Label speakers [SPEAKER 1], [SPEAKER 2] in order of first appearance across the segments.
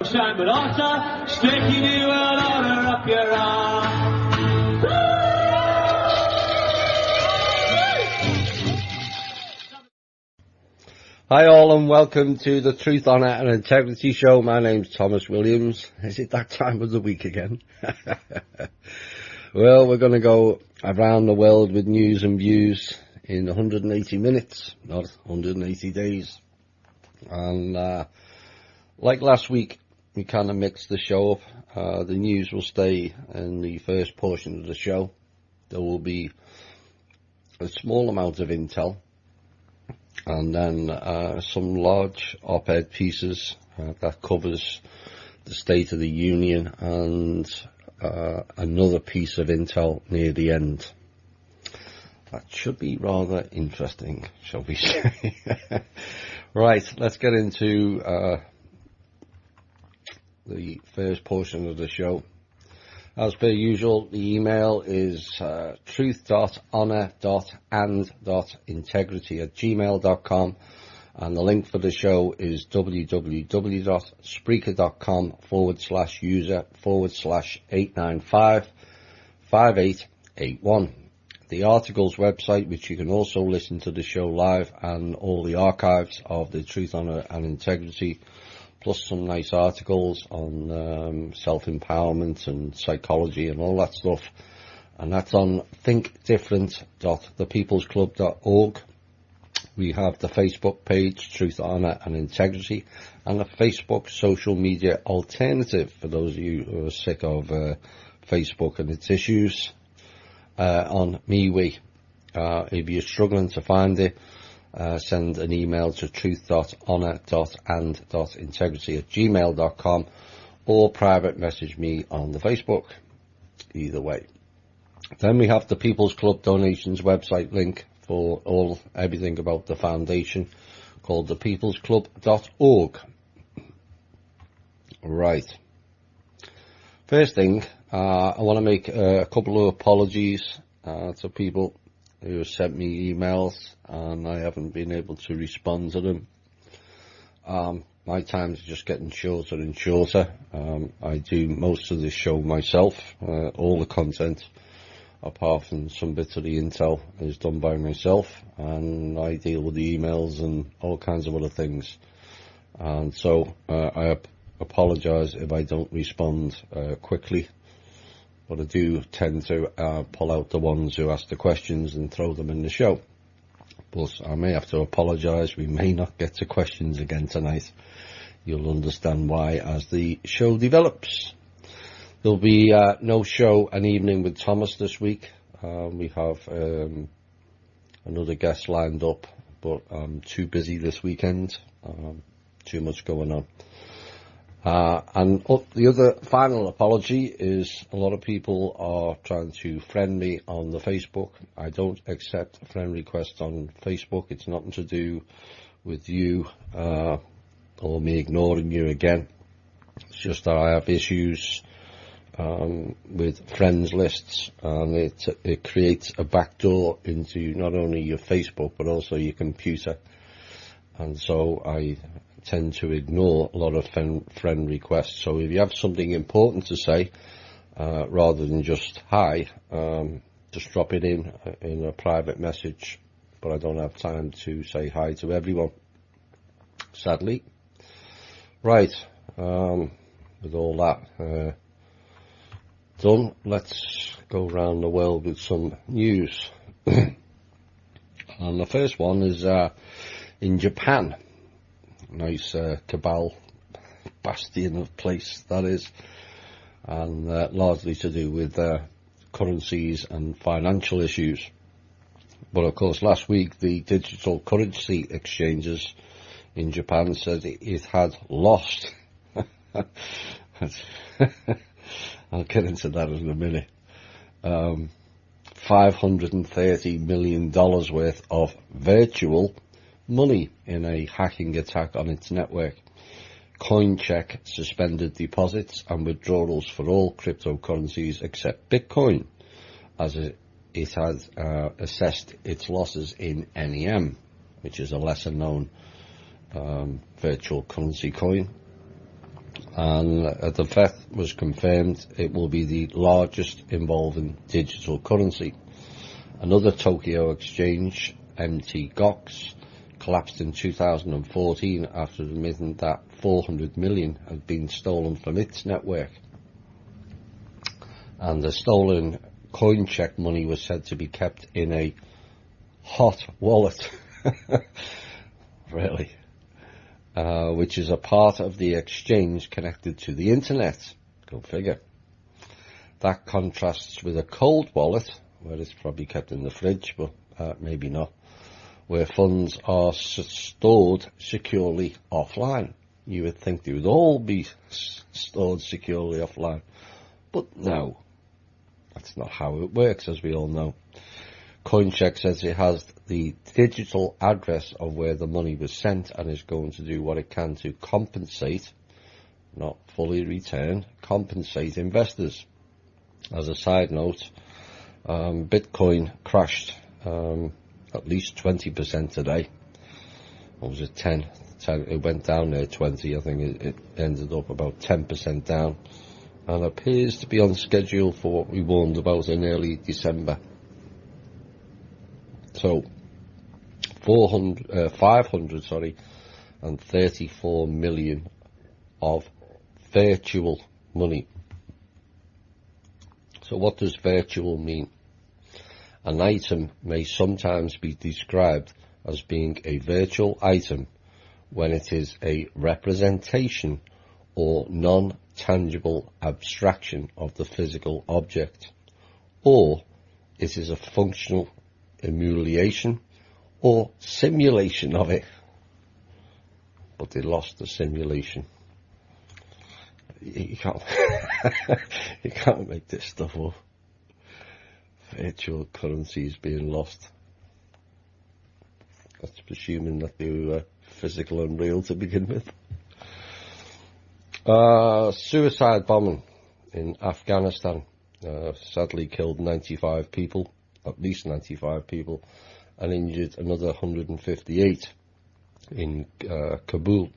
[SPEAKER 1] sunshine, but also sticky new world order up your arm.
[SPEAKER 2] Hi all and welcome to the Truth, Honour and Integrity Show. My name's Thomas Williams. Is it that time of the week again? Well, we're going to go around the world with news and views in 180 minutes, not 180 days. And like last week, we kind of mixed the show up. The news will stay in the first portion of the show. There will be a small amount of intel, and then some large op-ed pieces that covers the State of the Union, and another piece of intel near the end. That should be rather interesting, shall we say. Right, let's get into the first portion of the show. As per usual, the email is truth.honour.and.integrity@gmail.com, and the link for the show is www.spreaker.com/user/8955881. The article's website, which you can also listen to the show live, and all the archives of the Truth, Honour and Integrity, plus some nice articles on self-empowerment and psychology and all that stuff. And that's on thinkdifferent.thepeoplesclub.org. We have the Facebook page, Truth, Honour and Integrity, and a Facebook social media alternative for those of you who are sick of Facebook and its issues, on MeWe. If you're struggling to find it, send an email to truth.honour.and.integrity@gmail.com, or private message me on the Facebook. Either way. Then we have the People's Club donations website link for everything about the foundation, called thepeoplesclub.org. Right. First thing, I want to make a couple of apologies to people who have sent me emails and I haven't been able to respond to them. My time's just getting shorter and shorter. I do most of this show myself. All the content, apart from some bits of the intel, is done by myself, and I deal with the emails and all kinds of other things. And so I apologise if I don't respond quickly, but I do tend to pull out the ones who ask the questions and throw them in the show. But I may have to apologise. We may not get to questions again tonight. You'll understand why as the show develops. There'll be no show an evening with Thomas this week. We have another guest lined up, but I'm too busy this weekend. Too much going on. And the other final apology is a lot of people are trying to friend me on the Facebook. I don't accept friend requests on Facebook. It's nothing to do with you or me ignoring you again. It's just that I have issues with friends lists, and it creates a backdoor into not only your Facebook but also your computer. And so I tend to ignore a lot of friend requests. So if you have something important to say, rather than just hi, just drop it in a private message. But I don't have time to say hi to everyone, sadly. Right, with all that done, let's go around the world with some news. And the first one is in Japan. Nice cabal bastion of place that is, and largely to do with currencies and financial issues. But of course last week the digital currency exchanges in Japan said it had lost I'll get into that in a minute. $530 million worth of virtual money in a hacking attack on its network. CoinCheck suspended deposits and withdrawals for all cryptocurrencies except Bitcoin, as it has assessed its losses in NEM, which is a lesser known virtual currency coin. and the theft was confirmed. It will be the largest involving digital currency. Another Tokyo exchange, MT Gox, collapsed in 2014 after admitting that 400 million had been stolen from its network. And the stolen coin check money was said to be kept in a hot wallet. Really. Which is a part of the exchange connected to the internet. Go figure. That contrasts with a cold wallet, where it's probably kept in the fridge, but maybe not, where funds are stored securely offline. You would think they would all be stored securely offline, but no, that's not how it works, as we all know. CoinCheck says it has the digital address of where the money was sent and is going to do what it can to compensate, not fully return, compensate investors. As a side note, Bitcoin crashed at least 20% today. Or was it 10? It went down there 20. I think it ended up about 10% down, and appears to be on schedule for what we warned about in early December. So 534 million of virtual money. So what does virtual mean? An item may sometimes be described as being a virtual item when it is a representation or non-tangible abstraction of the physical object, or it is a functional emulation or simulation of it. But they lost the simulation. You can't you can't make this stuff up. Virtual currencies being lost. That's presuming that they were physical and real to begin with. Suicide bombing in Afghanistan sadly killed 95 people, at least 95 people, and injured another 158 in Kabul.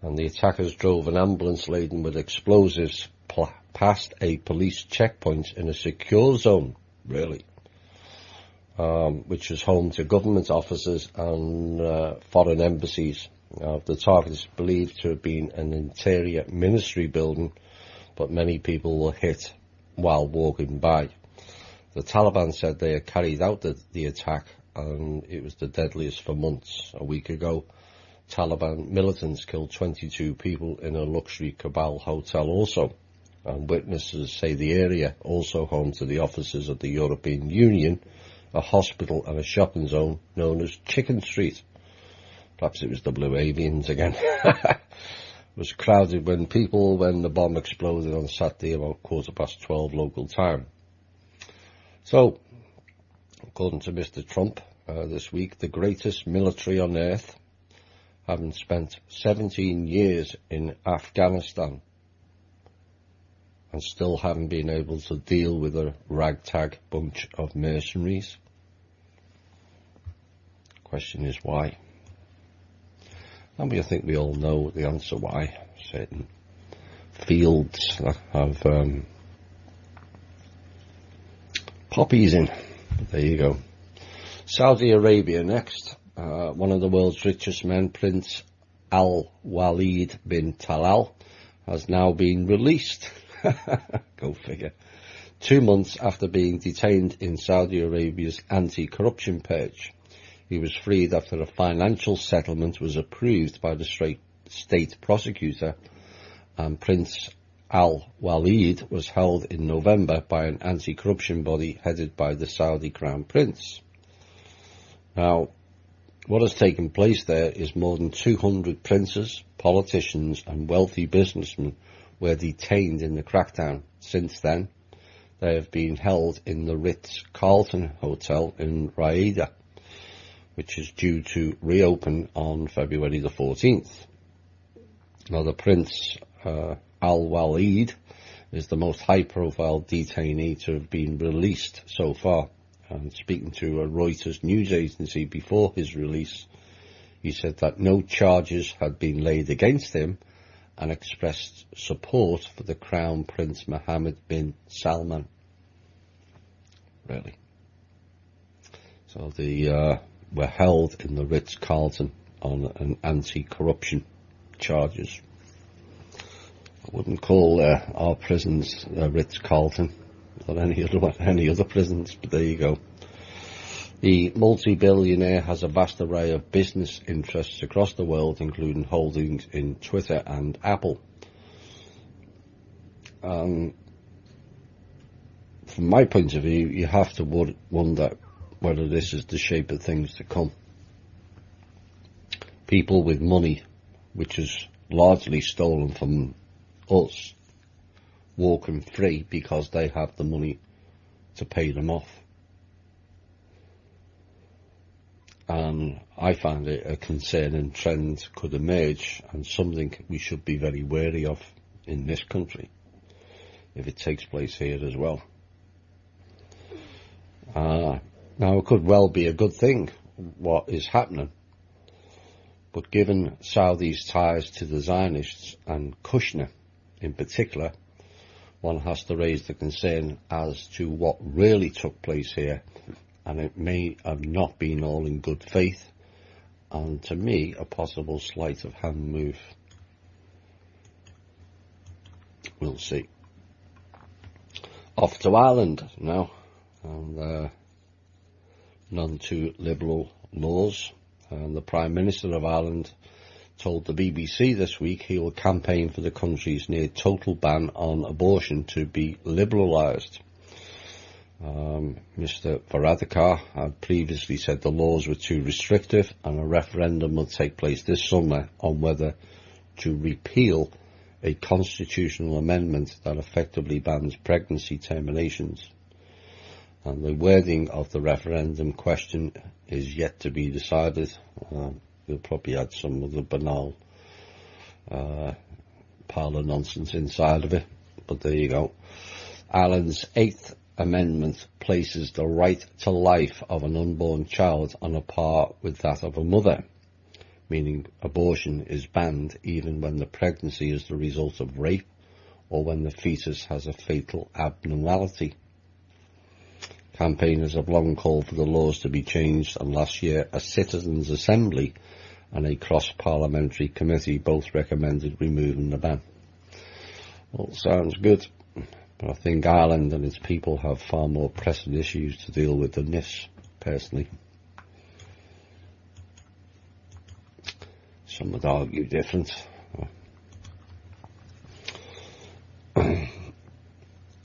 [SPEAKER 2] And the attackers drove an ambulance laden with explosives past a police checkpoint in a secure zone, really, which is home to government offices and foreign embassies. The target is believed to have been an interior ministry building, but many people were hit while walking by. The Taliban said they had carried out the attack, and it was the deadliest for months. A week ago, Taliban militants killed 22 people in a luxury Kabul hotel also, and witnesses say the area, also home to the offices of the European Union, a hospital and a shopping zone known as Chicken Street. Perhaps it was the Blue Avians again. Was crowded when the bomb exploded on Saturday about 12:15 local time. So, according to Mr. Trump, this week, the greatest military on earth, having spent 17 years in Afghanistan and still haven't been able to deal with a ragtag bunch of mercenaries. Question is why? And I think we all know the answer why. Certain fields that have poppies in. But there you go. Saudi Arabia next. One of the world's richest men, Prince Al-Walid bin Talal, has now been released. Go figure. 2 months after being detained in Saudi Arabia's anti-corruption purge. He was freed after a financial settlement was approved by the state prosecutor, and Prince Al-Walid was held in November by an anti-corruption body headed by the Saudi Crown Prince. Now, what has taken place there is more than 200 princes, politicians and wealthy businessmen were detained in the crackdown. Since then, they have been held in the Ritz-Carlton Hotel in Riyadh, which is due to reopen on February the 14th. Now, the Prince Al-Walid is the most high-profile detainee to have been released so far. And speaking to a Reuters news agency before his release, he said that no charges had been laid against him and expressed support for the Crown Prince Mohammed bin Salman. Really? So they were held in the Ritz-Carlton on an anti-corruption charges. I wouldn't call our prisons Ritz-Carlton or any other prisons, but there you go. The multi-billionaire has a vast array of business interests across the world, including holdings in Twitter and Apple. From my point of view, you have to wonder whether this is the shape of things to come. People with money, which is largely stolen from us, walking free because they have the money to pay them off. And I find it a concerning trend could emerge, and something we should be very wary of in this country if it takes place here as well. Now, it could well be a good thing, what is happening, but given Saudi's ties to the Zionists and Kushner in particular, one has to raise the concern as to what really took place here, and it may have not been all in good faith, and to me a possible sleight of hand move. We'll see. Off to Ireland now, and none too liberal laws, and the Prime Minister of Ireland told the BBC this week he will campaign for the country's near total ban on abortion to be liberalised. Mr Varadkar had previously said the laws were too restrictive, and a referendum will take place this summer on whether to repeal a constitutional amendment that effectively bans pregnancy terminations. And the wording of the referendum question is yet to be decided. We'll probably add some of the banal pile of nonsense inside of it, but there you go. Ireland's 8th Amendment places the right to life of an unborn child on a par with that of a mother, meaning abortion is banned even when the pregnancy is the result of rape or when the fetus has a fatal abnormality. Campaigners have long called for the laws to be changed, and last year a citizens' assembly and a cross-parliamentary committee both recommended removing the ban. Well, sounds good, but I think Ireland and its people have far more pressing issues to deal with than this, personally. Some would argue different.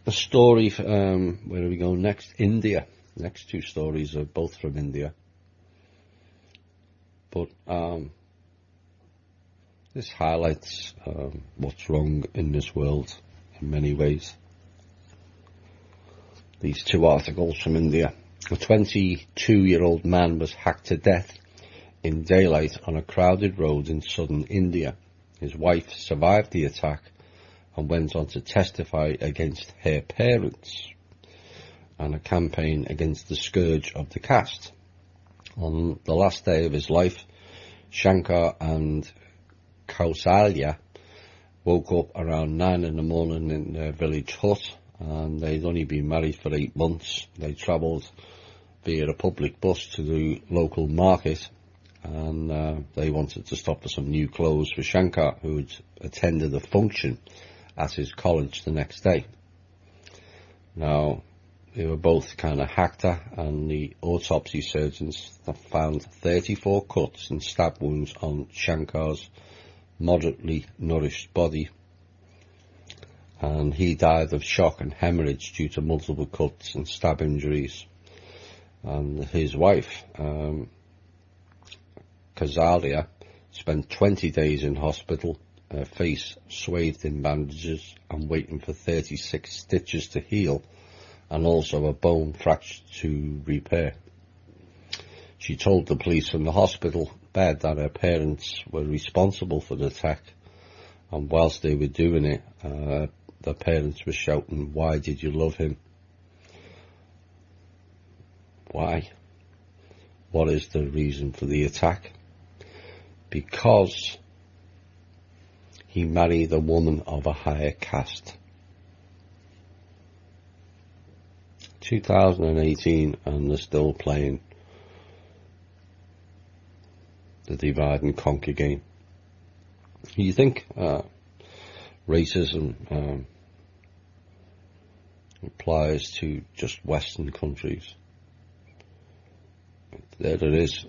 [SPEAKER 2] A story, where do we go next? India. Next two stories are both from India. But this highlights what's wrong in this world in many ways. These two articles from India. A 22-year-old man was hacked to death in daylight on a crowded road in southern India. His wife survived the attack and went on to testify against her parents and a campaign against the scourge of the caste. On the last day of his life, Shankar and Kausalya woke up around 9 in the morning in their village hut, and they'd only been married for 8 months. They travelled via a public bus to the local market, and they wanted to stop for some new clothes for Shankar, who had attended a function at his college the next day. Now, they were both kind of hacked at, and the autopsy surgeons found 34 cuts and stab wounds on Shankar's moderately nourished body, and he died of shock and hemorrhage due to multiple cuts and stab injuries. And his wife, Kazalia, spent 20 days in hospital, her face swathed in bandages and waiting for 36 stitches to heal, and also a bone fracture to repair. She told the police from the hospital bed that her parents were responsible for the attack, and whilst they were doing it, the parents were shouting, "Why did you love him?" Why? What is the reason for the attack? Because he married a woman of a higher caste. 2018, and they're still playing the divide and conquer game. You think racism applies to just Western countries? There it is,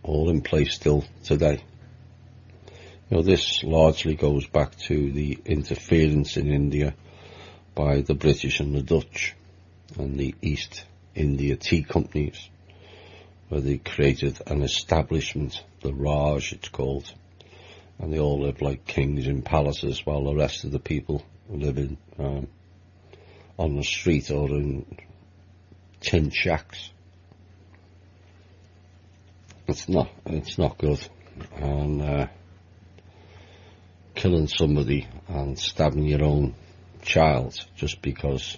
[SPEAKER 2] all in place still today. You know, this largely goes back to the interference in India by the British and the Dutch and the East India tea companies, where they created an establishment, the Raj it's called, and they all live like kings in palaces while the rest of the people live in on the street or in tin shacks. It's not good. And killing somebody and stabbing your own child just because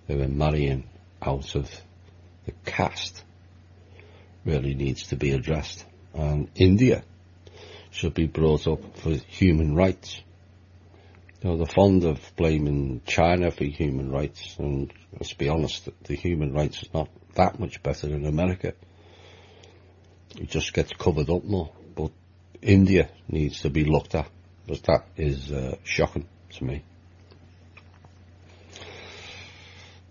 [SPEAKER 2] they were marrying out of the caste really needs to be addressed. And India should be brought up for human rights. You know, they're fond of blaming China for human rights, and let's be honest, the human rights is not that much better than America. It just gets covered up more. But India needs to be looked at, because that is shocking to me.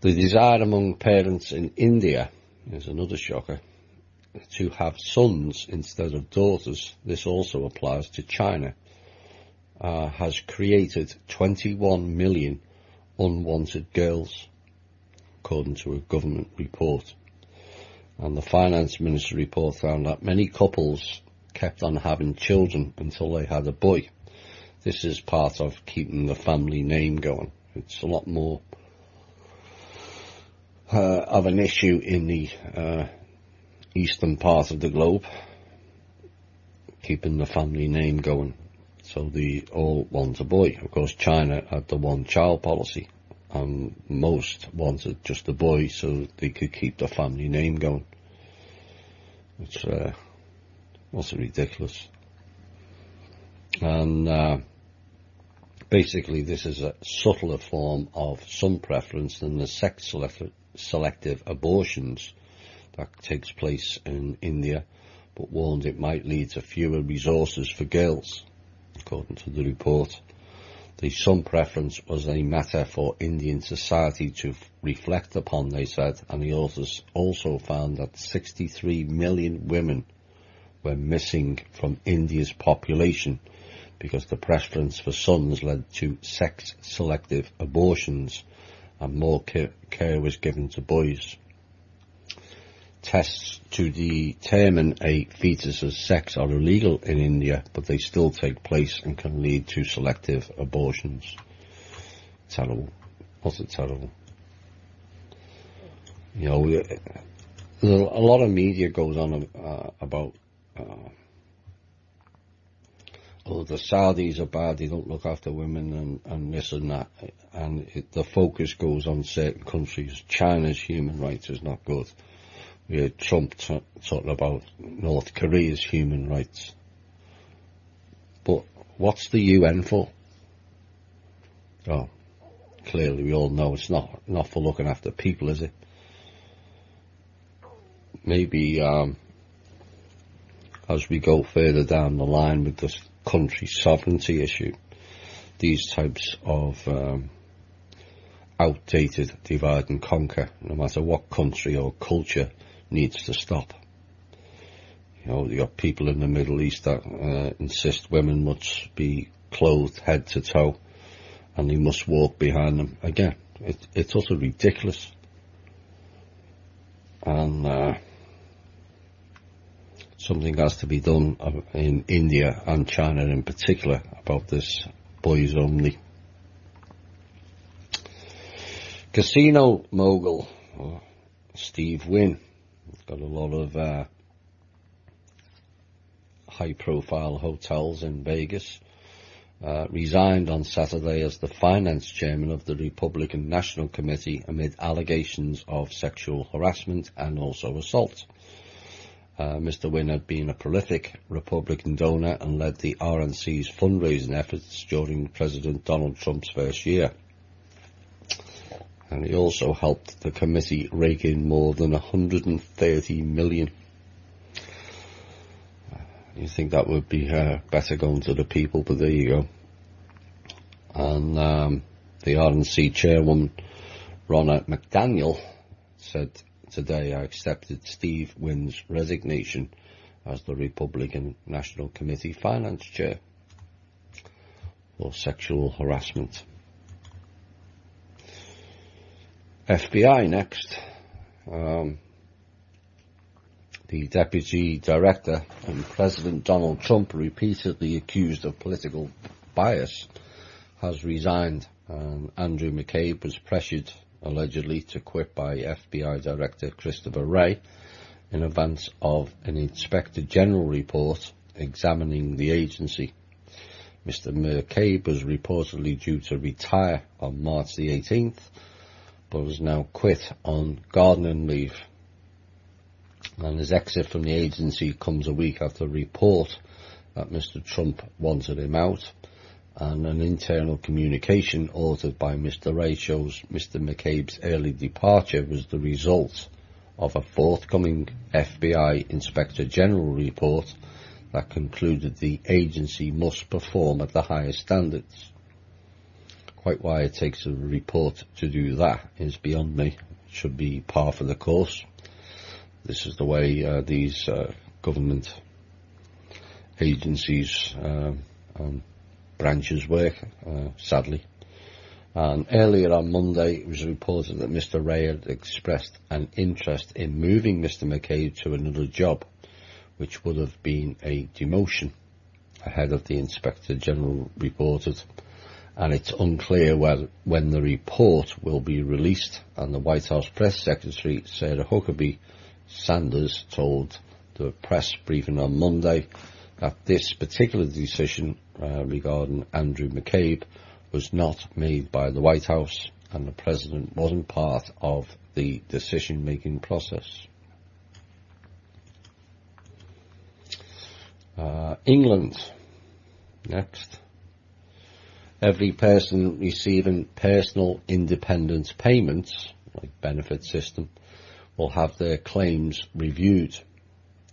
[SPEAKER 2] The desire among parents in India is another shocker, to have sons instead of daughters. This also applies to China. Has created 21 million unwanted girls, according to a government report. And the finance ministry report found that many couples kept on having children until they had a boy. This is part of keeping the family name going. It's a lot more of an issue in the eastern part of the globe, keeping the family name going. So they all want a boy. Of course, China had the one-child policy, and most wanted just a boy so they could keep the family name going. It's also ridiculous. And basically this is a subtler form of some preference than the sex-selective abortions that takes place in India, but warned it might lead to fewer resources for girls, according to the report. The some preference was a matter for Indian society to reflect upon, they said, and the authors also found that 63 million women were missing from India's population because the preference for sons led to sex-selective abortions and more care was given to boys. Tests to determine a fetus's sex are illegal in India, but they still take place and can lead to selective abortions. Terrible. What's it terrible? You know, a lot of media goes on about the Saudis are bad, they don't look after women and this and that, and the focus goes on certain countries. China's human rights is not good. We heard Trump talking about North Korea's human rights. But what's the UN for? Oh, clearly we all know it's not for looking after people, is it? Maybe as we go further down the line with this country sovereignty issue, these types of outdated divide and conquer, no matter what country or culture, needs to stop. You know, you got people in the Middle East that insist women must be clothed head to toe and they must walk behind them. Again, it's also ridiculous. And something has to be done in India and China in particular about this boys only. Casino mogul Steve Wynn, got a lot of high-profile hotels in Vegas, resigned on Saturday as the finance chairman of the Republican National Committee amid allegations of sexual harassment and also assault. Mr. Wynn had been a prolific Republican donor and led the RNC's fundraising efforts during President Donald Trump's first year. And he also helped the committee rake in more than $130 million. You think that would be better going to the people, but there you go. And the RNC chairwoman, Ronna McDaniel, said today, "I accepted Steve Wynn's resignation as the Republican National Committee Finance Chair for sexual harassment." FBI next. The Deputy Director and President Donald Trump, repeatedly accused of political bias, has resigned, and Andrew McCabe was pressured, allegedly, to quit by FBI Director Christopher Wray in advance of an Inspector General report examining the agency. Mr. McCabe was reportedly due to retire on March the 18th, but has now quit on gardening leave. And his exit from the agency comes a week after a report that Mr. Trump wanted him out, and an internal communication authored by Mr. Wray shows Mr. McCabe's early departure was the result of a forthcoming FBI Inspector General report that concluded the agency must perform at the highest standards. Quite why it takes a report to do that is beyond me. It should be par for the course. This is the way these government agencies and branches work, sadly. And earlier on Monday, it was reported that Mr. Wray had expressed an interest in moving Mr. McCabe to another job, which would have been a demotion, ahead of the Inspector General reported. And it's unclear when the report will be released. And the White House Press Secretary, Sarah Huckabee Sanders, told the press briefing on Monday that this particular decision regarding Andrew McCabe was not made by the White House, and the President wasn't part of the decision-making process. England next. Every person receiving personal independence payments, like benefit system, will have their claims reviewed.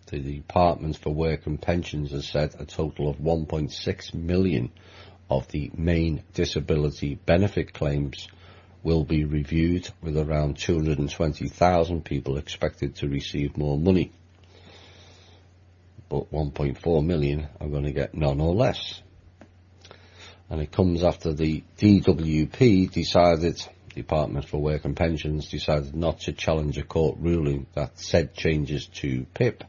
[SPEAKER 2] The Department for Work and Pensions has said a total of 1.6 million of the main disability benefit claims will be reviewed, with around 220,000 people expected to receive more money. But 1.4 million are going to get none or less. And it comes after the DWP Department for Work and Pensions decided not to challenge a court ruling that said changes to PIP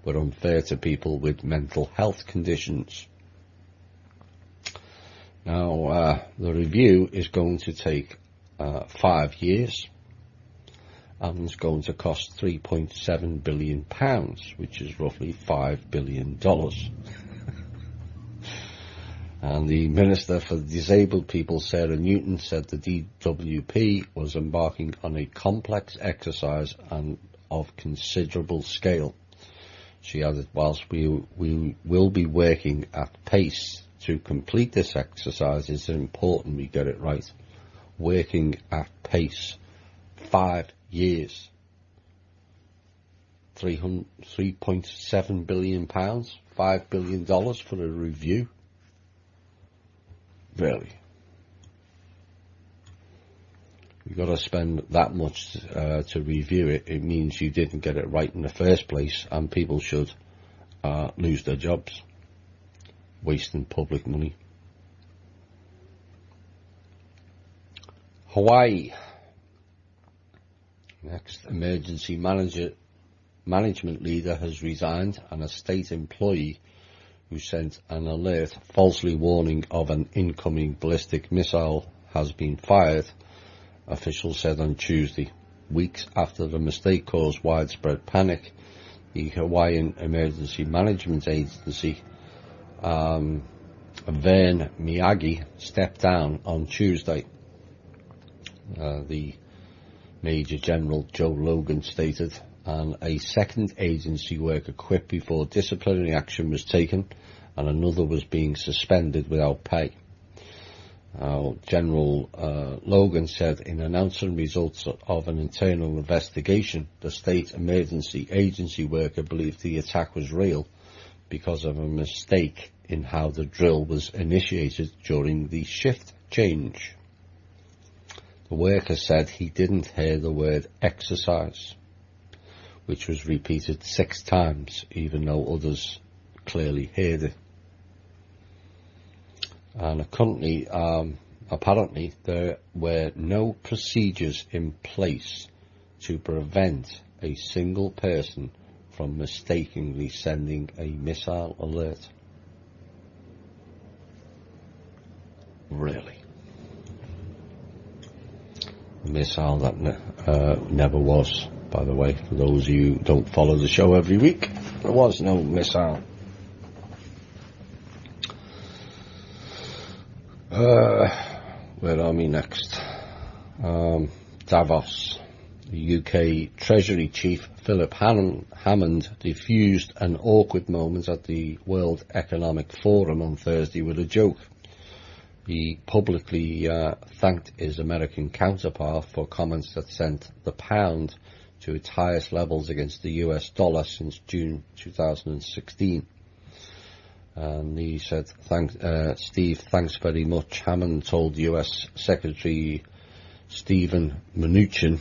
[SPEAKER 2] were unfair to people with mental health conditions. Now, the review is going to take 5 years, and it's going to cost £3.7 billion, which is roughly $5 billion. And the Minister for Disabled People, Sarah Newton, said the DWP was embarking on a complex exercise and of considerable scale. She added, whilst we will be working at pace to complete this exercise, it's important we get it right. Working at pace. 5 years. £3.7 billion, $5 billion for a review. Really? You've got to spend that much to review it. It means you didn't get it right in the first place, and people should lose their jobs, wasting public money. Hawaii. Next, emergency management leader has resigned, and a state employee who sent an alert falsely warning of an incoming ballistic missile has been fired, officials said on Tuesday. Weeks after the mistake caused widespread panic, the Hawaiian Emergency Management Agency, Vern Miyagi, stepped down on Tuesday. The Major General Joe Logan stated, and a second agency worker quit before disciplinary action was taken, and another was being suspended without pay. General Logan said in announcing results of an internal investigation, the state emergency agency worker believed the attack was real because of a mistake in how the drill was initiated during the shift change. The worker said he didn't hear the word exercise, which was repeated 6 times, even though others clearly heard it. And apparently there were no procedures in place to prevent a single person from mistakenly sending a missile alert. Really? A missile that never was, by the way, for those of you who don't follow the show every week. There was no missile. Where are we next? Davos. The UK Treasury Chief Philip Hammond diffused an awkward moment at the World Economic Forum on Thursday with a joke. He publicly thanked his American counterpart for comments that sent the pound to its highest levels against the US dollar since June 2016. And he said, Steve, thanks very much. Hammond told US Secretary Stephen Mnuchin,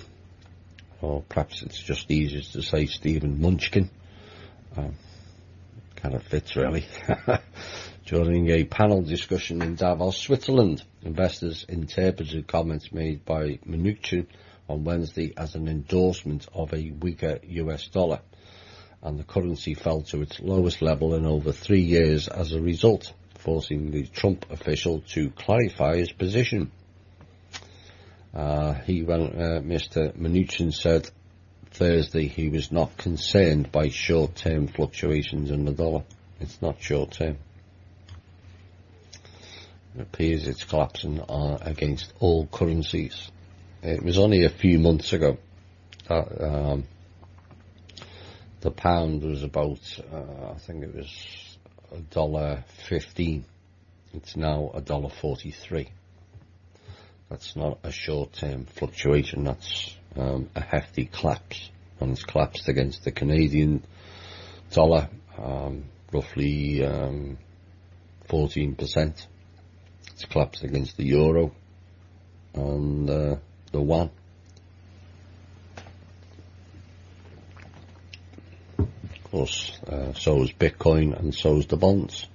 [SPEAKER 2] or perhaps it's just easier to say Stephen Munchkin, kind of fits really, during a panel discussion in Davos, Switzerland. Investors interpreted comments made by Mnuchin on Wednesday as an endorsement of a weaker US dollar, and the currency fell to its lowest level in over 3 years as a result, forcing the Trump official to clarify his position. Mr. Mnuchin said Thursday he was not concerned by short-term fluctuations in the dollar. It's not short-term. It appears it's collapsing against all currencies. It was only a few months ago that the pound was about, I think it was $1.15. It's now $1.43. That's not a short-term fluctuation. That's a hefty collapse, and it's collapsed against the Canadian dollar, roughly 14%. It's collapsed against the euro and the yuan. Of course, so is Bitcoin and so is the bonds.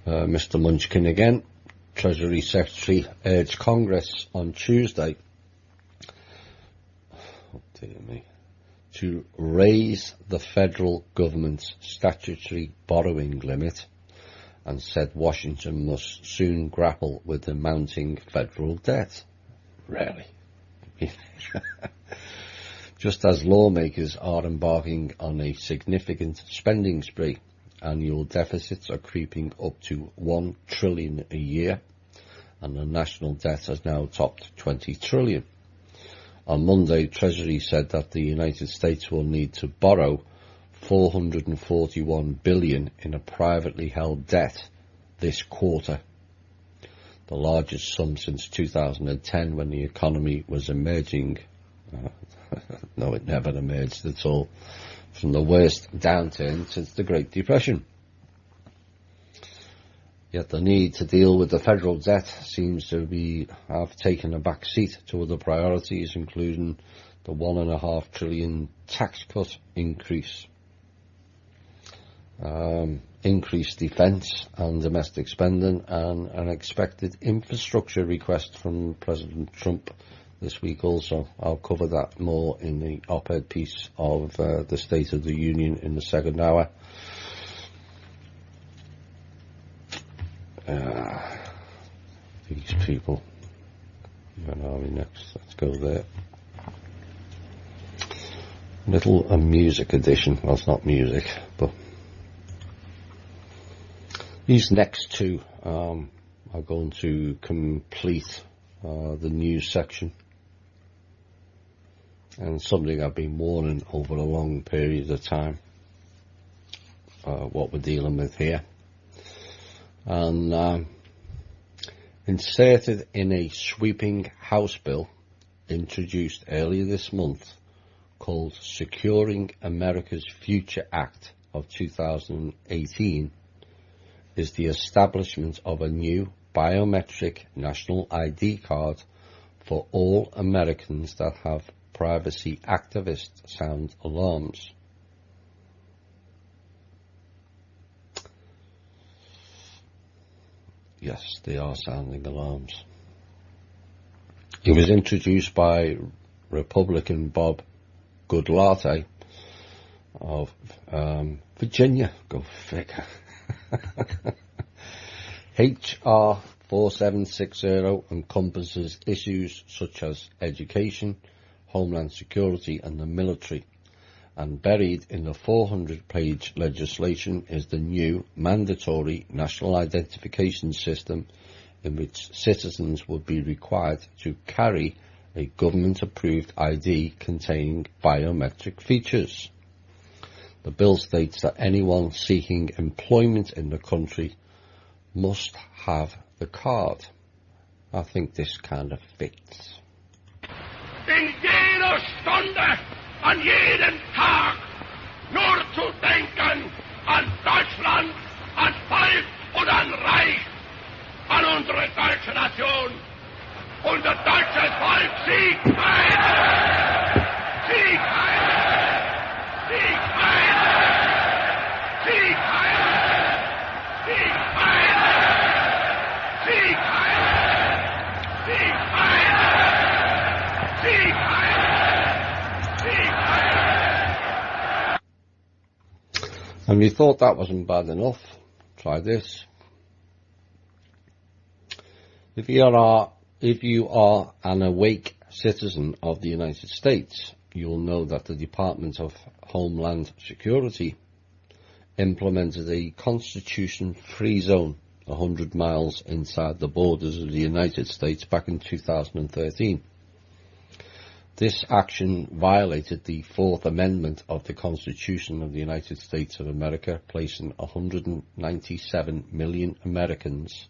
[SPEAKER 2] Mr. Munchkin again. Treasury Secretary urged Congress on Tuesday to raise the federal government's statutory borrowing limit, and said Washington must soon grapple with the mounting federal debt. Really? Just as lawmakers are embarking on a significant spending spree, annual deficits are creeping up to $1 trillion a year, and the national debt has now topped $20 trillion. On Monday, Treasury said that the United States will need to borrow $441 billion in a privately held debt this quarter, the largest sum since 2010 when the economy was emerging. No, it never emerged at all, from the worst downturn since the Great Depression. Yet the need to deal with the federal debt seems to have taken a back seat to other priorities, including the $1.5 trillion tax cut increase, increased defence and domestic spending, and an expected infrastructure request from President Trump this week also. I'll cover that more in the op-ed piece of the State of the Union in the second hour. These people. Where are we next? Let's go there. A music edition. Well, it's not music, but these next two are going to complete the news section. and something I've been warning over a long period of time, what we're dealing with here. And inserted in a sweeping House bill introduced earlier this month called Securing America's Future Act of 2018 is the establishment of a new biometric national ID card for all Americans that have privacy activist sound alarms. Yes, they are sounding alarms. It was introduced by Republican Bob Goodlatte of Virginia. Go figure. HR 4760 encompasses issues such as education, homeland security and the military, and buried in the 400-page legislation is the new mandatory national identification system in which citizens would be required to carry a government-approved ID containing biometric features. The bill states that anyone seeking employment in the country must have the card. I think this kind of fits.
[SPEAKER 3] In jeder Stunde, an jeden Tag, nur zu denken an Deutschland, an Volk und an Reich, an unsere deutsche Nation. Unser deutsches Volk siegt ein! Sieg ein! Sieg ein! Sieg ein! Sieg ein! Sieg ein! Sieg ein! Sieg ein! Sieg ein!
[SPEAKER 2] And we thought that wasn't bad enough. Try this. If you are an awake citizen of the United States, you'll know that the Department of Homeland Security implemented a constitution-free zone 100 miles inside the borders of the United States back in 2013. This action violated the Fourth Amendment of the Constitution of the United States of America, placing 197 million Americans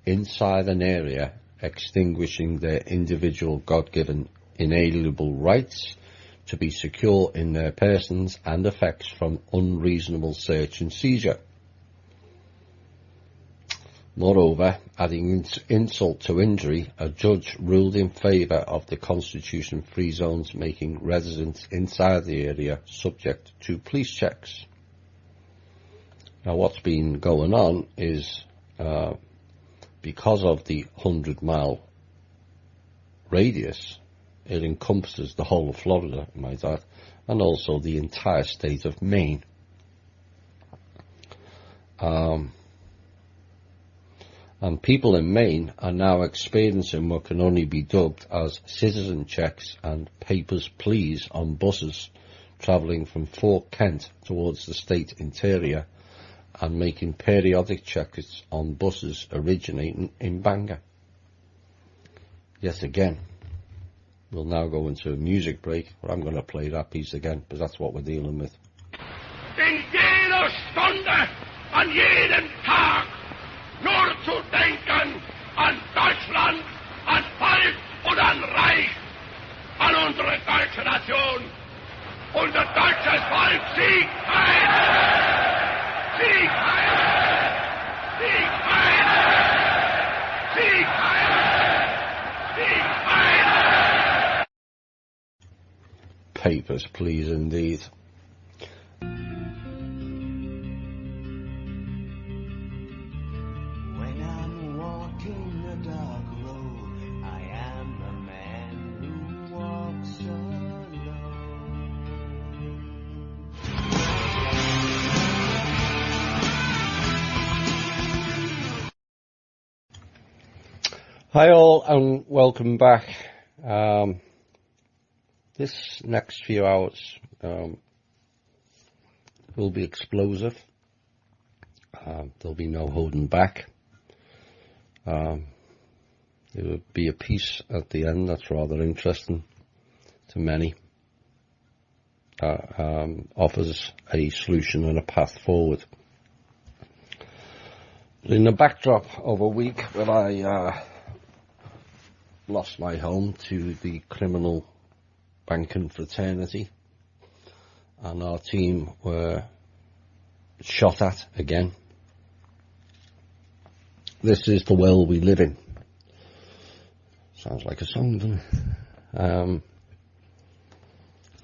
[SPEAKER 2] inside an area, extinguishing their individual God-given inalienable rights to be secure in their persons and effects from unreasonable search and seizure. Moreover, adding insult to injury, a judge ruled in favour of the constitution-free zones, making residents inside the area subject to police checks. Now, what's been going on is because of the 100-mile radius, it encompasses the whole of Florida, might add, and also the entire state of Maine. And people in Maine are now experiencing what can only be dubbed as citizen checks and papers please on buses travelling from Fort Kent towards the state interior, and making periodic checks on buses originating in Bangor. Yet again, we'll now go into a music break, but I'm going to play that piece again, because that's what we're dealing with.
[SPEAKER 3] In jeder Stunde, an jedem Tag, nur zu denken an Deutschland, an Volk und an Reich, an unsere deutsche Nation. Unser deutsches Volk siegt ein! Sieg ein! Sieg ein! Sieg ein! Sieg ein!
[SPEAKER 2] Papers, please, indeed.
[SPEAKER 4] When I'm walking the dark road, I am the man who walks alone.
[SPEAKER 2] Hi all, and welcome back. This next few hours will be explosive. There'll be no holding back. There will be a piece at the end that's rather interesting to many. offers a solution and a path forward. In the backdrop of a week when I lost my home to the criminal banking fraternity, and our team were shot at again. This is the world we live in. Sounds like a song, doesn't it?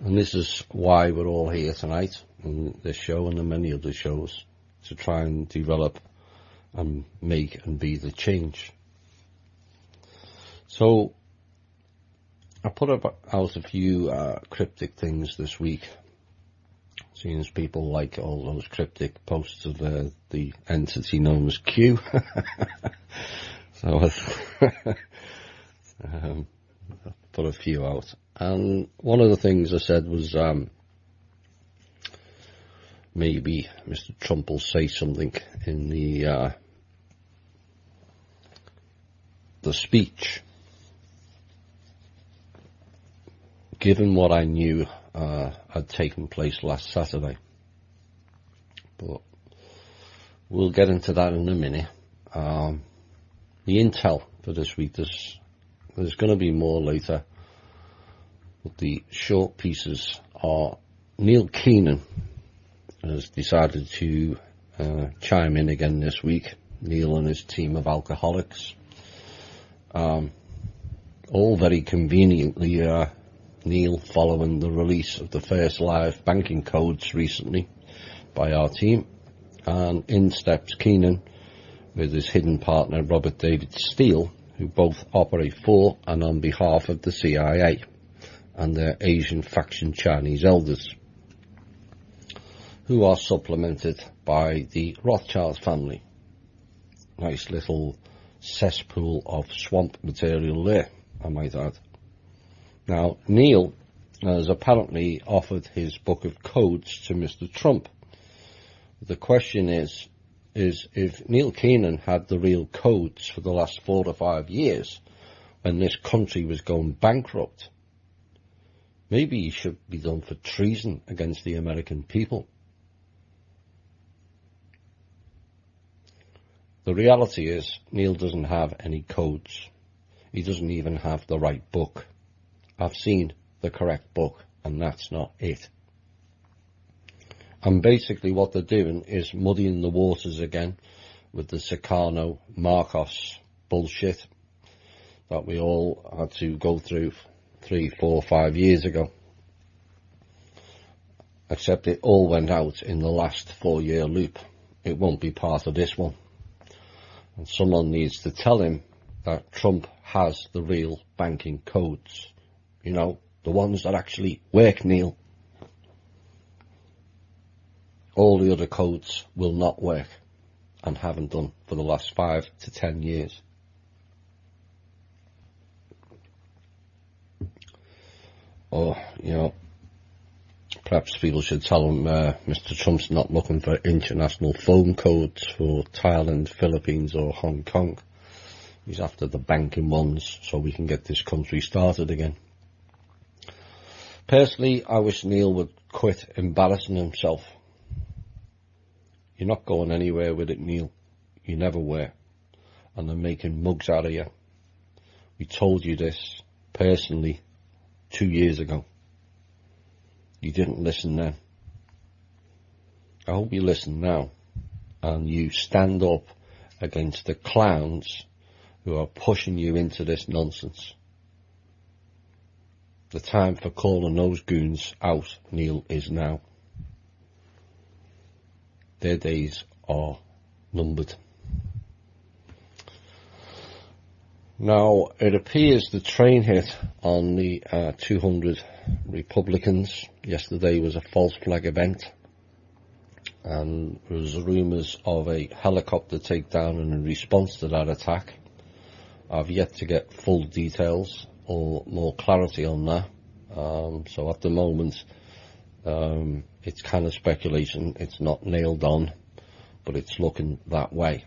[SPEAKER 2] And this is why we're all here tonight in this show and in many other shows, to try and develop and make and be the change. So I put out a few cryptic things this week, seeing as people like all those cryptic posts of the entity known as Q. So I put a few out. And one of the things I said was maybe Mr. Trump will say something in the speech. Given what I knew had taken place last Saturday. But we'll get into that in a minute. The intel for this week, there's going to be more later. But the short pieces are Neil Keenan has decided to chime in again this week. Neil and his team of alcoholics. All very conveniently Neil following the release of the first live banking codes recently by our team, and in steps Keenan with his hidden partner Robert David Steele, who both operate for and on behalf of the CIA and their Asian faction Chinese elders, who are supplemented by the Rothschild family. Nice little cesspool of swamp material there, I might add. Now, Neil has apparently offered his book of codes to Mr. Trump. The question is if Neil Keenan had the real codes for the last 4 to 5 years when this country was going bankrupt, maybe he should be done for treason against the American people. The reality is Neil doesn't have any codes. He doesn't even have the right book. I've seen the correct book, and that's not it. And basically what they're doing is muddying the waters again with the Sukarno-Marcos bullshit that we all had to go through 3, 4, 5 years ago. Except it all went out in the last 4-year loop. It won't be part of this one. And someone needs to tell him that Trump has the real banking codes. You know, the ones that actually work, Neil. All the other codes will not work and haven't done for the last 5 to 10 years. Or, you know, perhaps people should tell him Mr. Trump's not looking for international phone codes for Thailand, Philippines or Hong Kong. He's after the banking ones so we can get this country started again. Personally, I wish Neil would quit embarrassing himself. You're not going anywhere with it, Neil. You never were. And they're making mugs out of you. We told you this personally 2 years ago. You didn't listen then. I hope you listen now. And you stand up against the clowns who are pushing you into this nonsense. The time for calling those goons out, Neil, is now. Their days are numbered. Now, it appears the train hit on the 200 Republicans yesterday was a false flag event, and there was rumours of a helicopter takedown in response to that attack. I've yet to get full details or more clarity on that. So at the moment, it's kind of speculation. It's not nailed on, but it's looking that way.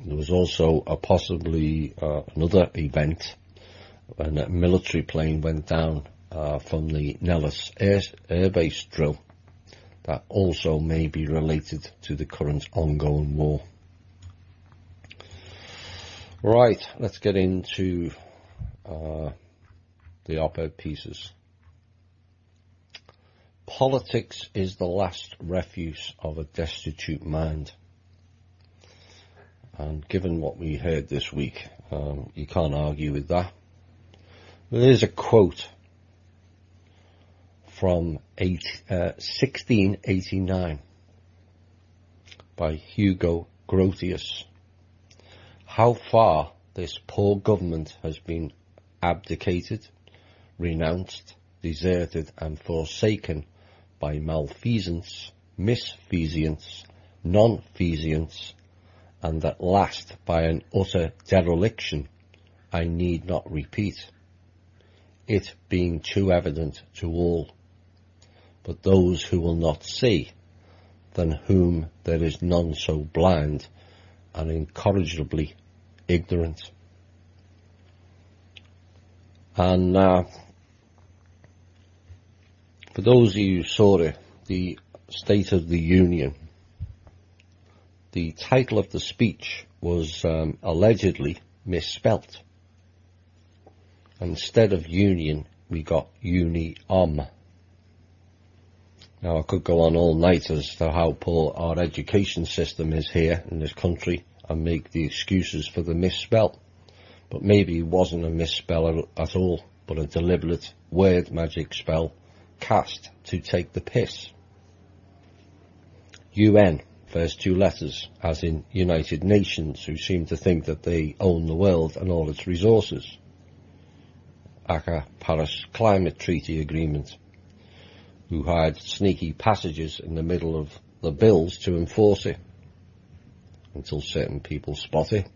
[SPEAKER 2] There was also possibly another event when a military plane went down from the Nellis Air Base drill that also may be related to the current ongoing war. Right, let's get into the op-ed pieces. Politics is the last refuge of a destitute mind. And given what we heard this week, you can't argue with that. There's a quote from 1689 by Hugo Grotius. How far this poor government has been abdicated, renounced, deserted and forsaken by malfeasance, misfeasance, nonfeasance, and at last by an utter dereliction, I need not repeat, it being too evident to all, but those who will not see, than whom there is none so blind and incorrigibly ignorant. And for those of you who saw it, the State of the Union, the title of the speech was allegedly misspelt. Instead of union, we got uni-om. Now, I could go on all night as to how poor our education system is here in this country and make the excuses for the misspell. But maybe it wasn't a misspell at all, but a deliberate word magic spell cast to take the piss. UN, first two letters, as in United Nations, who seem to think that they own the world and all its resources. aka Paris Climate Treaty Agreement, who hide sneaky passages in the middle of the bills to enforce it, until certain people spot it.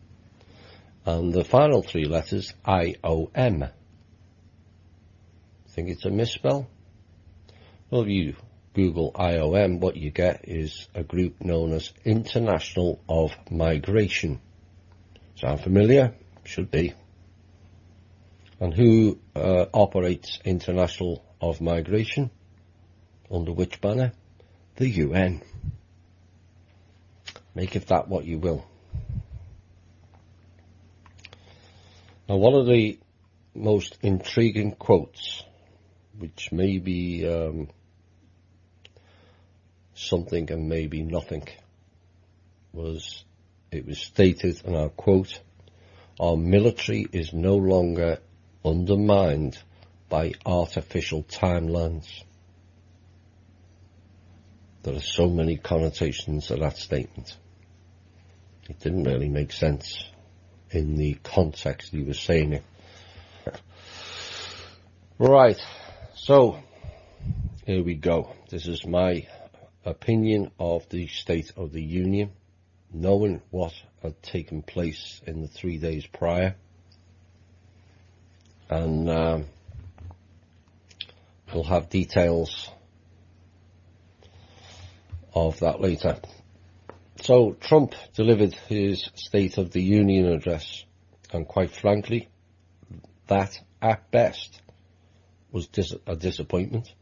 [SPEAKER 2] And the final three letters, IOM. Think it's a misspell? Well, if you Google IOM, what you get is a group known as International of Migration. Sound familiar? Should be. And who operates International of Migration? Under which banner? The UN. Make of that what you will. Now, one of the most intriguing quotes, which may be something and maybe nothing, was stated, and I'll quote, "Our military is no longer undermined by artificial timelines." There are so many connotations to that statement. It didn't really make sense in the context he was saying it. Right, so here we go. This is my opinion of the State of the Union, knowing what had taken place in the 3 days prior. And we'll have details of that later. So Trump delivered his State of the Union address, and quite frankly, that at best was a disappointment.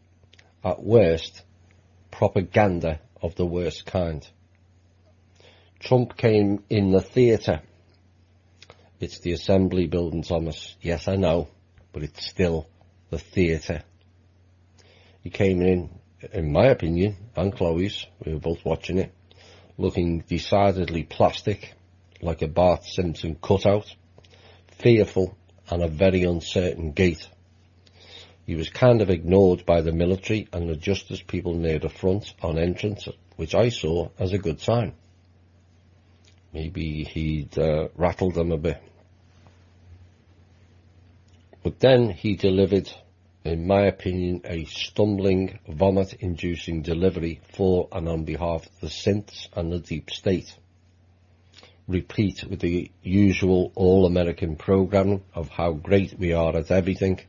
[SPEAKER 2] At worst, propaganda of the worst kind. Trump came in the theatre. It's the Assembly building, Thomas. Yes, I know, but it's still the theatre. He came in my opinion, and Chloe's, we were both watching it, looking decidedly plastic, like a Bart Simpson cutout, fearful and a very uncertain gait. He was kind of ignored by the military and the justice people near the front on entrance, which I saw as a good sign. Maybe he'd rattled them a bit. But then he delivered, in my opinion, a stumbling, vomit-inducing delivery for and on behalf of the synths and the deep state. Replete with the usual all-American programming of how great we are at everything,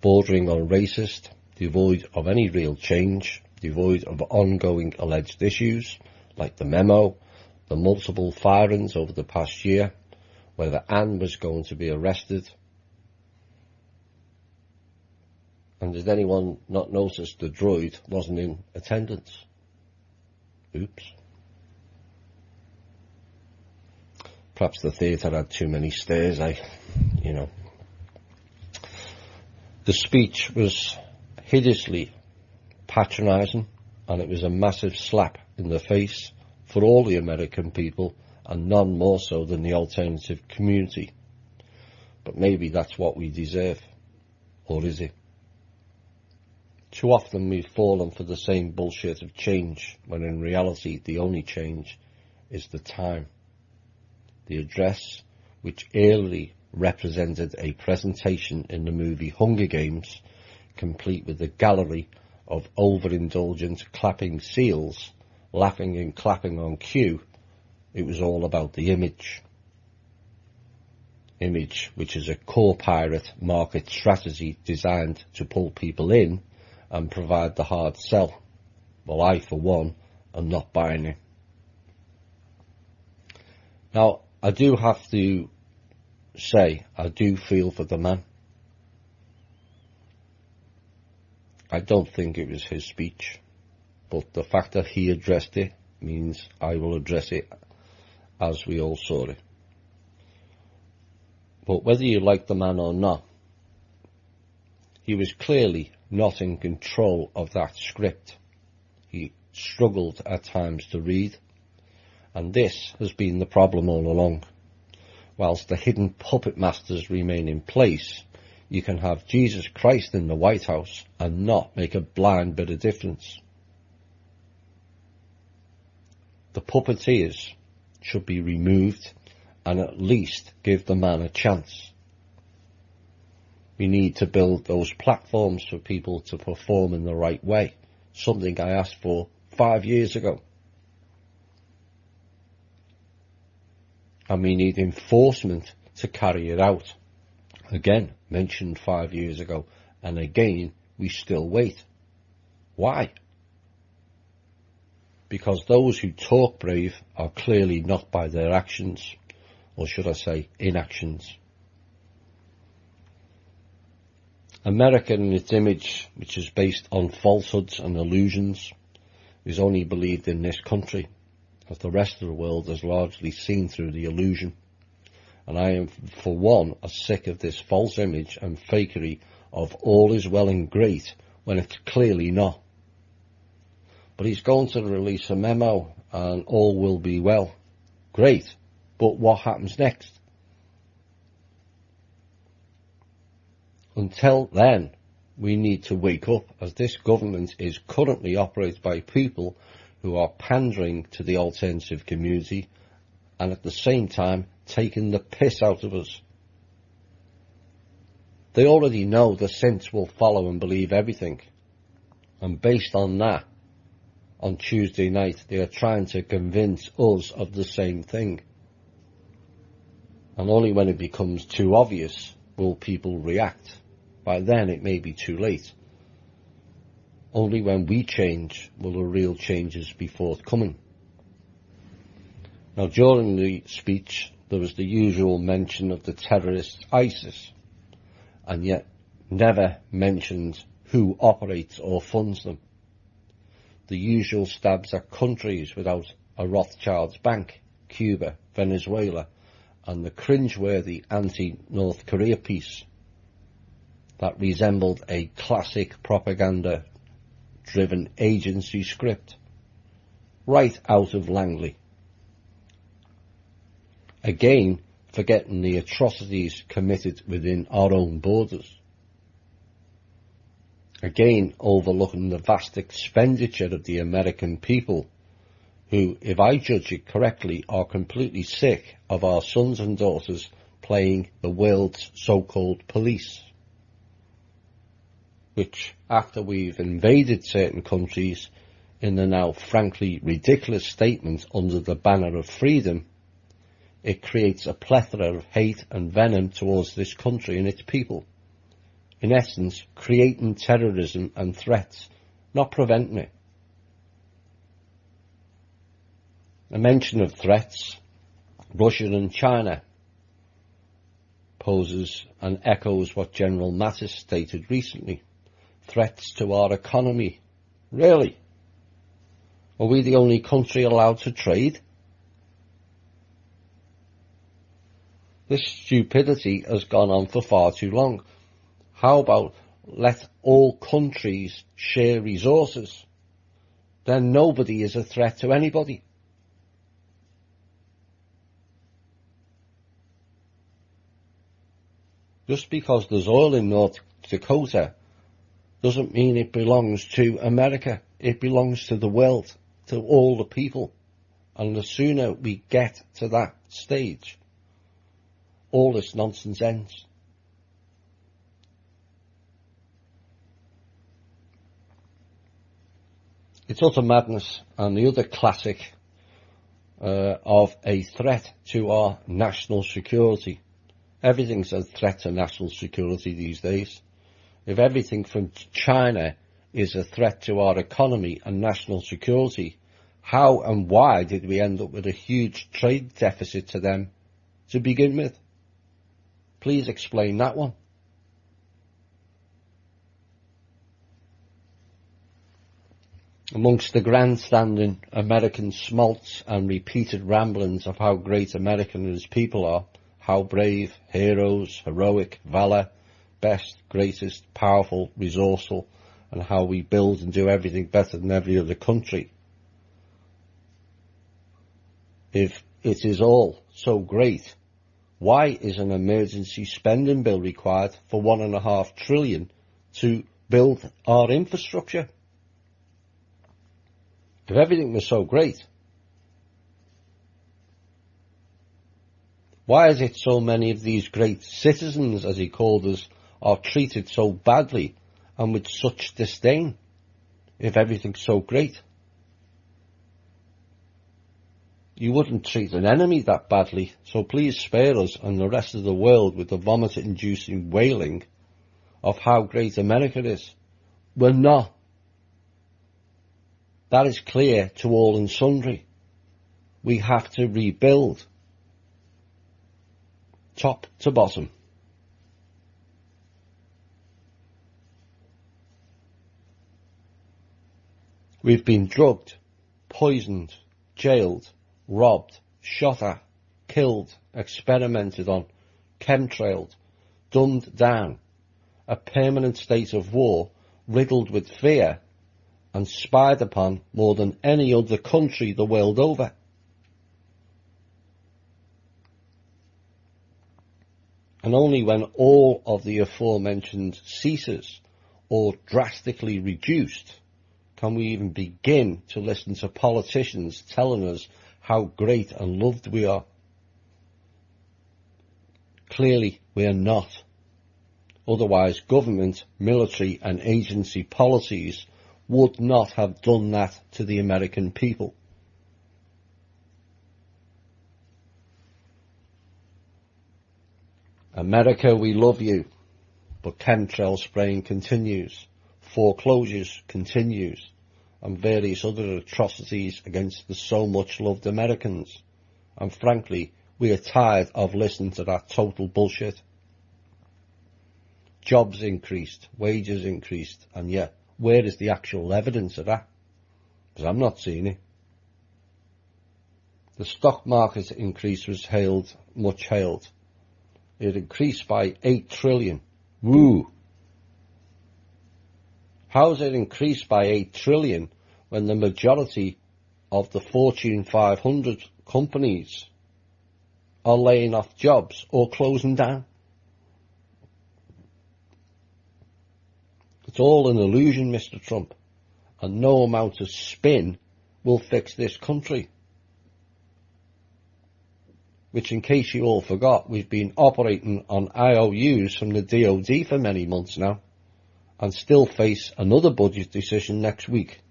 [SPEAKER 2] bordering on racist, devoid of any real change, devoid of ongoing alleged issues, like the memo, the multiple firings over the past year, whether Anne was going to be arrested, And did anyone not notice the droid wasn't in attendance? Oops. Perhaps the theatre had too many stairs, you know. The speech was hideously patronising, and it was a massive slap in the face for all the American people, and none more so than the alternative community. But maybe that's what we deserve. Or is it? Too often we've fallen for the same bullshit of change, when in reality the only change is the time. The address, which eerily represented a presentation in the movie Hunger Games, complete with a gallery of overindulgent clapping seals, laughing and clapping on cue, it was all about the image. Image, which is a core pirate market strategy designed to pull people in and provide the hard sell. Well, I, for one, am not buying it. Now, I do have to say, I do feel for the man. I don't think it was his speech, but the fact that he addressed it means I will address it as we all saw it. But whether you like the man or not, he was clearly not in control of that script. He struggled at times to read, and this has been the problem all along. Whilst the hidden puppet masters remain in place, you can have Jesus Christ in the White House and not make a blind bit of difference. The puppeteers should be removed and at least give the man a chance. We need to build those platforms for people to perform in the right way, something I asked for 5 years ago. And we need enforcement to carry it out. Again, mentioned 5 years ago, and again, we still wait. Why? Because those who talk brave are clearly not by their actions, or should I say, inactions. America in its image, which is based on falsehoods and illusions, is only believed in this country, as the rest of the world is largely seen through the illusion. And I am, for one, sick of this false image and fakery of all is well and great when it's clearly not. But he's going to release a memo and all will be well. Great, but what happens next? Until then, we need to wake up, as this government is currently operated by people who are pandering to the alternative community and at the same time taking the piss out of us. They already know the synths will follow and believe everything. And based on that, on Tuesday night, they are trying to convince us of the same thing. And only when it becomes too obvious will people react. By then it may be too late. Only when we change will the real changes be forthcoming. Now, during the speech, there was the usual mention of the terrorist ISIS, and yet never mentioned who operates or funds them. The usual stabs at countries without a Rothschild's bank, Cuba, Venezuela, and the cringeworthy anti-North Korea piece that resembled a classic propaganda-driven agency script, right out of Langley. Again, forgetting the atrocities committed within our own borders. Again, overlooking the vast expenditure of the American people, who, if I judge it correctly, are completely sick of our sons and daughters playing the world's so-called police. Which, after we've invaded certain countries in the now frankly ridiculous statement under the banner of freedom, it creates a plethora of hate and venom towards this country and its people. In essence, creating terrorism and threats, not preventing it. A mention of threats, Russia and China, poses and echoes what General Mattis stated recently, threats to our economy. Really? Are we the only country allowed to trade? This stupidity has gone on for far too long. How about let all countries share resources? Then nobody is a threat to anybody. Just because there's oil in North Dakota doesn't mean it belongs to America. It belongs to the world, to all the people. And the sooner we get to that stage, all this nonsense ends. It's utter madness, and the other classic of a threat to our national security. Everything's a threat to national security these days. If everything from China is a threat to our economy and national security, how and why did we end up with a huge trade deficit to them to begin with? Please explain that one. Amongst the grandstanding American smolts and repeated ramblings of how great America and its people are, how brave, heroes, heroic, valour, best, greatest, powerful, resourceful, and how we build and do everything better than every other country. If it is all so great, why is an emergency spending bill required for $1.5 trillion to build our infrastructure? If everything was so great, why is it so many of these great citizens, as he called us, are treated so badly and with such disdain, if everything's so great? You wouldn't treat an enemy that badly, so please spare us and the rest of the world with the vomit-inducing wailing of how great America is. We're not. That is clear to all and sundry. We have to rebuild, top to bottom. We've been drugged, poisoned, jailed, robbed, shot at, killed, experimented on, chemtrailed, dumbed down, a permanent state of war, riddled with fear, and spied upon more than any other country the world over. And only when all of the aforementioned ceases or drastically reduced can we even begin to listen to politicians telling us how great and loved we are. Clearly we are not. Otherwise government, military and agency policies would not have done that to the American people. America, we love you, but chemtrail spraying continues, foreclosures continues, and various other atrocities against the so much loved Americans. And frankly, we are tired of listening to that total bullshit. Jobs increased, wages increased, and yet, where is the actual evidence of that? Because I'm not seeing it. The stock market increase was much hailed. It increased by 8 trillion. Woo! How has it increased by 8 trillion when the majority of the Fortune 500 companies are laying off jobs or closing down? It's all an illusion, Mr. Trump, and no amount of spin will fix this country. Which, in case you all forgot, we've been operating on IOUs from the DOD for many months now, and still face another budget decision next week.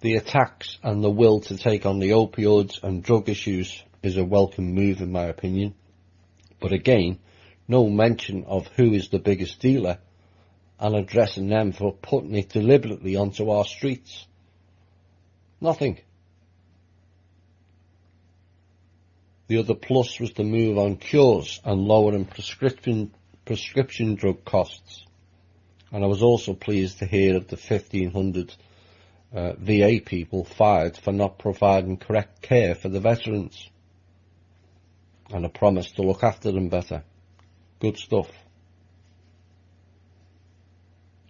[SPEAKER 2] The attacks and the will to take on the opioids and drug issues is a welcome move in my opinion, but again, no mention of who is the biggest dealer and addressing them for putting it deliberately onto our streets. Nothing. The other plus was the move on cures and lowering prescription prescription drug costs. And I was also pleased to hear of the 1,500 VA people fired for not providing correct care for the veterans, and a promise to look after them better. Good stuff.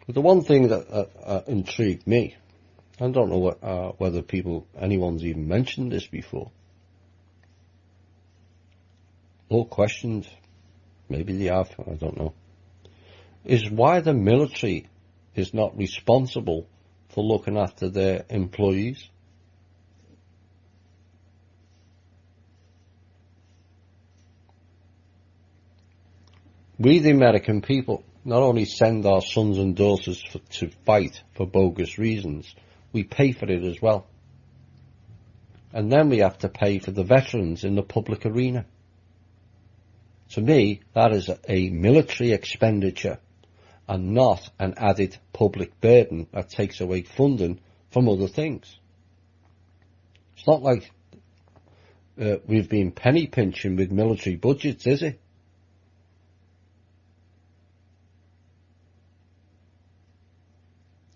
[SPEAKER 2] But the one thing that intrigued me, I don't know whether anyone's even mentioned this before, or questioned, maybe they have, I don't know, is why the military is not responsible for looking after their employees. We, the American people, not only send our sons and daughters to fight for bogus reasons, we pay for it as well. And then we have to pay for the veterans in the public arena. To me, that is a military expenditure and not an added public burden that takes away funding from other things. It's not like we've been penny pinching with military budgets, is it?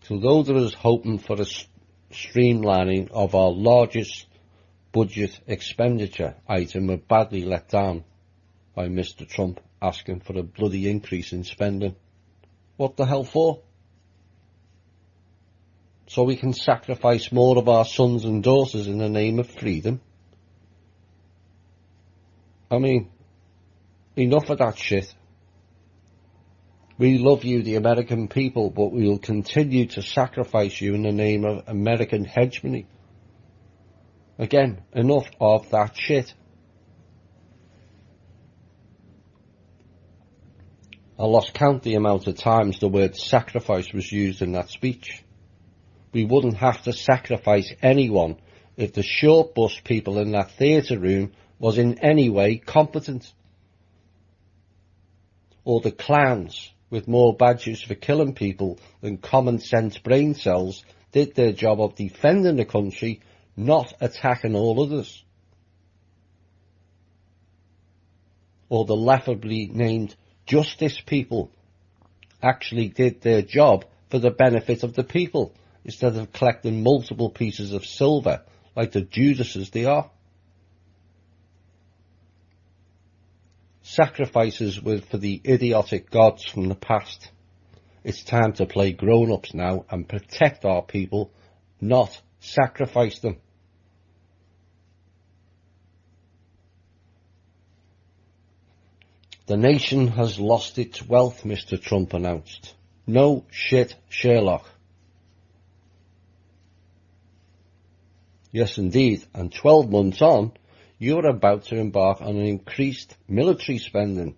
[SPEAKER 2] So those of us hoping for a streamlining of our largest budget expenditure item were badly let down by Mr. Trump asking for a bloody increase in spending. What the hell for? So we can sacrifice more of our sons and daughters in the name of freedom? I mean, enough of that shit. We love you, the American people, but we will continue to sacrifice you in the name of American hegemony. Again, enough of that shit. I lost count the amount of times the word sacrifice was used in that speech. We wouldn't have to sacrifice anyone if the short bus people in that theatre room was in any way competent. Or the clowns with more badges for killing people than common sense brain cells did their job of defending the country, not attacking all others. Or the laughably named justice people actually did their job for the benefit of the people, instead of collecting multiple pieces of silver like the Judases they are. Sacrifices were for the idiotic gods from the past. It's time to play grown-ups now and protect our people, not sacrifice them. The nation has lost its wealth, Mr. Trump announced. No shit, Sherlock. Yes, indeed, and 12 months on, you're about to embark on an increased military spending,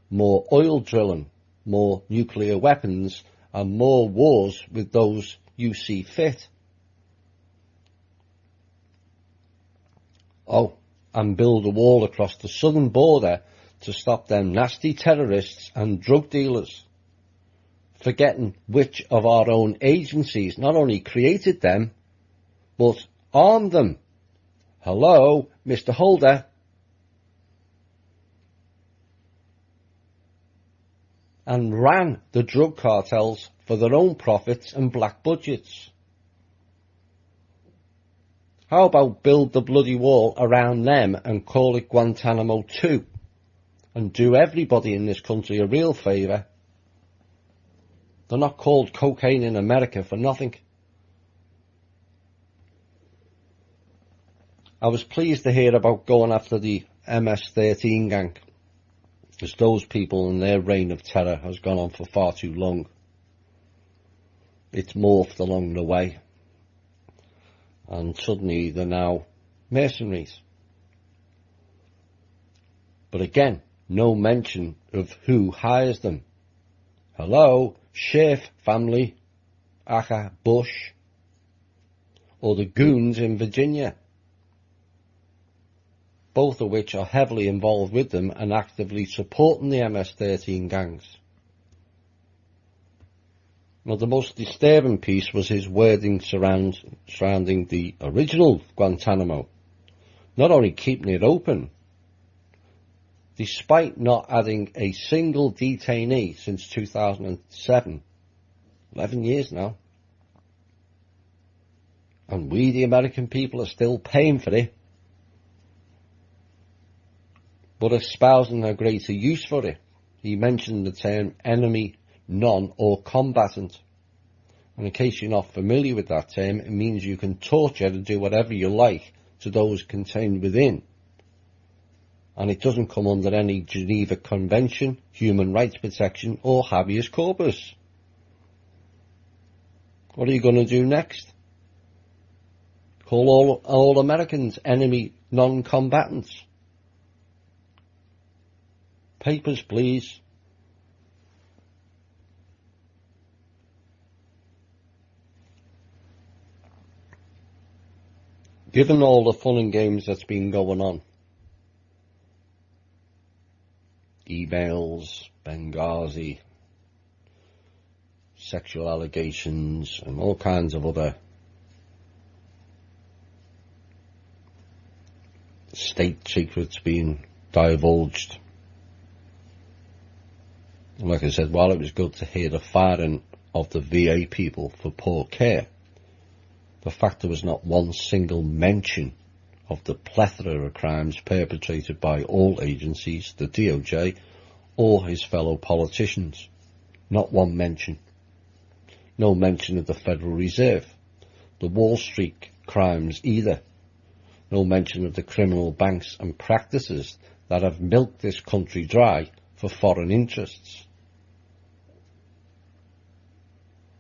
[SPEAKER 2] more oil drilling, more nuclear weapons, and more wars with those you see fit. Oh, and build a wall across the southern border to stop them nasty terrorists and drug dealers, forgetting which of our own agencies not only created them, but armed them. Hello, Mr. Holder. And ran the drug cartels for their own profits and black budgets. How about build the bloody wall around them and call it Guantanamo 2? And do everybody in this country a real favour. They're not called cocaine in America for nothing. I was pleased to hear about going after the MS-13 gang, as those people and their reign of terror has gone on for far too long. It's morphed along the way, and suddenly they're now mercenaries. But again, no mention of who hires them. Hello, Schiff family, aka Bush, or the goons in Virginia, both of which are heavily involved with them and actively supporting the MS-13 gangs. Now, the most disturbing piece was his wording surrounding the original Guantanamo. Not only keeping it open, despite not adding a single detainee since 2007, 11 years now. And we, the American people, are still paying for it, but espousing a greater use for it. He mentioned the term enemy, non or combatant. And in case you're not familiar with that term, it means you can torture and do whatever you like to those contained within. And it doesn't come under any Geneva Convention, human rights protection or habeas corpus. What are you going to do next? Call all Americans enemy non-combatants. Papers, please. Given all the fun and games that's been going on, emails, Benghazi, sexual allegations, and all kinds of other state secrets being divulged. Like I said, while it was good to hear the firing of the VA people for poor care, the fact there was not one single mention of the plethora of crimes perpetrated by all agencies, the DOJ, or his fellow politicians. Not one mention. No mention of the Federal Reserve, the Wall Street crimes either. No mention of the criminal banks and practices that have milked this country dry for foreign interests.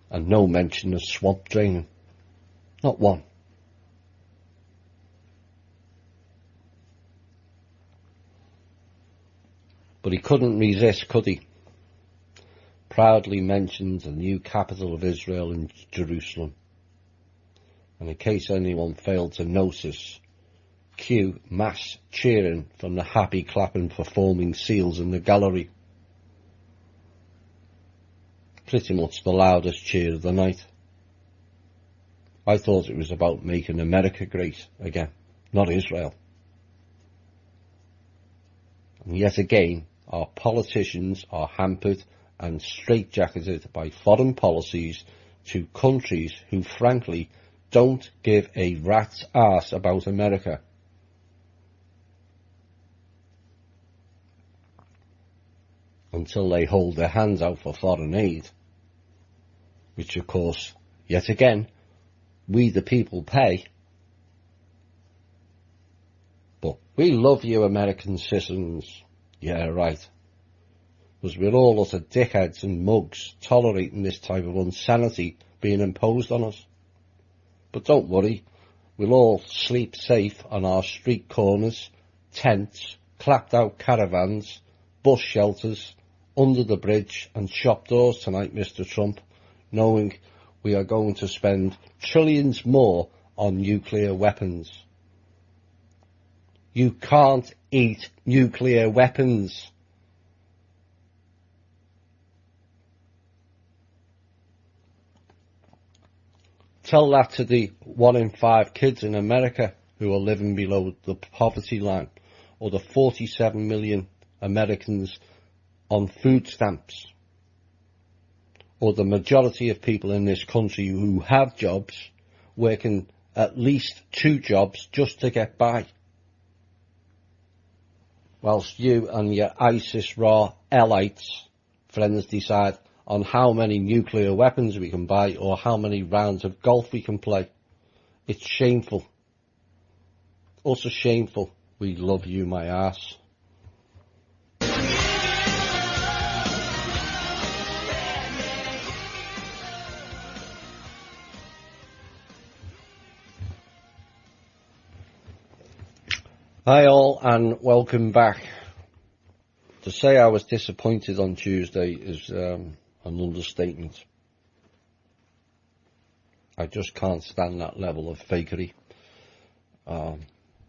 [SPEAKER 2] And no mention of swamp draining. Not one. But he couldn't resist, could he? Proudly mentions the new capital of Israel in Jerusalem. And in case anyone failed to notice, cue mass cheering from the happy clapping performing seals in the gallery. Pretty much the loudest cheer of the night. I thought it was about making America great again, not Israel. And yet again, our politicians are hampered and straitjacketed by foreign policies to countries who frankly don't give a rat's arse about America. Until they hold their hands out for foreign aid, which of course, yet again, we the people pay. But we love you American citizens. Yeah, right. Because we're all utter dickheads and mugs tolerating this type of insanity being imposed on us. But don't worry, we'll all sleep safe on our street corners, tents, clapped out caravans, bus shelters, under the bridge and shop doors tonight, Mr. Trump, knowing we are going to spend trillions more on nuclear weapons. You can't eat nuclear weapons. Tell that to the 1 in 5 kids in America who are living below the poverty line, or the 47 million Americans on food stamps, or the majority of people in this country who have jobs, working at least 2 jobs just to get by, whilst you and your ISIS-Ra elites friends decide on how many nuclear weapons we can buy or how many rounds of golf we can play. It's shameful. Also shameful. We love you, my ass. Hi all and welcome back. To say I was disappointed on Tuesday is an understatement. I just can't stand that level of fakery.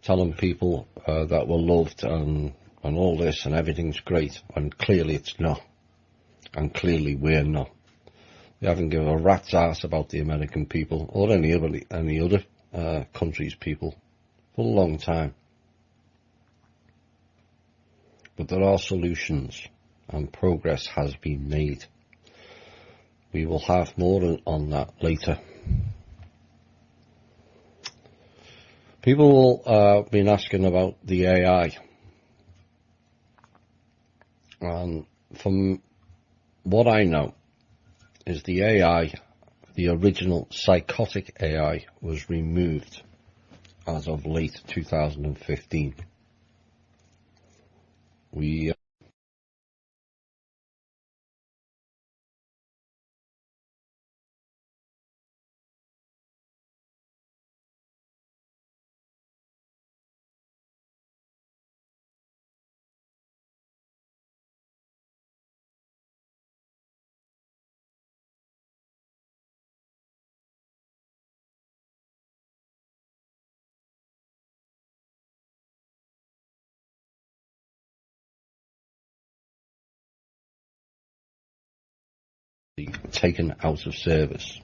[SPEAKER 2] Telling people that we're loved and all this and everything's great, and clearly it's not. And clearly we're not. They haven't given a rat's ass about the American people or any other country's people for a long time. But there are solutions, and progress has been made. We will have more on that later. People have been asking about the AI. And from what I know, is the AI, the original psychotic AI, was removed as of late 2015. We taken out of service.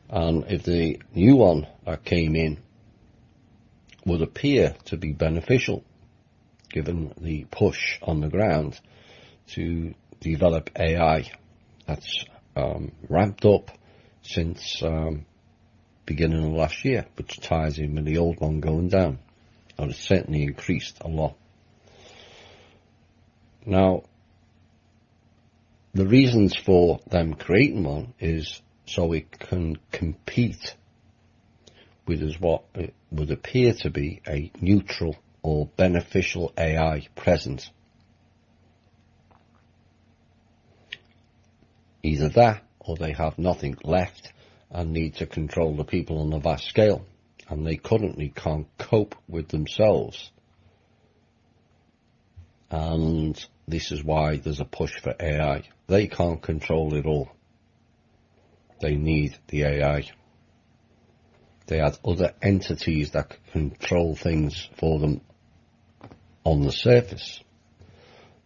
[SPEAKER 2] And if the new one that came in would appear to be beneficial, given the push on the ground to develop AI that's ramped up since beginning of last year, which ties in with the old one going down, and it's certainly increased a lot. Now, the reasons for them creating one is so it can compete with what it would appear to be a neutral or beneficial AI present. Either that, or they have nothing left and need to control the people on a vast scale, and they currently can't cope with themselves. And this is why there's a push for AI. They can't control it all. They need the AI. They had other entities that could control things for them on the surface.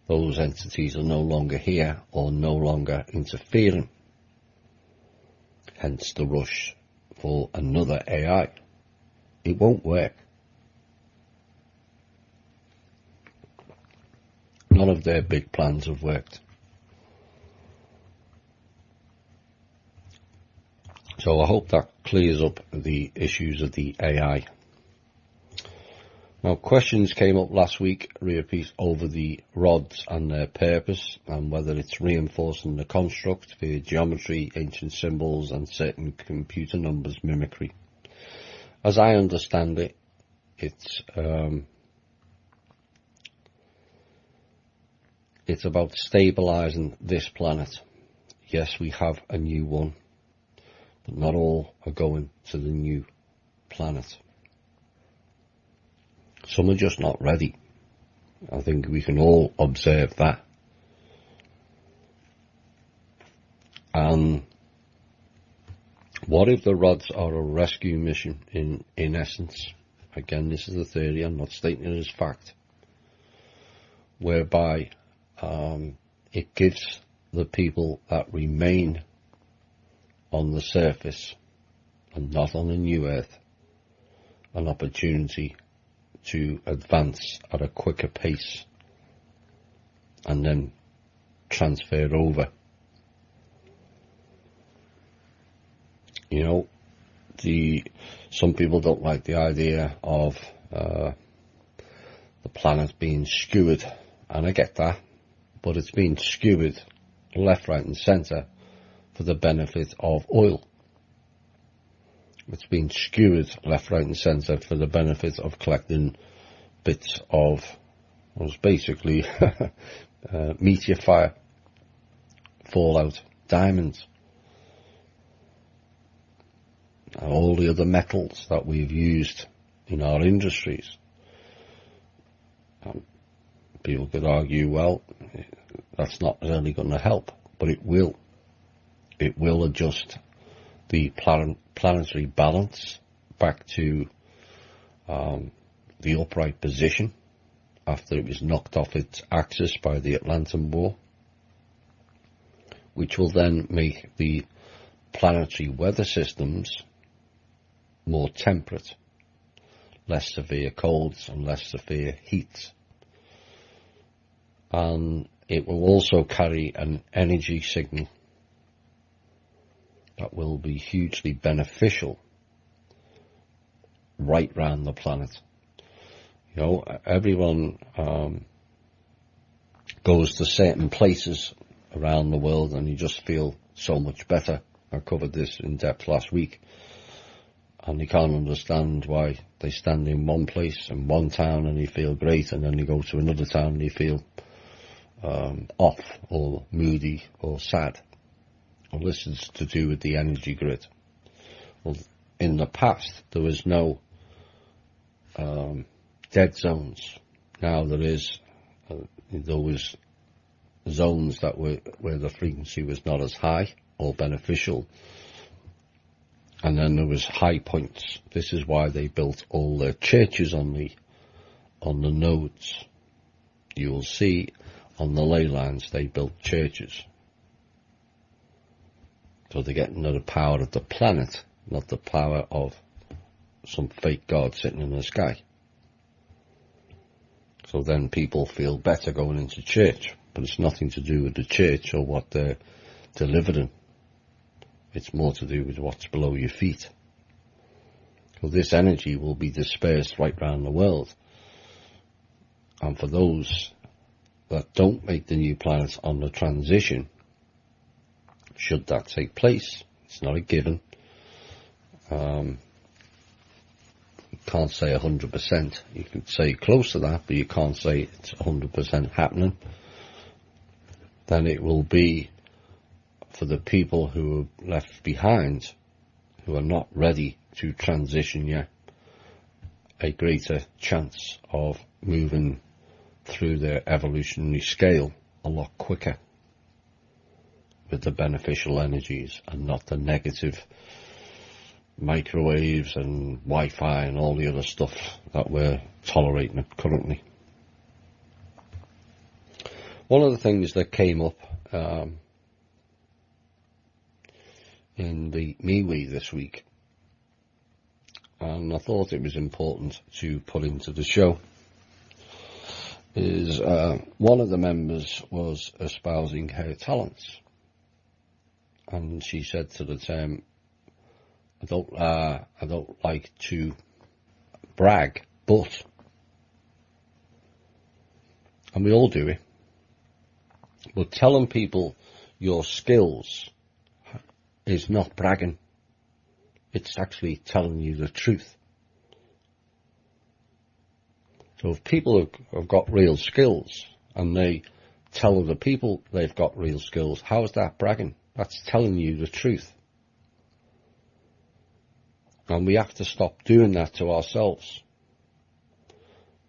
[SPEAKER 2] Those entities are no longer here or no longer interfering. Hence the rush for another AI. It won't work. None of their big plans have worked. So I hope that clears up the issues of the AI. Now, questions came up last week, repeat, over the rods and their purpose, and whether it's reinforcing the construct via geometry, ancient symbols, and certain computer numbers mimicry. As I understand it, it's about stabilizing this planet. Yes, we have a new one, but not all are going to the new planet. Some are just not ready. I think we can all observe that. And what if the rods are a rescue mission in essence? Again, this is a theory, I'm not stating it as fact. Whereby it gives the people that remain on the surface and not on the new earth an opportunity to advance at a quicker pace and then transfer over. You know, some people don't like the idea of the planet being skewered, and I get that, but it's being skewered left, right and centre for the benefit of oil. It's been skewered left, right and centre for the benefit of collecting bits of what was basically meteor fire, fallout, diamonds, and all the other metals that we've used in our industries. People could argue, well, that's not really going to help, but it will. It will adjust the planetary balance back to the upright position after it was knocked off its axis by the Atlantic War, which will then make the planetary weather systems more temperate, less severe colds and less severe heats. and it will also carry an energy signal that will be hugely beneficial right round the planet. You know, everyone goes to certain places around the world and you just feel so much better. I covered this in depth last week, and you can't understand why they stand in one place in one town and you feel great, and then you go to another town and you feel off or moody or sad. Well, this is to do with the energy grid. Well, in the past there was no dead zones. Now there is those zones that were where the frequency was not as high or beneficial, and then there was high points. This is why they built all their churches on the nodes. You will see on the ley lines they built churches. So they're getting the power of the planet, not the power of some fake god sitting in the sky. So then people feel better going into church, but it's nothing to do with the church or what they're delivering. It's more to do with what's below your feet. So this energy will be dispersed right around the world. And for those that don't make the new planets on the transition, should that take place, it's not a given. You can't say 100%. You can say close to that, but you can't say it's 100% happening. Then it will be for the people who are left behind, who are not ready to transition yet, a greater chance of moving through their evolutionary scale a lot quicker with the beneficial energies and not the negative microwaves and Wi-Fi and all the other stuff that we're tolerating currently. One of the things that came up in the MeWe this week, and I thought it was important to put into the show, is one of the members was espousing her talents, and she said to the term, I don't like to brag, but, and we all do it, but telling people your skills is not bragging. It's actually telling you the truth. So if people have got real skills and they tell other people they've got real skills, how is that bragging? That's telling you the truth. And we have to stop doing that to ourselves.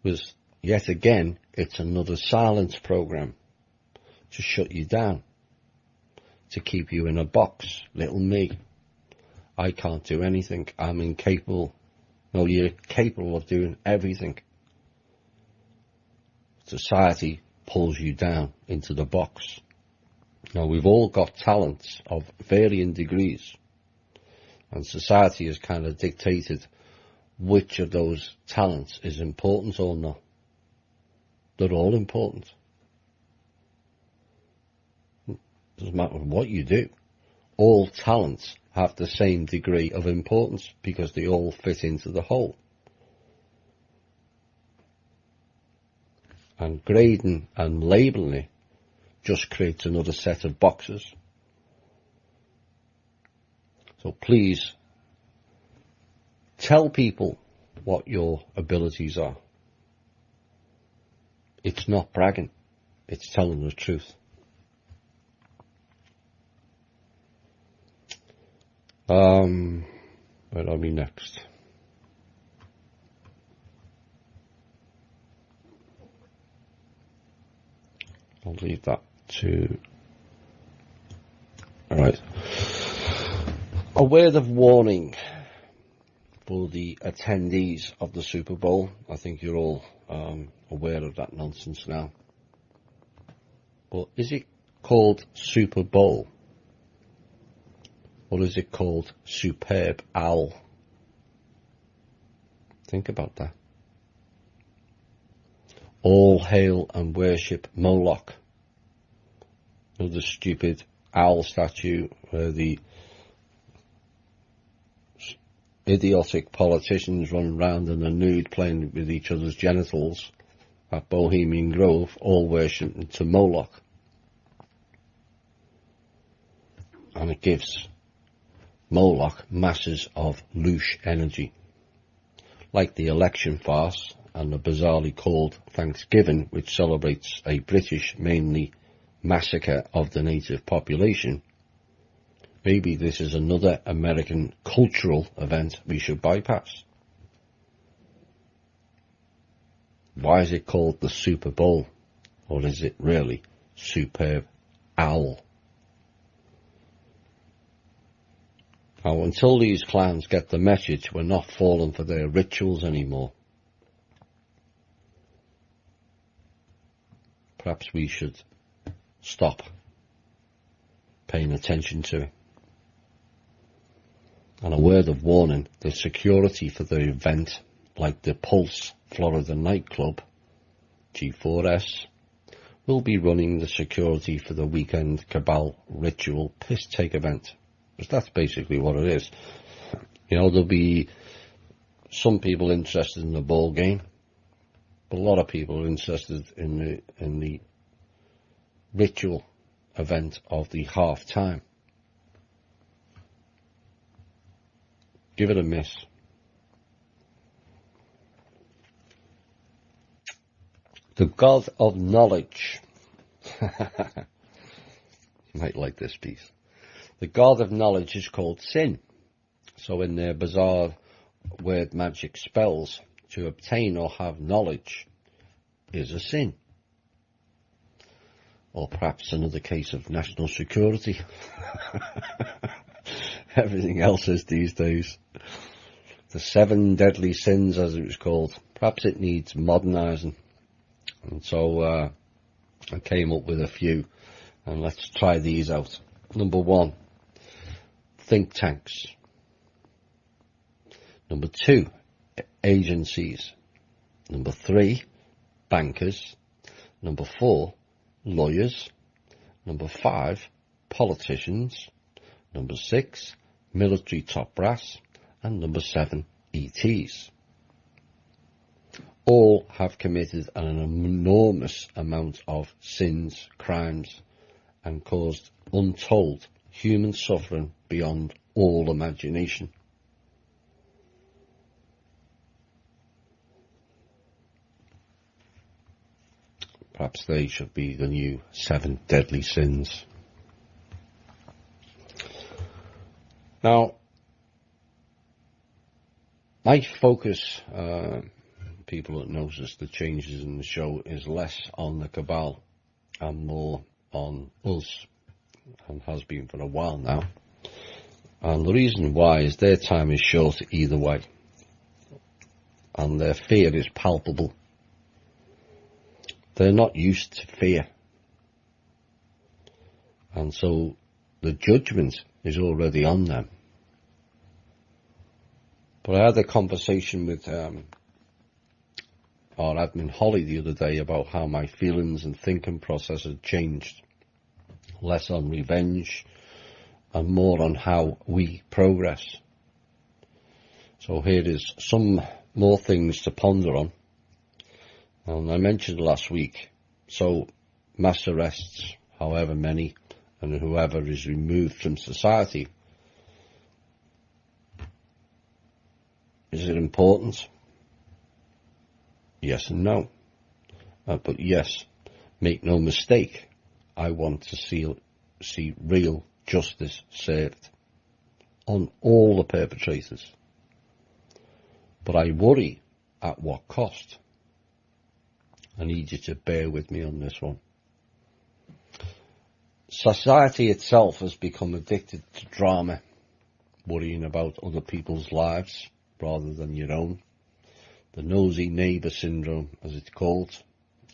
[SPEAKER 2] Because yet again, it's another silence program to shut you down, to keep you in a box. Little me, I can't do anything, I'm incapable. No, you're capable of doing everything. Society pulls you down into the box. Now, we've all got talents of varying degrees, and society has kind of dictated which of those talents is important or not. They're all important. Doesn't matter what you do. All talents have the same degree of importance because they all fit into the whole. And grading and labelling it just creates another set of boxes. So please tell people what your abilities are. It's not bragging, it's telling the truth. Where are we next? I'll leave that to... Alright. A word of warning for the attendees of the Super Bowl. I think you're all aware of that nonsense now. But is it called Super Bowl? Or is it called Superb Owl? Think about that. all hail and worship Moloch. Another stupid owl statue where the idiotic politicians run around in the nude playing with each other's genitals at Bohemian Grove, all worshipping to Moloch. And it gives Moloch masses of louche energy, like the election farce and the bizarrely called Thanksgiving, which celebrates a British mainly massacre of the native population. Maybe this is another American cultural event we should bypass. Why is it called the Super Bowl? Or is it really Superb Owl? Now, until these clowns get the message, we're not falling for their rituals anymore. Perhaps we should stop paying attention to it. And a word of warning, the security for the event, like the Pulse Florida nightclub, G4S, will be running the security for the weekend cabal ritual piss take event. Because that's basically what it is. You know, there'll be some people interested in the ball game, but a lot of people are interested in the ritual event of the half time. Give it a miss. The God of Knowledge. You might like this piece. The God of Knowledge is called sin. So in their bizarre word magic spells, to obtain or have knowledge is a sin. Or perhaps another case of national security. Everything else is these days. The 7 deadly sins, as it was called. Perhaps it needs modernising. And so I came up with a few. And let's try these out. Number 1, think tanks. Number 2, agencies. Number 3, bankers. Number 4, lawyers. Number 5, politicians. Number 6, military top brass. And number 7, ETs. All have committed an enormous amount of sins, crimes, and caused untold human suffering beyond all imagination. Perhaps they should be the new 7 deadly sins. Now, my focus, people that notice the changes in the show, is less on the cabal and more on us, and has been for a while now. And the reason why is their time is short either way, and their fear is palpable. They're not used to fear, and so the judgment is already on them. But I had a conversation with our admin Holly the other day about how my feelings and thinking process had changed. Less on revenge and more on how we progress. So here is some more things to ponder on. And I mentioned last week, so mass arrests, however many, and whoever is removed from society. Is it important? Yes and no. But yes, make no mistake, I want to see real justice served on all the perpetrators. But I worry at what cost. I need you to bear with me on this one. Society itself has become addicted to drama, worrying about other people's lives rather than your own. The nosy neighbour syndrome, as it's called.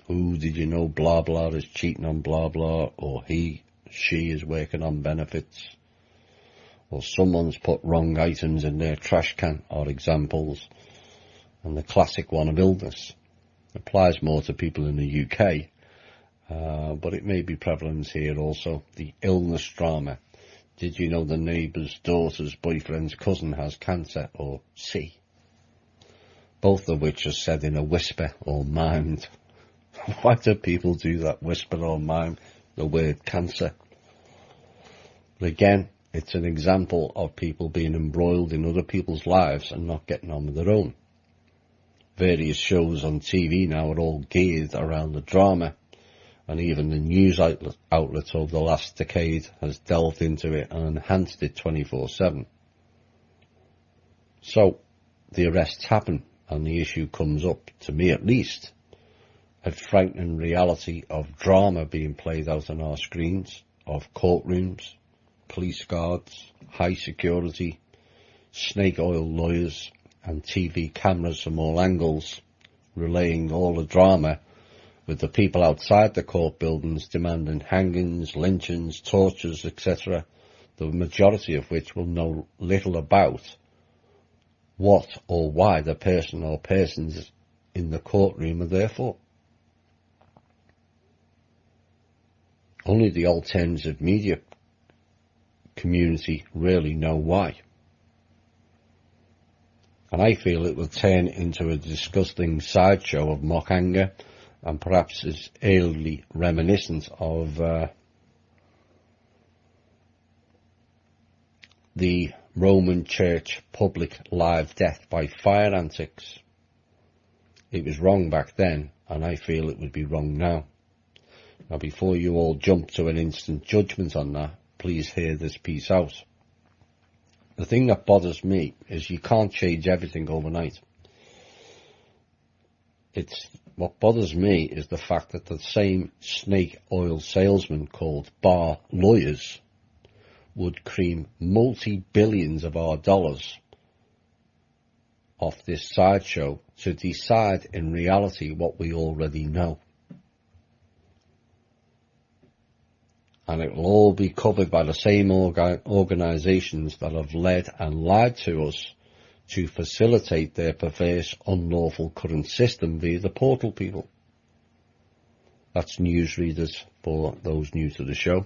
[SPEAKER 2] Who did you know blah blah is cheating on blah blah, or she is working on benefits, or someone's put wrong items in their trash can, are examples. And the classic one of illness. applies more to people in the UK, but it may be prevalent here also. The illness drama. Did you know the neighbour's daughter's boyfriend's cousin has cancer, or C? Both of which are said in a whisper or mimed. Why do people do that, whisper or mime the word cancer? But again, it's an example of people being embroiled in other people's lives and not getting on with their own. Various shows on TV now are all geared around the drama, and even the news outlet over the last decade has delved into it and enhanced it 24/7. So, the arrests happen, and the issue comes up, to me at least, a frightening reality of drama being played out on our screens, of courtrooms, police guards, high security, snake oil lawyers, and TV cameras from all angles, relaying all the drama, with the people outside the court buildings demanding hangings, lynchings, tortures, etc., the majority of which will know little about what or why the person or persons in the courtroom are there for. Only the alternative media community really know why. And I feel it will turn into a disgusting sideshow of mock anger, and perhaps is eerily reminiscent of the Roman Church public live death by fire antics. It was wrong back then, and I feel it would be wrong now. Now, before you all jump to an instant judgment on that, please hear this piece out. The thing that bothers me is you can't change everything overnight. What bothers me is the fact that the same snake oil salesmen called bar lawyers would cream multi-billions of our dollars off this sideshow to decide in reality what we already know. And it will all be covered by the same organisations that have led and lied to us to facilitate their perverse, unlawful current system via the portal people. That's newsreaders for those new to the show.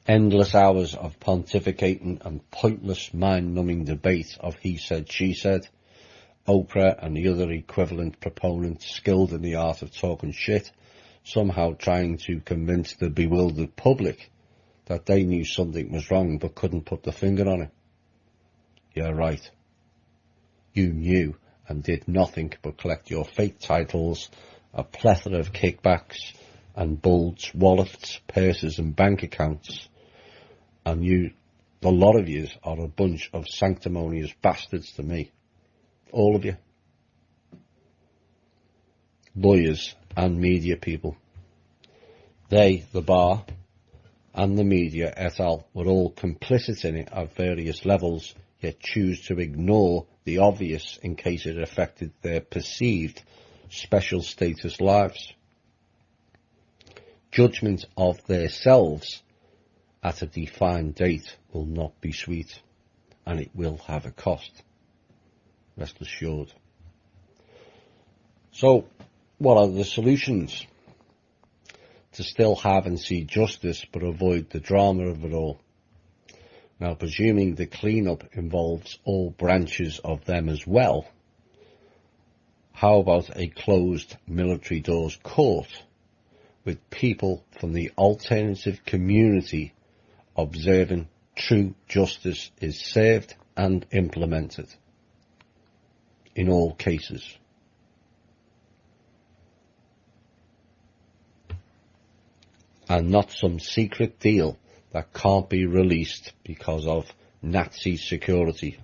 [SPEAKER 2] Endless hours of pontificating and pointless mind-numbing debate of he said, she said. Oprah and the other equivalent proponents skilled in the art of talking shit, somehow trying to convince the bewildered public that they knew something was wrong but couldn't put the finger on it. Yeah, right. You knew and did nothing but collect your fake titles, a plethora of kickbacks, and bulged wallets, purses and bank accounts. And you, a lot of you, are a bunch of sanctimonious bastards to me. All of you. Lawyers and media people. They, the bar, and the media et al. Were all complicit in it at various levels, yet choose to ignore the obvious in case it affected their perceived special status lives. Judgment of themselves at a defined date will not be sweet, and it will have a cost. Rest assured. So, what are the solutions? To still have and see justice, but avoid the drama of it all. Now, presuming the clean-up involves all branches of them as well, how about a closed military doors court with people from the alternative community observing true justice is served and implemented in all cases? And not some secret deal that can't be released because of Nazi security.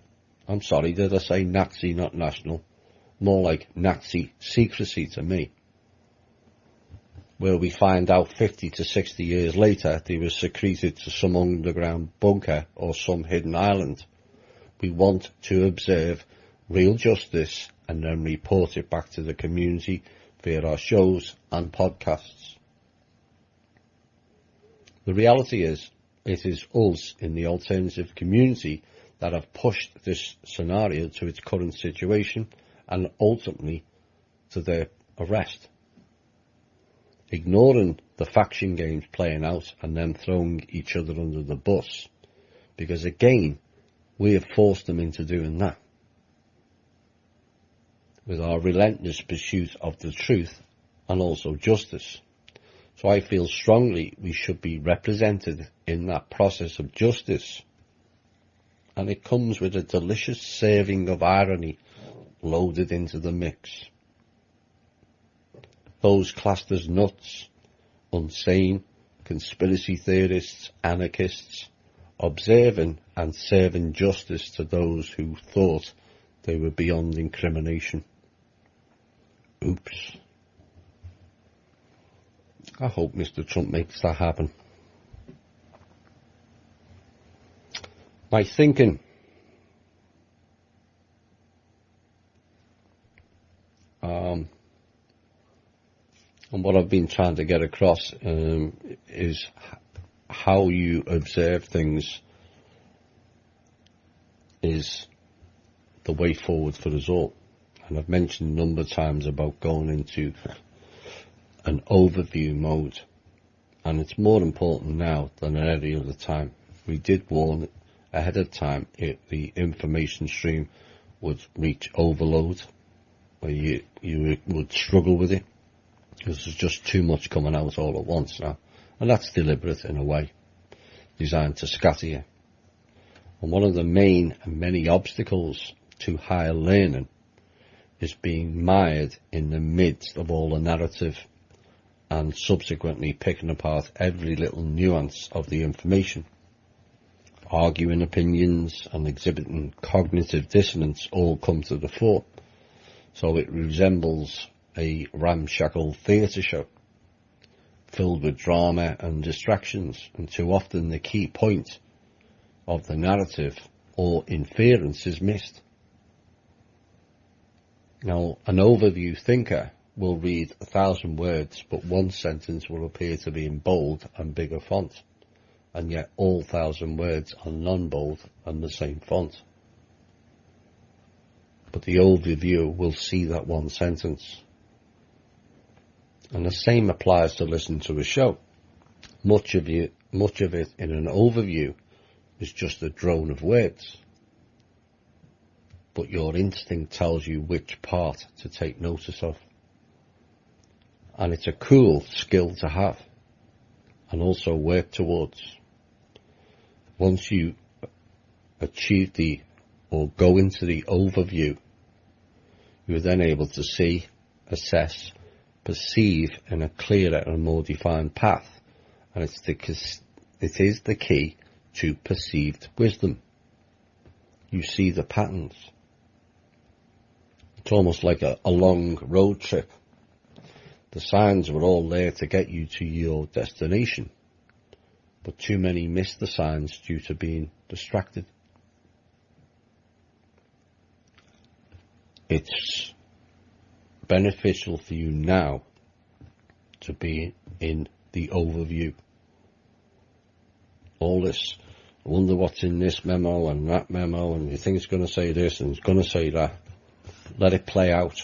[SPEAKER 2] I'm sorry, did I say Nazi, not national? More like Nazi secrecy to me. Where we find out 50 to 60 years later they were secreted to some underground bunker or some hidden island. We want to observe real justice and then report it back to the community via our shows and podcasts. The reality is, it is us in the alternative community that have pushed this scenario to its current situation and ultimately to their arrest. Ignoring the faction games playing out and then throwing each other under the bus, because again, we have forced them into doing that. With our relentless pursuit of the truth and also justice. So I feel strongly we should be represented in that process of justice. And it comes with a delicious serving of irony loaded into the mix. Those classed as nuts, insane, conspiracy theorists, anarchists, observing and serving justice to those who thought they were beyond incrimination. Oops. I hope Mr. Trump makes that happen. My thinking. And what I've been trying to get across is how you observe things is the way forward for us all. And I've mentioned a number of times about going into an overview mode. And it's more important now than at any other time. We did warn ahead of time the information stream would reach overload, where you would struggle with it. Because there's just too much coming out all at once now. And that's deliberate in a way, designed to scatter you. And one of the main and many obstacles to higher learning is being mired in the midst of all the narrative and subsequently picking apart every little nuance of the information. Arguing opinions and exhibiting cognitive dissonance all come to the fore. So it resembles a ramshackle theatre show, filled with drama and distractions, and too often the key point of the narrative or inference is missed. Now, an overview thinker will read 1,000 words, but one sentence will appear to be in bold and bigger font, and yet all 1,000 words are non-bold and the same font. But the overviewer will see that one sentence. And the same applies to listen to a show. Much of it in an overview is just a drone of words. But your instinct tells you which part to take notice of. And it's a cool skill to have and also work towards. Once you achieve or go into the overview, you're then able to see, assess, perceive in a clearer and more defined path, and it is the key to perceived wisdom. You see the patterns. It's almost like a long road trip. The signs were all there to get you to your destination, but too many miss the signs due to being distracted. It's beneficial for you now to be in the overview. All this, I wonder what's in this memo and that memo, and you think it's going to say this and it's going to say that. Let it play out.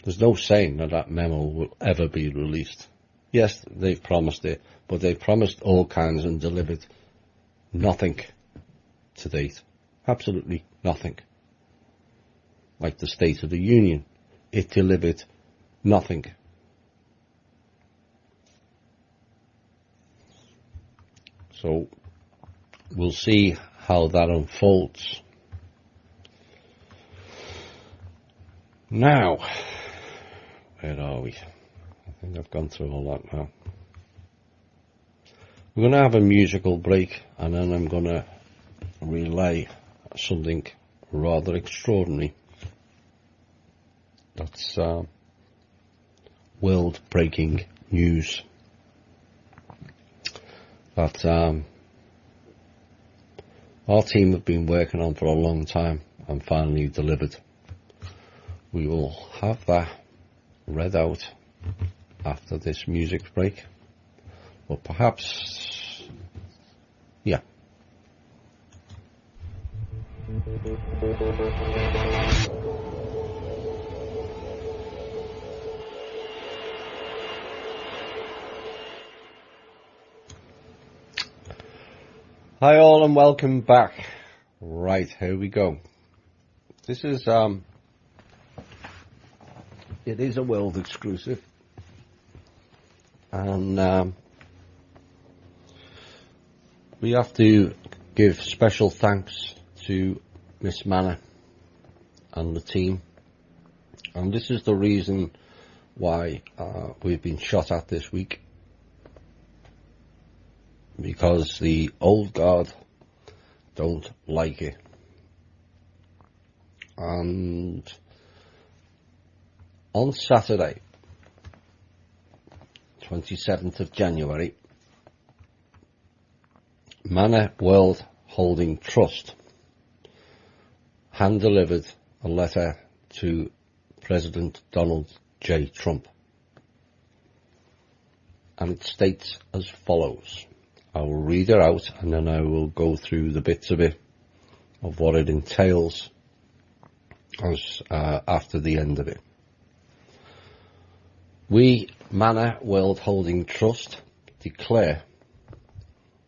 [SPEAKER 2] There's no saying that memo will ever be released. Yes, they've promised it, but they've promised all kinds and delivered nothing to date. Absolutely nothing. Like the State of the Union, it delivered nothing. So we'll see how that unfolds. Now, where are we? I think I've gone through all that now. We're going to have a musical break, and then I'm going to relay something rather extraordinary. That's world-breaking news that our team have been working on for a long time and finally delivered. We will have that read out after this music break, or perhaps, yeah. Hi all and welcome back. Right, here we go. This is it is a world exclusive, and we have to give special thanks to Miss Manna and the team, and this is the reason why we've been shot at this week. Because the old guard don't like it. And on Saturday, 27th of January, Manor World Holding Trust hand-delivered a letter to President Donald J. Trump. And it states as follows. I will read it out and then I will go through the bits of it, of what it entails after the end of it. We, Manor World Holding Trust, declare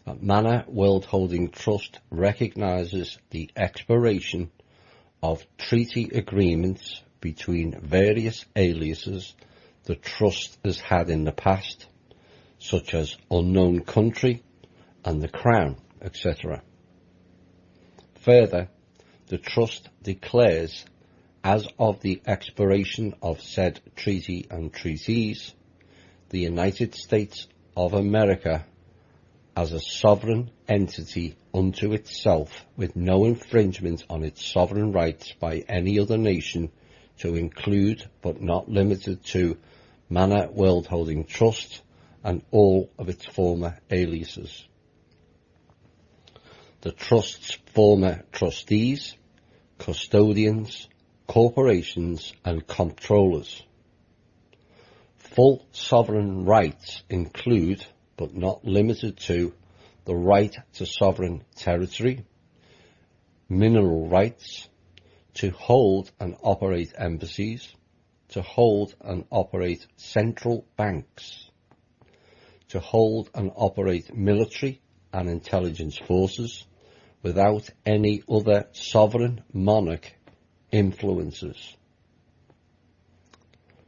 [SPEAKER 2] that Manor World Holding Trust recognises the expiration of treaty agreements between various aliases the Trust has had in the past, such as Unknown Country, and the Crown, etc. Further, the Trust declares, as of the expiration of said treaty and treaties, the United States of America as a sovereign entity unto itself, with no infringement on its sovereign rights by any other nation, to include but not limited to Manor World Holding Trust and all of its former aliases. The Trust's former trustees, custodians, corporations and comptrollers. Full sovereign rights include, but not limited to, the right to sovereign territory, mineral rights, to hold and operate embassies, to hold and operate central banks, to hold and operate military and intelligence forces without any other sovereign monarch influences.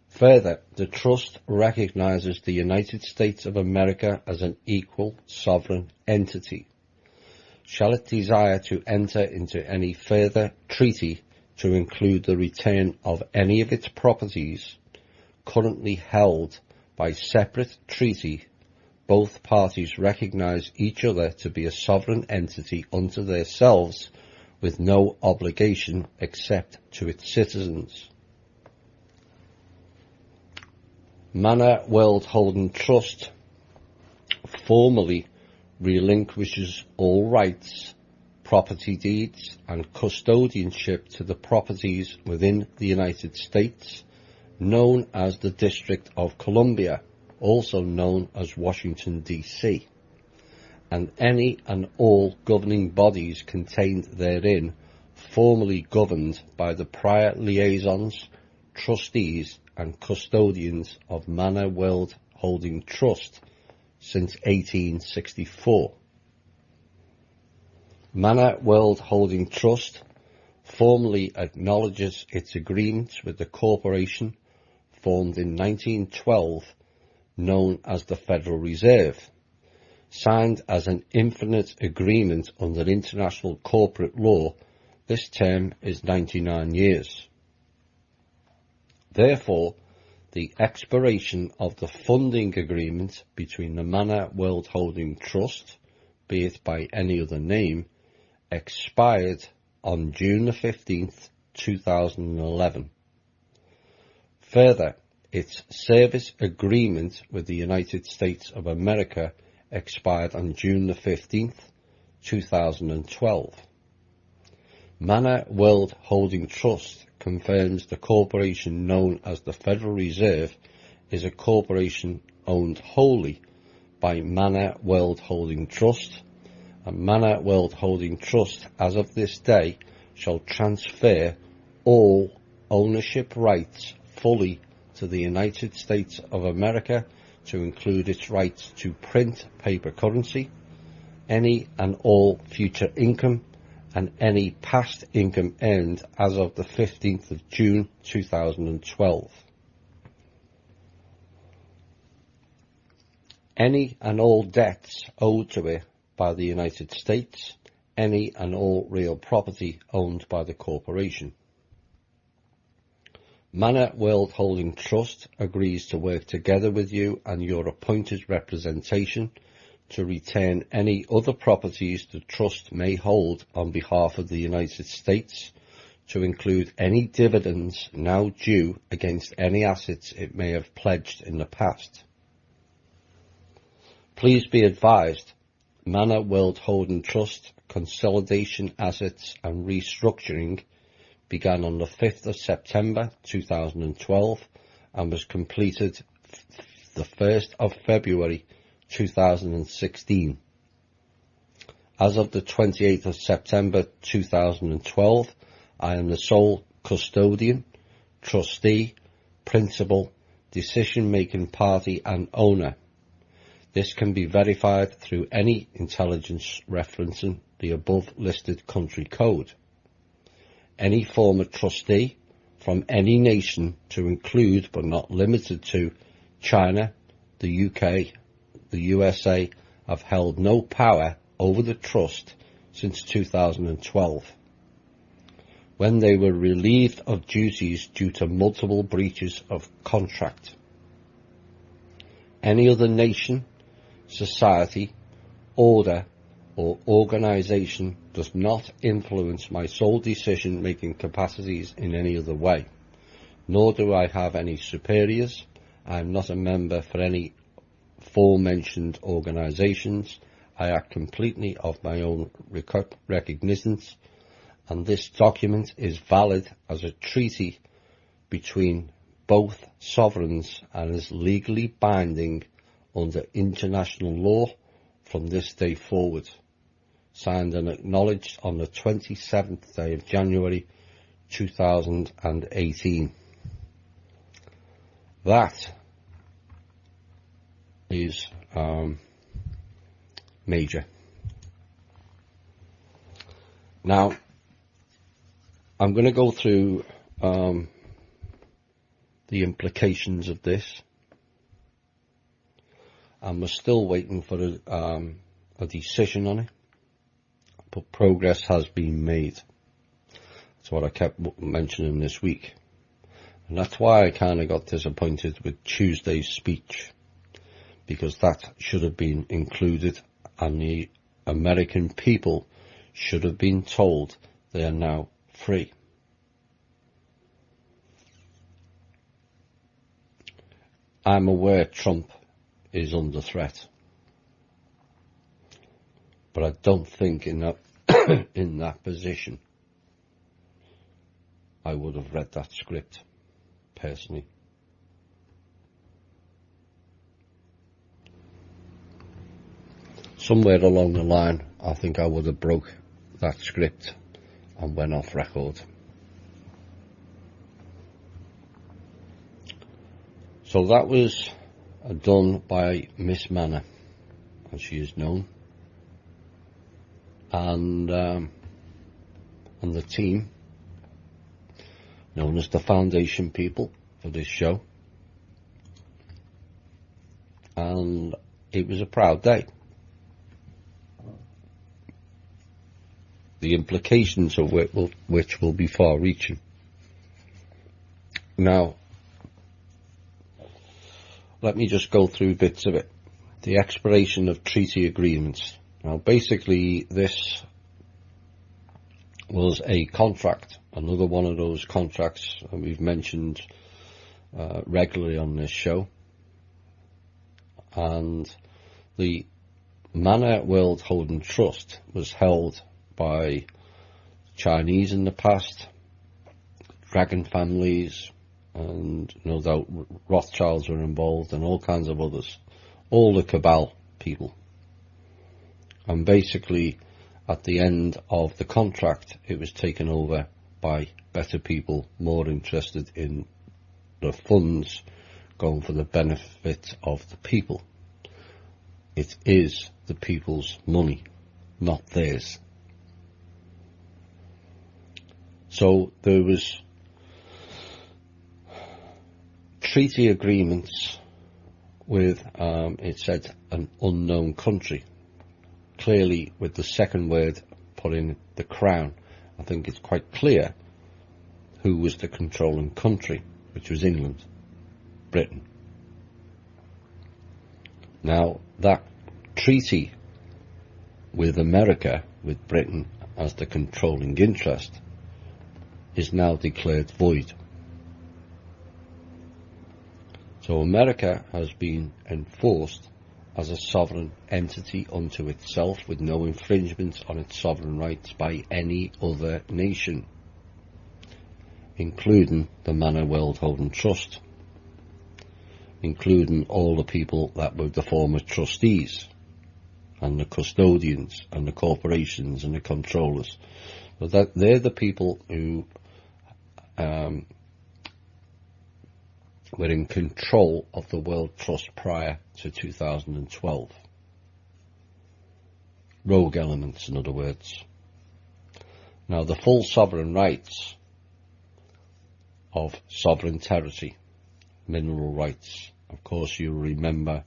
[SPEAKER 2] Further, the Trust recognises the United States of America as an equal sovereign entity. Shall it desire to enter into any further treaty to include the return of any of its properties currently held by separate treaty, both parties recognise each other to be a sovereign entity unto themselves, with no obligation except to its citizens. Manor World Holding Trust formally relinquishes all rights, property deeds and custodianship to the properties within the United States, known as the District of Columbia, also known as Washington, D.C., and any and all governing bodies contained therein, formally governed by the prior liaisons, trustees and custodians of Manor World Holding Trust since 1864. Manor World Holding Trust formally acknowledges its agreements with the corporation formed in 1912, known as the Federal Reserve, signed as an infinite agreement under international corporate law. This term is 99 years. Therefore, the expiration of the funding agreement between the Manor World Holding Trust, be it by any other name, expired on June the 15th, 2011. Further, its service agreement with the United States of America expired on June the 15th, 2012. Manor World Holding Trust confirms the corporation known as the Federal Reserve is a corporation owned wholly by Manor World Holding Trust, and Manor World Holding Trust, as of this day, shall transfer all ownership rights fully to the United States of America, to include its rights to print paper currency, any and all future income and any past income earned as of the 15th of June 2012. Any and all debts owed to it by the United States, any and all real property owned by the corporation. Manor World Holding Trust agrees to work together with you and your appointed representation to return any other properties the Trust may hold on behalf of the United States, to include any dividends now due against any assets it may have pledged in the past. Please be advised, Manor World Holding Trust consolidation assets and restructuring began on the 5th of September 2012 and was completed the 1st of February 2016. As of the 28th of September 2012, I am the sole custodian, trustee, principal, decision-making party and owner. This can be verified through any intelligence referencing the above listed country code. Any former trustee from any nation, to include but not limited to China, the UK, the USA, have held no power over the trust since 2012, when they were relieved of duties due to multiple breaches of contract. Any other nation, society, order, or organisation does not influence my sole decision-making capacities in any other way, nor do I have any superiors. I am not a member for any aforementioned organisations. I act completely of my own recognizance, and this document is valid as a treaty between both sovereigns and is legally binding under international law from this day forward. Signed and acknowledged on the 27th day of January 2018. That is major. Now, I'm going to go through the implications of this, and we're still waiting for a decision on it, but progress has been made. That's what I kept mentioning this week, and that's why I kind of got disappointed with Tuesday's speech, because that should have been included, and the American people should have been told they are now free. I'm aware Trump is under threat, but I don't think in that in that position I would have read that script personally. Somewhere along the line, I think I would have broke that script and went off record. So that was done by Miss Manor, as she is known, and the team, known as the foundation people for this show, and it was a proud day. The implications of which will be far-reaching. Now, let me just go through bits of it. The expiration of treaty agreements. Now, basically, this was a contract, another one of those contracts that we've mentioned regularly on this show. And the Manor World Holding Trust was held by Chinese in the past, dragon families, and no doubt Rothschilds were involved, and all kinds of others, all the cabal people. And basically, at the end of the contract, it was taken over by better people, more interested in the funds going for the benefit of the people. It is the people's money not theirs. So there was treaty agreements with, it said, an unknown country. Clearly, with the second word put in the crown, I think it's quite clear who was the controlling country, which was England, Britain. Now, that treaty with America, with Britain as the controlling interest, is now declared void. So America has been enforced as a sovereign entity unto itself, with no infringement on its sovereign rights by any other nation, including the Manor World Holding Trust, including all the people that were the former trustees, and the custodians, and the corporations, and the controllers. But that they're the people who were in control of the World Trust prior to 2012. Rogue elements, in other words. Now, the full sovereign rights of sovereign territory, mineral rights. Of course, you remember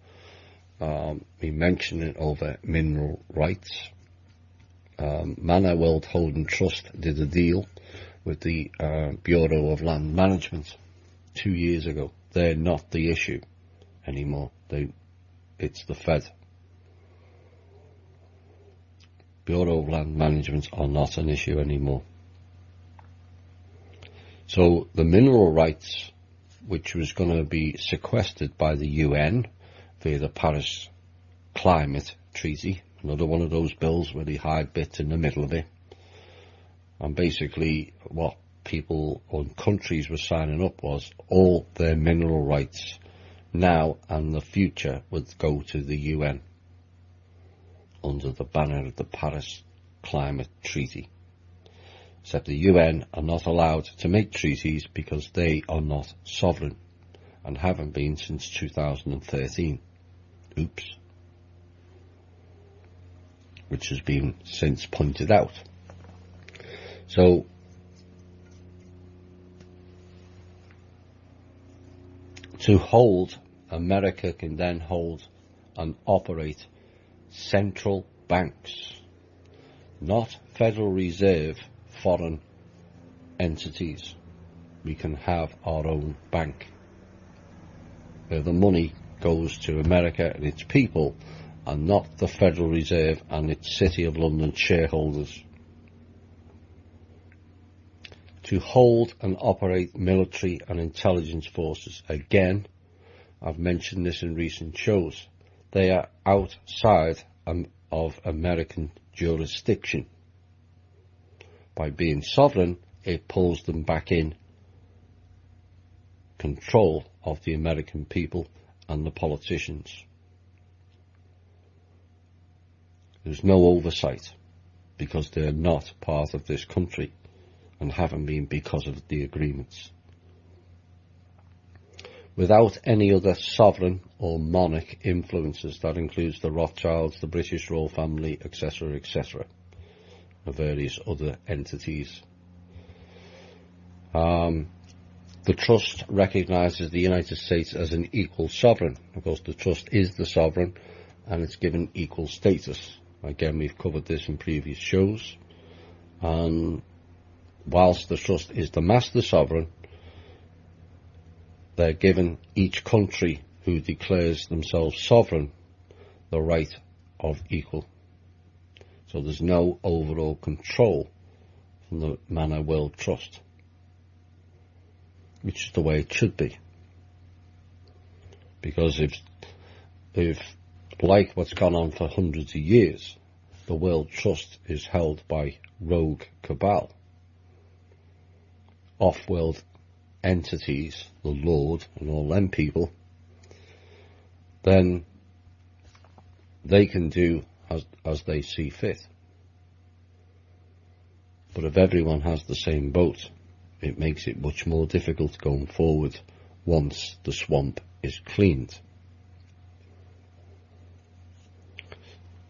[SPEAKER 2] me mentioning over mineral rights. Manor World Holding Trust did a deal with the Bureau of Land Management 2 years ago. They're not the issue anymore. It's the Fed. Bureau of Land Management are not an issue anymore. So the mineral rights, which was going to be sequestered by the UN via the Paris Climate Treaty, another one of those bills where they hide bits in the middle of it, and basically what people or countries were signing up was all their mineral rights now and the future would go to the UN under the banner of the Paris Climate Treaty. Except the UN are not allowed to make treaties because they are not sovereign and haven't been since 2013. Oops. Which has been since pointed out. So, to hold, America can then hold and operate central banks, not Federal Reserve foreign entities. We can have our own bank, where the money goes to America and its people, and not the Federal Reserve and its City of London shareholders. To hold and operate military and intelligence forces, again, I've mentioned this in recent shows, they are outside of American jurisdiction. By being sovereign, it pulls them back in control of the American people and the politicians. There's no oversight because they're not part of this country and haven't been because of the agreements. Without any other sovereign or monarch influences, that includes the Rothschilds, the British royal family, etc., etc., and various other entities. The trust recognises the United States as an equal sovereign. Of course, the trust is the sovereign and it's given equal status. Again, we've covered this in previous shows. And whilst the trust is the master sovereign, they're given, each country who declares themselves sovereign, the right of equal. So there's no overall control from the Manor World Trust, which is the way it should be. Because if like what's gone on for hundreds of years, the World Trust is held by rogue cabal, off-world entities, the Lord and all them people, then they can do as they see fit. But if everyone has the same boat, it makes it much more difficult going forward once the swamp is cleaned.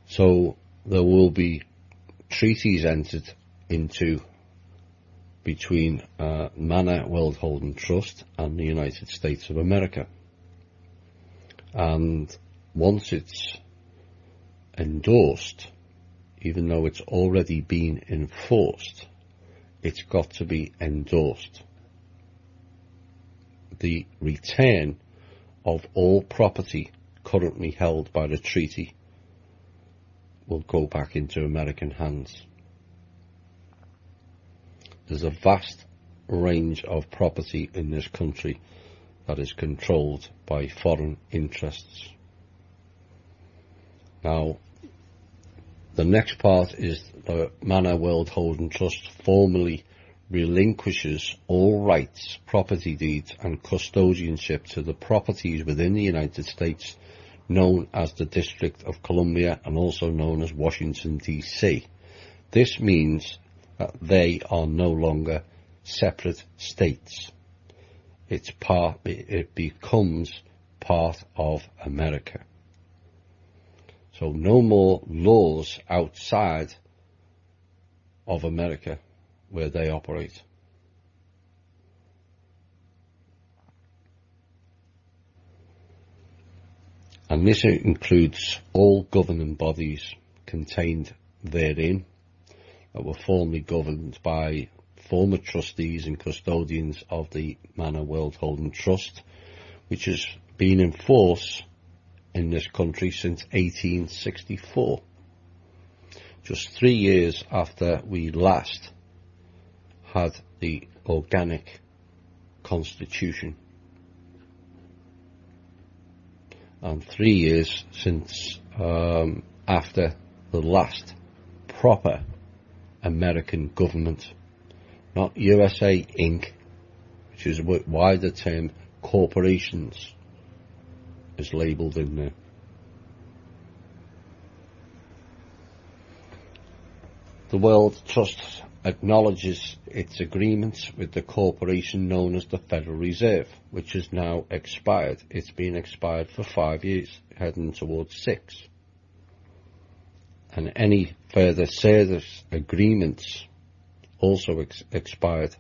[SPEAKER 2] So there will be treaties entered into between Manor World Holding Trust and the United States of America. And once it's endorsed, even though it's already been enforced, it's got to be endorsed. The return of all property currently held by the treaty will go back into American hands. There's a vast range of property in this country that is controlled by foreign interests. Now, the next part is the Manor World Holding Trust formally relinquishes all rights, property deeds and custodianship to the properties within the United States known as the District of Columbia and also known as Washington, D.C. This means that they are no longer separate states. It becomes part of America. So no more laws outside of America where they operate. And this includes all governing bodies contained therein that were formerly governed by former trustees and custodians of the Manor World Holding Trust, which has been in force in this country since 1864. Just 3 years after we last had the organic constitution, and 3 years since after the last proper American government, not USA Inc., which is a wider term, corporations is labelled in there. The World Trust acknowledges its agreements with the corporation known as the Federal Reserve, which has now expired. It's been expired for 5 years, heading towards 6. And any further service agreements also expired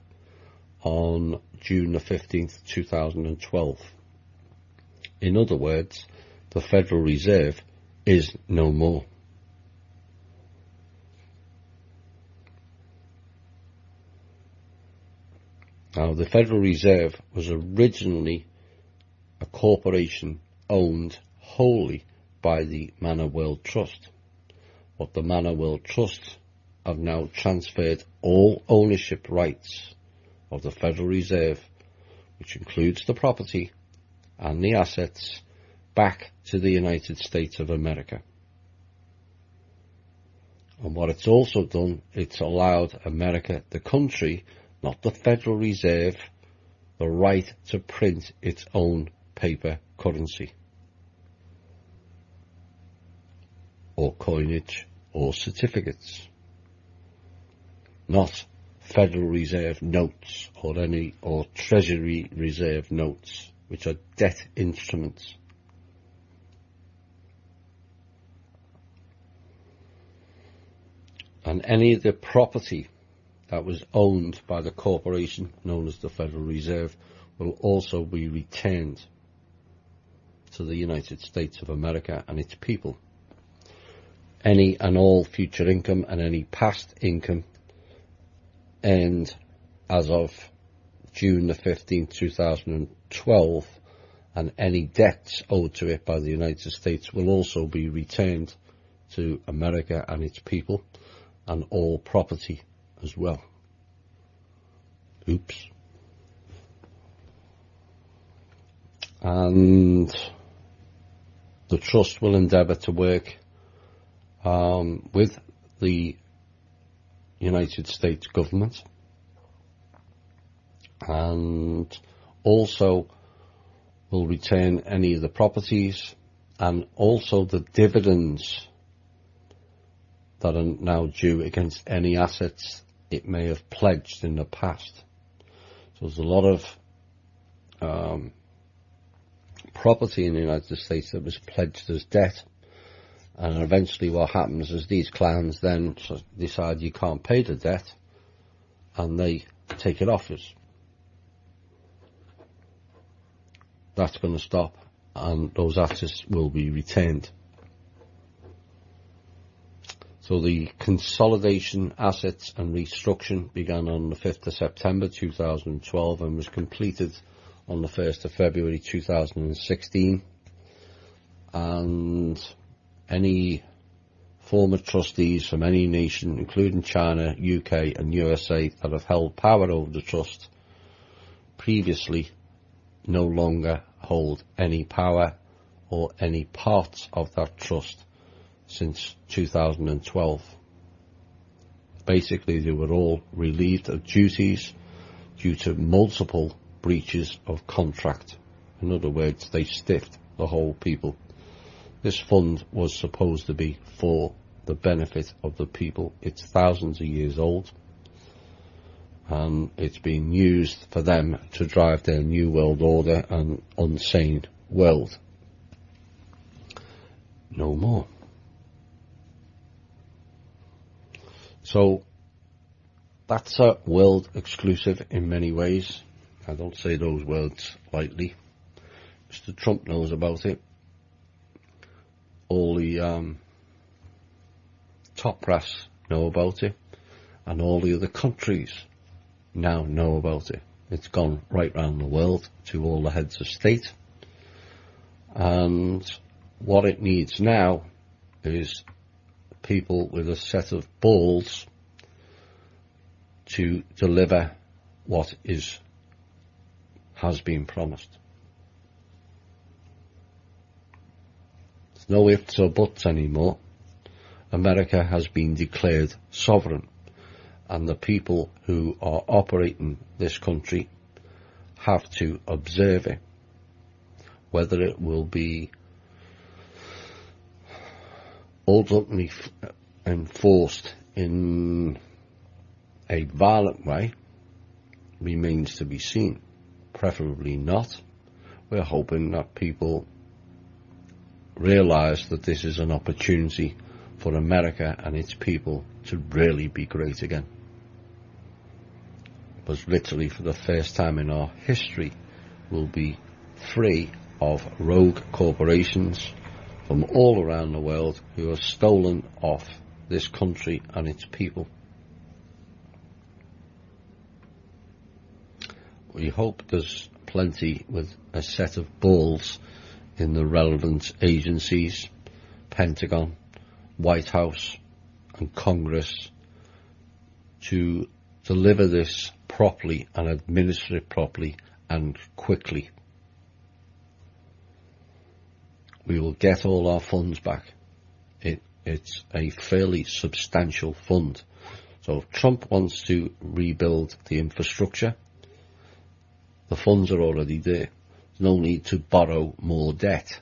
[SPEAKER 2] on June the 15th, 2012. In other words, the Federal Reserve is no more. Now, the Federal Reserve was originally a corporation owned wholly by the Manor World Trust. But the Manor World Trust have now transferred all ownership rights of the Federal Reserve, which includes the property and the assets, back to the United States of America. And what it's also done, it's allowed America, the country, not the Federal Reserve, the right to print its own paper currency, or coinage, or certificates. Not Federal Reserve notes or Treasury Reserve notes, which are debt instruments. And any of the property that was owned by the corporation known as the Federal Reserve will also be returned to the United States of America and its people. Any and all future income and any past income earned as of June the 15th, 2012, and any debts owed to it by the United States will also be returned to America and its people, and all property as well. Oops. And the trust will endeavour to work with the United States government, and also will return any of the properties and also the dividends that are now due against any assets it may have pledged in the past. So there's a lot of property in the United States that was pledged as debt, And eventually what happens is these clans then decide you can't pay the debt, and they take it off us. That's going to stop, and those assets will be retained. So the consolidation, assets and restructuring began on the 5th of September 2012 and was completed on the 1st of February 2016. And any former trustees from any nation, including China, UK and USA, that have held power over the trust previously no longer hold any power or any parts of that trust since 2012. Basically, they were all relieved of duties due to multiple breaches of contract. In other words, they stiffed the whole people. This fund was supposed to be for the benefit of the people. It's thousands of years old, and it's being used for them to drive their new world order and insane world. No more. So that's a world exclusive in many ways. I don't say those words lightly. Mr. Trump knows about it. All the top brass know about it, and all the other countries now know about it. It's gone right round the world to all the heads of state, and what it needs now is people with a set of balls to deliver what has been promised. There's no ifs or buts anymore. America has been declared sovereign, and the people who are operating this country have to observe it. Whether it will be ultimately enforced in a violent way remains to be seen. Preferably not. We're hoping that people realise that this is an opportunity for America and its people to really be great again. Because literally for the first time in our history we'll be free of rogue corporations from all around the world who have stolen off this country and its people. We hope there's plenty with a set of balls in the relevant agencies, Pentagon, White House and Congress, to deliver this properly and administer it properly and quickly. We will get all our funds back. It's a fairly substantial fund. So if Trump wants to rebuild the infrastructure, the funds are already there. There's no need to borrow more debt.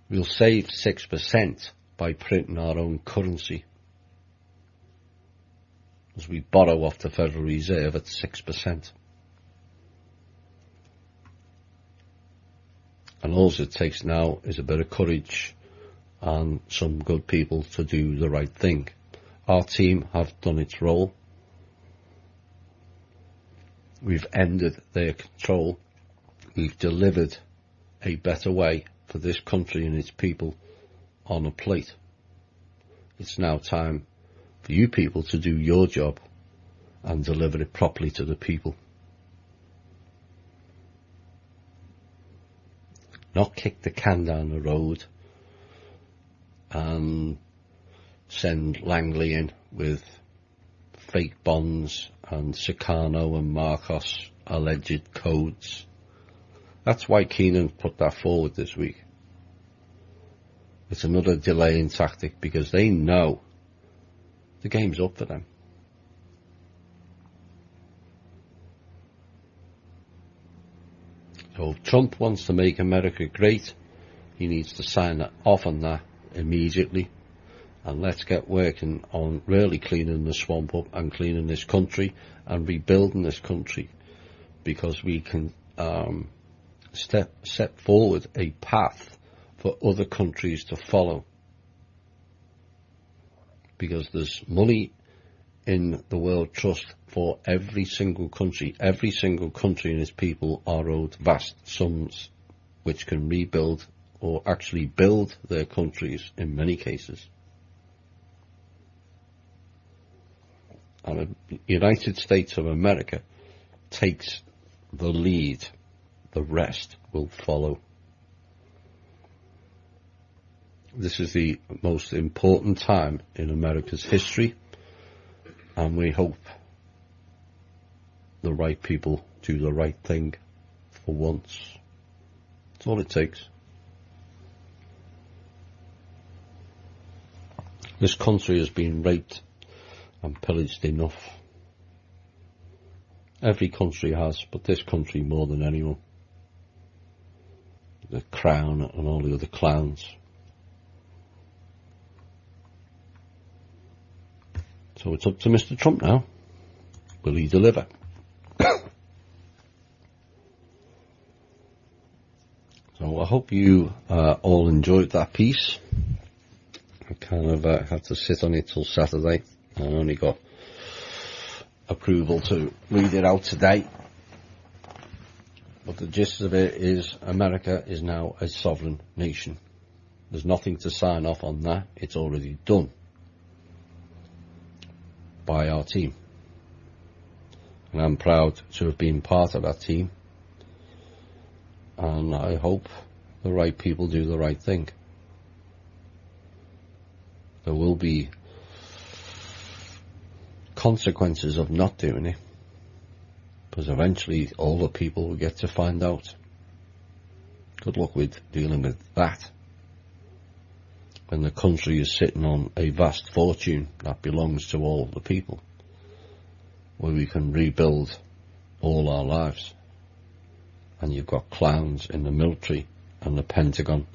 [SPEAKER 2] We'll save 6% by printing our own currency, as we borrow off the Federal Reserve at 6%. And all it takes now is a bit of courage and some good people to do the right thing. Our team have done its role. We've ended their control. We've delivered a better way for this country and its people on a plate. It's now time for you people to do your job and deliver it properly to the people. Not kick the can down the road and send Langley in with fake bonds and Sukarno and Marcos alleged codes. That's why Keenan put that forward this week. It's another delaying tactic because they know the game's up for them. So if Trump wants to make America great, he needs to sign off on that immediately. And let's get working on really cleaning the swamp up and cleaning this country and rebuilding this country, because we can set forward a path for other countries to follow. Because there's money in the World Trust for every single country. Every single country and its people are owed vast sums which can rebuild or actually build their countries in many cases. And the United States of America takes the lead. The rest will follow. This is the most important time in America's history, and we hope the right people do the right thing for once. That's all it takes. This country has been raped and pillaged enough. Every country has, but this country more than anyone. The Crown and all the other clowns. So it's up to Mr. Trump now. Will he deliver? So I hope you all enjoyed that piece. I kind of had to sit on it till Saturday. I only got approval to read it out today. But the gist of it is America is now a sovereign nation. There's nothing to sign off on that. It's already done by our team. And I'm proud to have been part of that team. And I hope the right people do the right thing. There will be consequences of not doing it, because eventually all the people will get to find out. Good luck with dealing with that when the country is sitting on a vast fortune that belongs to all the people, where we can rebuild all our lives. And you've got clowns in the military and the Pentagon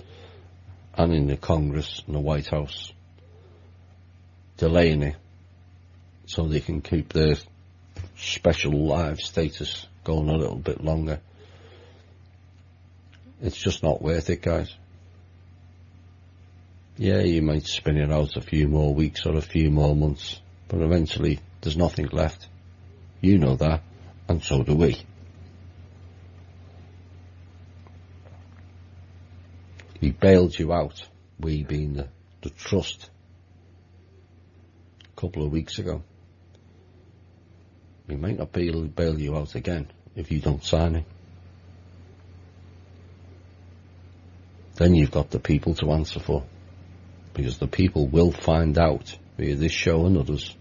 [SPEAKER 2] and in the Congress and the White House delaying it so they can keep their special live status going a little bit longer. It's just not worth it, guys. Yeah, you might spin it out a few more weeks or a few more months, but eventually there's nothing left. You know that, and so do we. We bailed you out, we being the trust, a couple of weeks ago. We might not be able to bail you out again if you don't sign it. Then you've got the people to answer for, because the people will find out via this show and others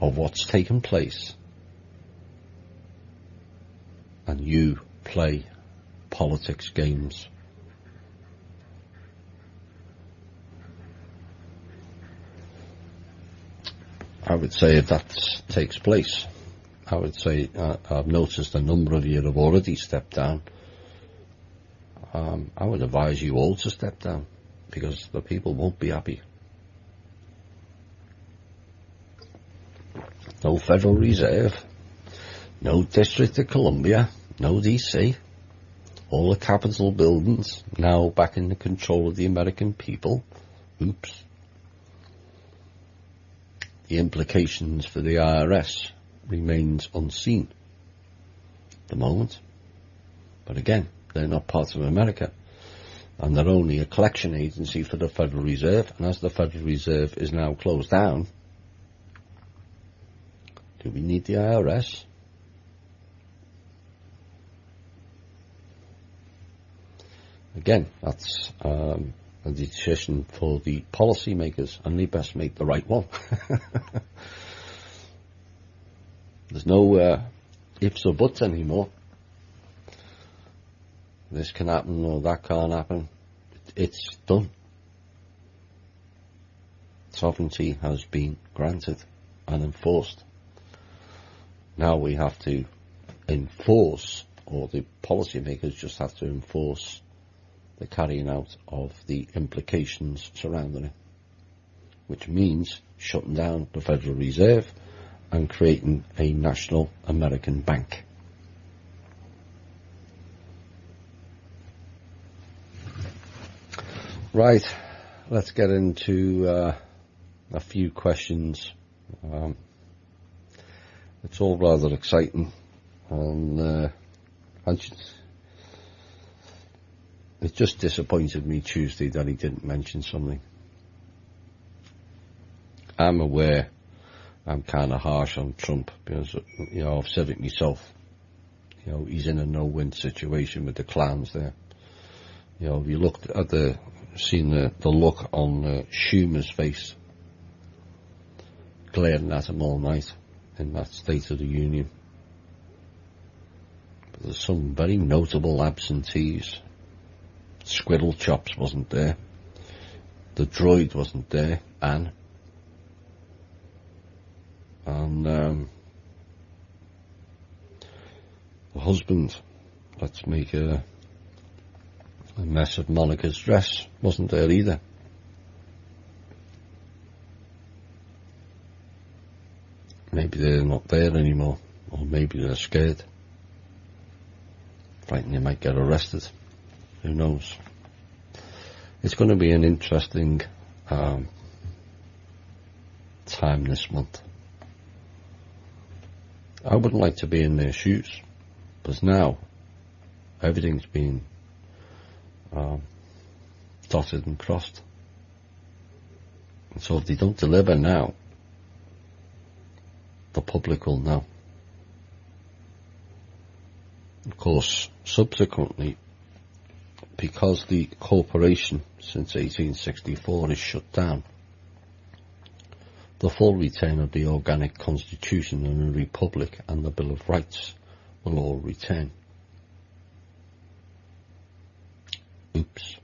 [SPEAKER 2] of what's taken place, and you play politics games. I would say if that takes place, I would say I've noticed a number of you have already stepped down. I would advise you all to step down, because the people won't be happy. No Federal Reserve, no District of Columbia, no DC. All the Capitol buildings now back in the control of the American people. Oops. The implications for the IRS remains unseen at the moment. But again, they're not part of America, and they're only a collection agency for the Federal Reserve. And as the Federal Reserve is now closed down, do we need the IRS? Again, that's a decision for the policymakers, and they best make the right one. There's no ifs or buts anymore. This can happen or that can't happen. It's done. Sovereignty has been granted and enforced. Now we have to enforce, or the policymakers just have to enforce the carrying out of the implications surrounding it, which means shutting down the Federal Reserve and creating a national American bank. Right, let's get into a few questions. It's all rather exciting, and it just disappointed me Tuesday that he didn't mention something. I'm aware I'm kind of harsh on Trump because, you know, I've said it myself. You know, he's in a no-win situation with the clans there. You know, if you looked at seen the look on Schumer's face, glaring at him all night in that State of the Union. But there's some very notable absentees. Squirrel Chops wasn't there. The droid wasn't there, Anne. And the husband, let's make a mess of Monica's dress, wasn't there either. Maybe they're not there anymore, or maybe they're scared. Frightened they might get arrested. Who knows? It's going to be an interesting time this month. I wouldn't like to be in their shoes, because now everything's been dotted and crossed. And so if they don't deliver now, the public will know. Of course, subsequently, because the corporation since 1864 is shut down, the full return of the organic constitution and the republic and the Bill of Rights will all return. Oops.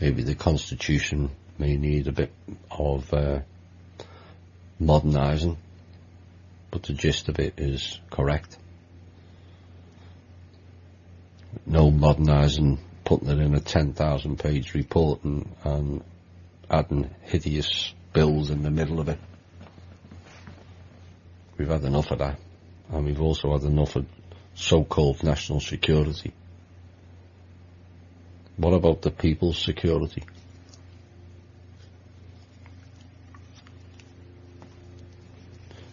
[SPEAKER 2] Maybe the constitution may need a bit of modernising, but the gist of it is correct. No modernising, putting it in a 10,000 page report and adding hideous bills in the middle of it. We've had enough of that, and we've also had enough of so-called national security. What about the people's security?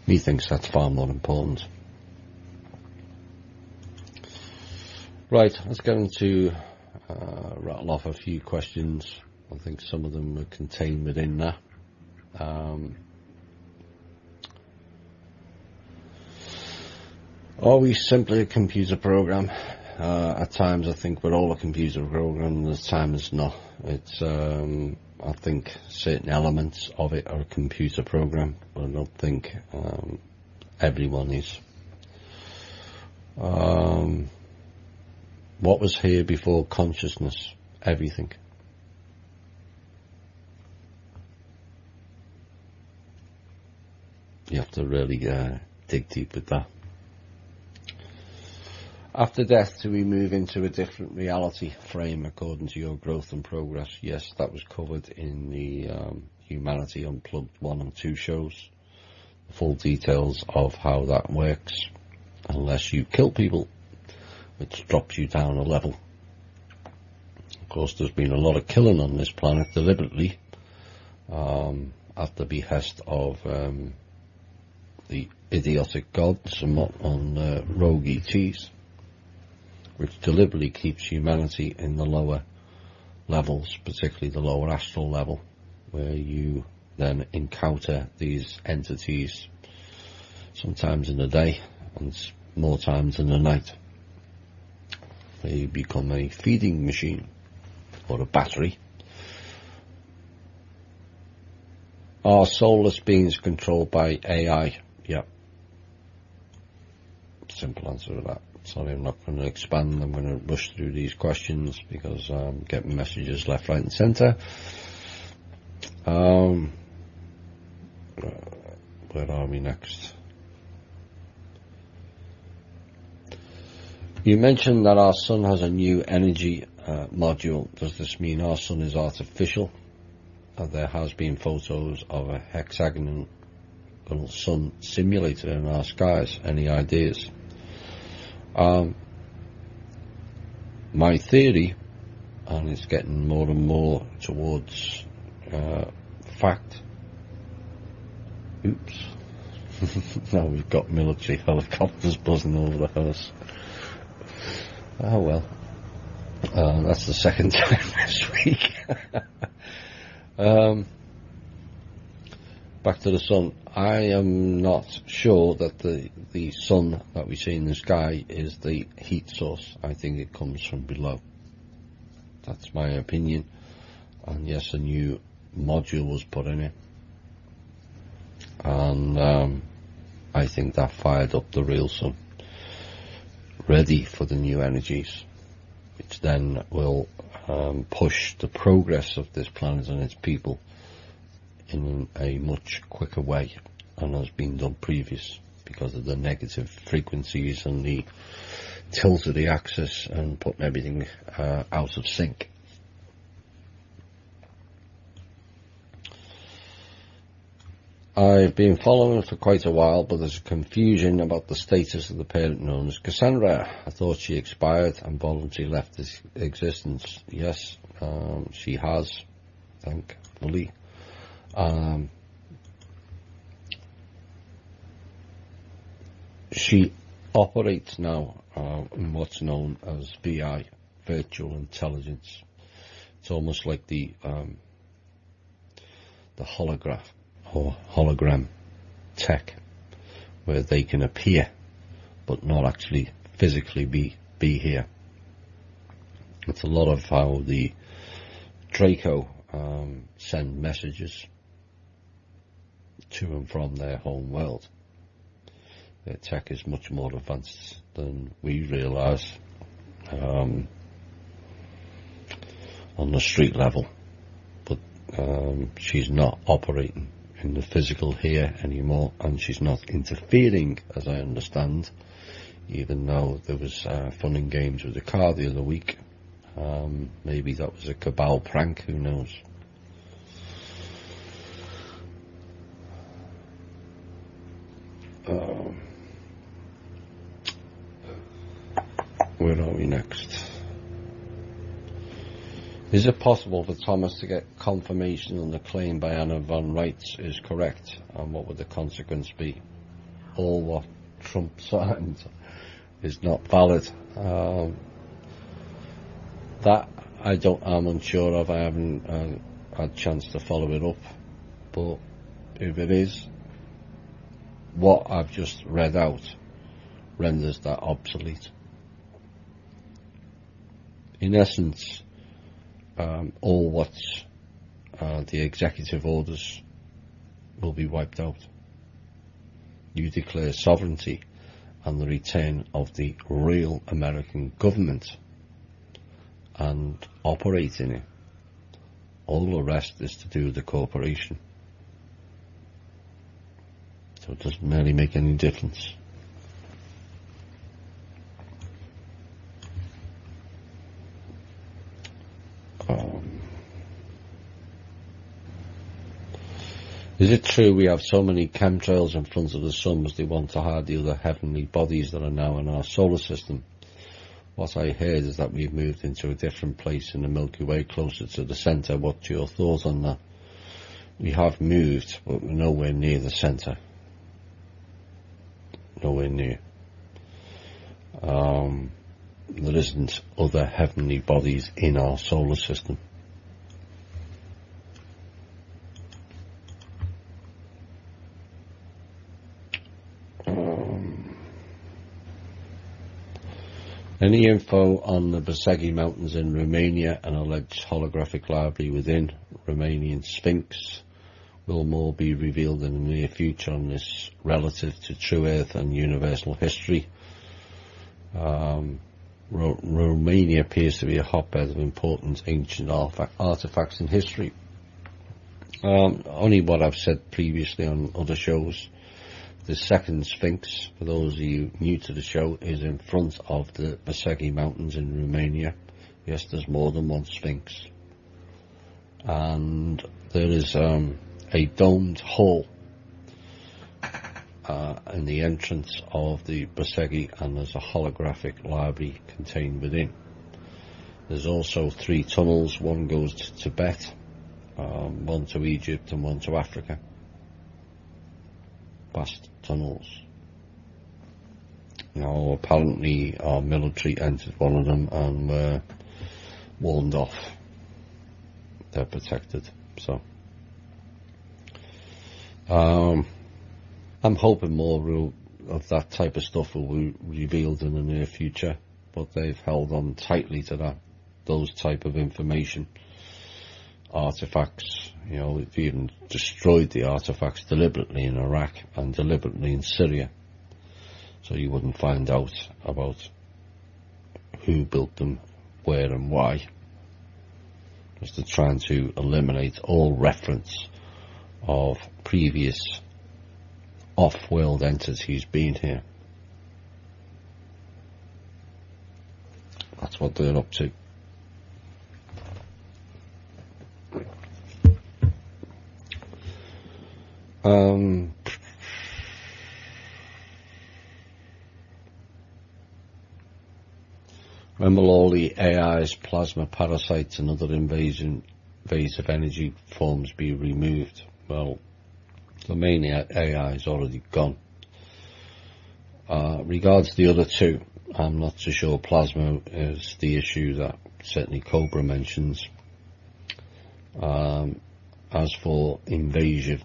[SPEAKER 2] Methinks that's far more important. Right, let's get into rattle off a few questions. I think some of them are contained within that. Are we simply a computer program? At times I think we're all a computer program, and at times not. It's I think certain elements of it are a computer program, but I don't think everyone is. What was here before consciousness? Everything. You have to really dig deep with that. After death, do we move into a different reality frame according to your growth and progress? Yes, that was covered in the Humanity Unplugged 1 and 2 shows. The full details of how that works, unless you kill people, which drops you down a level. Of course, there's been a lot of killing on this planet deliberately, at the behest of the idiotic gods and on rogue ETs, which deliberately keeps humanity in the lower levels, particularly the lower astral level, where you then encounter these entities sometimes in the day and more times in the night. They become a feeding machine or a battery. Are soulless beings controlled by AI? Yep. Simple answer to that. Sorry, I'm not going to expand. I'm going to rush through these questions because I'm getting messages left, right and centre. Where are we next? You mentioned that our sun has a new energy module. Does this mean our sun is artificial? There has been photos of a hexagonal sun simulated in our skies. Any ideas? my theory, and it's getting more and more towards fact. Oops. Now we've got military helicopters buzzing over the house. Oh well. That's the second time this week. Back to the sun. I am not sure that the sun that we see in the sky is the heat source. I think it comes from below. That's my opinion. And yes, a new module was put in it. And I think that fired up the real sun, ready for the new energies, which then will push the progress of this planet and its people in a much quicker way than has been done previous, because of the negative frequencies and the tilt of the axis and putting everything out of sync. I've been following for quite a while, but there's confusion about the status of the parent known as Cassandra. I thought she expired and voluntarily left this existence. Yes, she has, thankfully. She operates now in what's known as VI, virtual intelligence. It's almost like the holograph or hologram tech, where they can appear but not actually physically be here. It's a lot of how the Draco send messages to and from their home world. Their tech is much more advanced than we realise on the street level, but she's not operating in the physical here anymore, and she's not interfering, as I understand, even though there was fun and games with the car the other week. Maybe that was a cabal prank, who knows. Where are we next? Is it possible for Thomas to get confirmation on the claim by Anna von Reitz is correct, and what would the consequence be? All what Trump signed is not valid. That I'm unsure of. I haven't had a chance to follow it up, but if it is, what I've just read out renders that obsolete. In essence, all what's the executive orders will be wiped out. You declare sovereignty and the return of the real American government and operate in it. All the rest is to do with the corporation. So it doesn't really make any difference. Is it true we have so many chemtrails in front of the sun as they want to hide the other heavenly bodies that are now in our solar system? What I heard is that we've moved into a different place in the Milky Way, closer to the centre. What's your thought on that? We have moved, but we're nowhere near the centre. Nowhere near. There isn't other heavenly bodies in our solar system. Any info on the Basegi Mountains in Romania and alleged holographic library within Romanian Sphinx? Will more be revealed in the near future on this relative to true Earth and universal history? Romania appears to be a hotbed of important ancient artifacts in history. Only what I've said previously on other shows. The second Sphinx, for those of you new to the show, is in front of the Basegi Mountains in Romania. Yes, there's more than one Sphinx. And there is a domed hall in the entrance of the Basegi, and there's a holographic library contained within. There's also 3 tunnels. One goes to Tibet, one to Egypt, and one to Africa. Vast tunnels. Apparently our military entered one of them and were warned off. They're protected. So I'm hoping more of that type of stuff will be revealed in the near future, but they've held on tightly to those type of information. Artifacts, they've even destroyed the artifacts deliberately in Iraq and deliberately in Syria, so you wouldn't find out about who built them, where and why. Just to trying to eliminate all reference of previous off-world entities being here. That's what they're up to. When will all the AIs, plasma parasites and other invasive energy forms be removed? Well, the main AI is already gone. Regards the other 2, I'm not so sure. Plasma is the issue that certainly Cobra mentions. As for invasive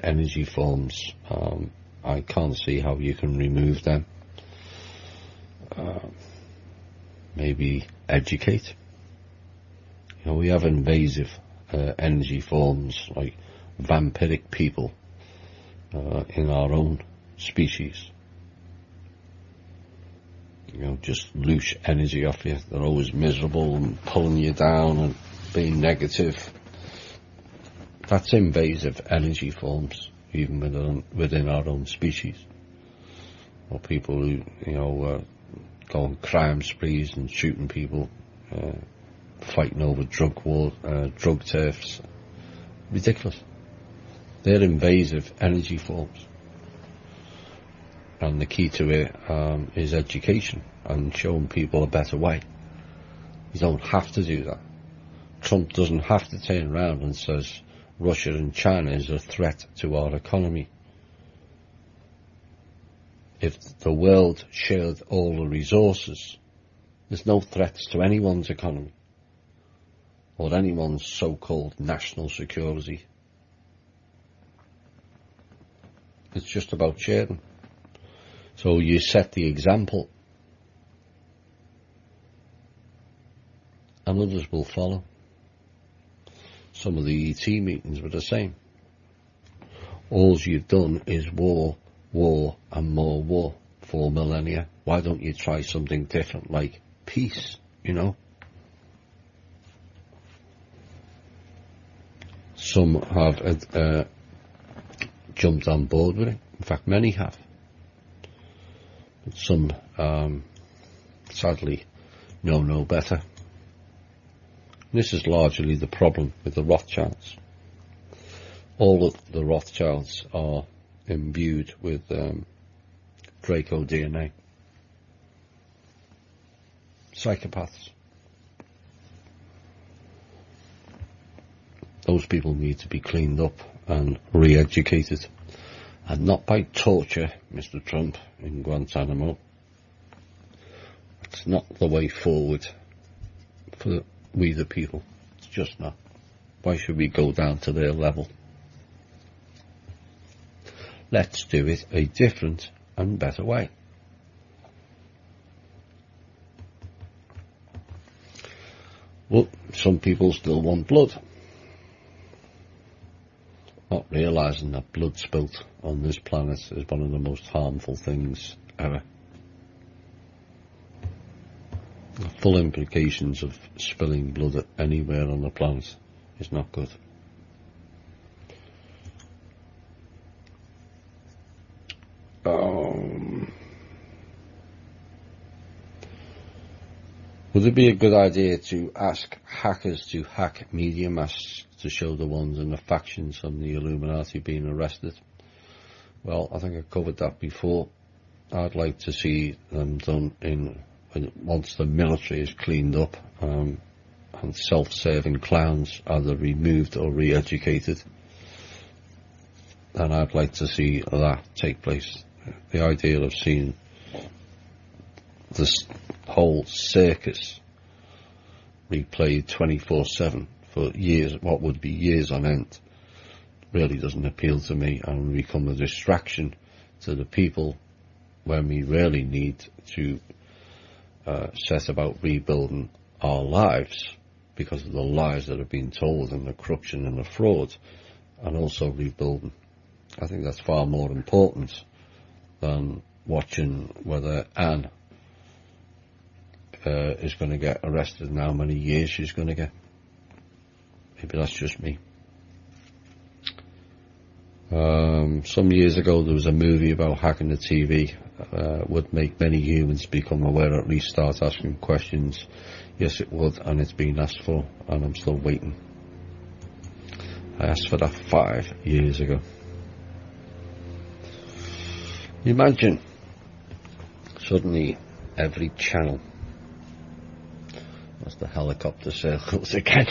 [SPEAKER 2] energy forms, I can't see how you can remove them. Maybe educate. We have invasive energy forms like vampiric people in our own species. Just loose energy off you. They're always miserable and pulling you down and being negative. That's invasive energy forms, even within our own species. Or people who, go on crime sprees and shooting people, fighting over drug turfs. Ridiculous. They're invasive energy forms. And the key to it is education and showing people a better way. You don't have to do that. Trump doesn't have to turn around and says Russia and China is a threat to our economy. If the world shared all the resources, there's no threats to anyone's economy or anyone's so-called national security. It's just about sharing. So you set the example and others will follow. Some of the ET meetings were the same. All you've done is war, and more war for millennia. Why don't you try something different like peace, Some have jumped on board with it. In fact, many have. But some, sadly, know no better. This is largely the problem with the Rothschilds. All of the Rothschilds are imbued with Draco DNA. Psychopaths. Those people need to be cleaned up and re-educated. And not by torture, Mr. Trump, in Guantanamo. It's not the way forward for we the people. It's just not. Why should we go down to their level? Let's do it a different and better way. Well, some people still want blood. Not realising that blood spilt on this planet is one of the most harmful things ever. The full implications of spilling blood anywhere on the planet is not good. Would it be a good idea to ask hackers to hack media masts to show the ones in the factions from the Illuminati being arrested? Well, I think I covered that before. I'd like to see them done in once the military is cleaned up and self-serving clowns either removed or re-educated, then I'd like to see that take place. The idea of seeing this whole circus replayed 24/7 for years, what would be years on end, really doesn't appeal to me, and will become a distraction to the people when we really need to set about rebuilding our lives because of the lies that have been told and the corruption and the fraud, and also rebuilding. I think that's far more important than watching whether Anne is going to get arrested and how many years she's going to get. Maybe that's just me. Some years ago there was a movie about hacking the TV. Would make many humans become aware, or at least start asking questions. Yes, it would, and it's been asked for, and I'm still waiting. I asked for that 5 years ago. Imagine suddenly every channel, as the helicopter circles again,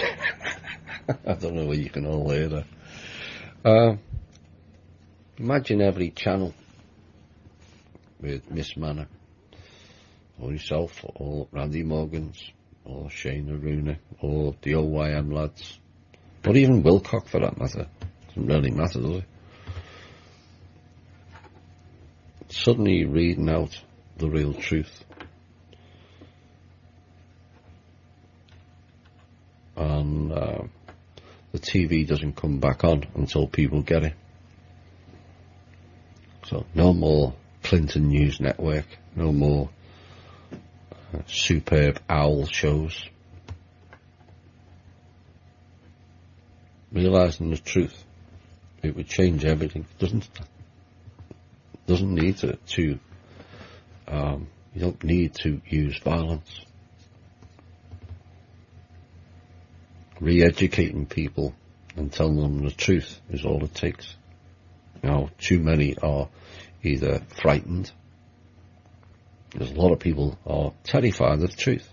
[SPEAKER 2] I don't know where you can all hear that. Imagine every channel with Miss Manor, or yourself, or Randy Morgans, or Shayna Rooney, or the OYM lads, or even Wilcock for that matter. Doesn't really matter, does it? Suddenly reading out the real truth. And the TV doesn't come back on until people get it. So no more Clinton News Network, no more superb owl shows. Realising the truth, it would change everything. Doesn't need to you don't need to use violence. Re-educating people and telling them the truth is all it takes. Now, too many are either frightened, because a lot of people are terrified of the truth.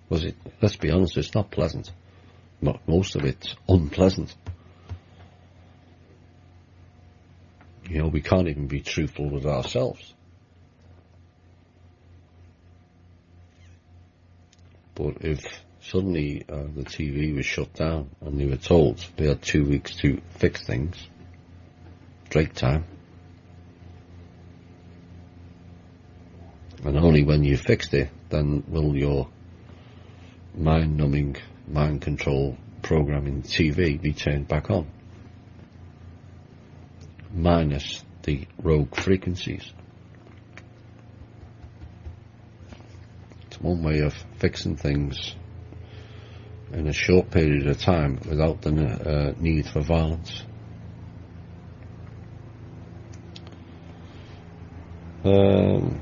[SPEAKER 2] Let's be honest, it's not pleasant. Most of it's unpleasant. We can't even be truthful with ourselves. But if suddenly the TV was shut down and they were told they had 2 weeks to fix things, break time, and only when you fixed it, then will your mind-numbing, mind-control programming TV be turned back on, minus the rogue frequencies. It's one way of fixing things in a short period of time without the need for violence. I'm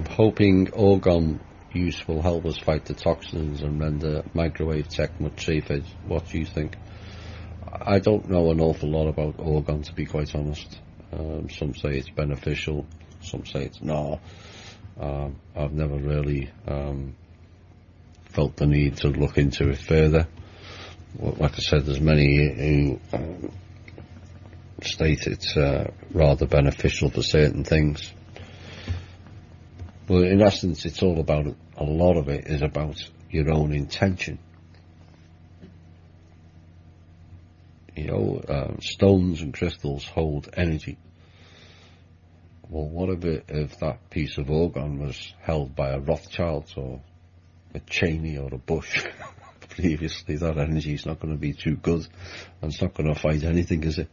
[SPEAKER 2] hoping organ use will help us fight the toxins and render microwave tech much safer. What do you think? I don't know an awful lot about organ, to be quite honest. Some say it's beneficial, some say it's not. I've never really felt the need to look into it further. Like I said, there's many who state it's rather beneficial for certain things. But in essence, it's all about, a lot of it is about your own intention. Stones and crystals hold energy. Well, what if that piece of organ was held by a Rothschild or a Cheney or a Bush previously? That energy is not going to be too good, and it's not going to fight anything, is it?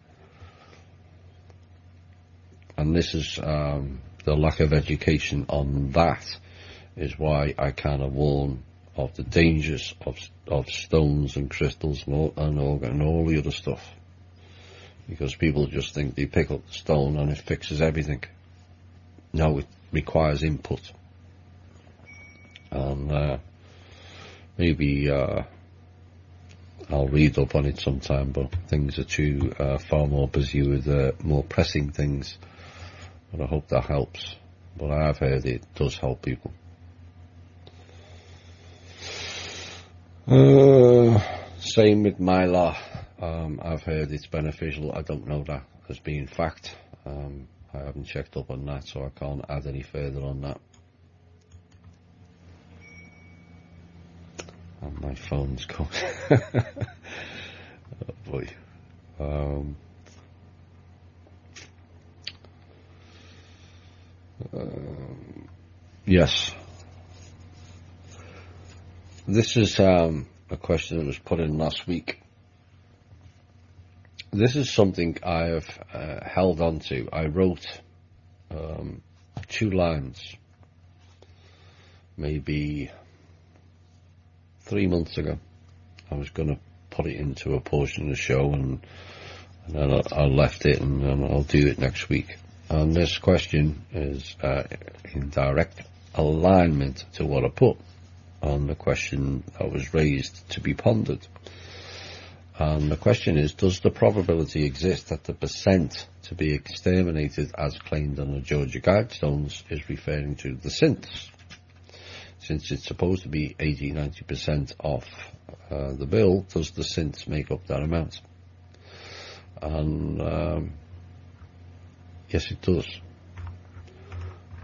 [SPEAKER 2] And this is the lack of education on that is why I kind of warn of the dangers of stones and crystals and organ and all the other stuff, because people just think they pick up the stone and it fixes everything. No, it requires input, and maybe I'll read up on it sometime, but things are too far more busy with more pressing things. But I hope that helps. but I have heard it does help people. Same with Mylar. I've heard it's beneficial. I don't know that as being fact. I haven't checked up on that, so I can't add any further on that. And my phone's going. Oh boy. Yes. This is a question that was put in last week. This is something I have held on to. I wrote 2 lines, maybe 3 months ago. I was going to put it into a portion of the show, and then I left it, and I'll do it next week. And this question is in direct alignment to what I put on the question that was raised to be pondered. And the question is, does the probability exist that the percent to be exterminated as claimed on the Georgia Guidestones is referring to the synths? Since it's supposed to be 80-90% off the bill, does the synths make up that amount? And yes, it does.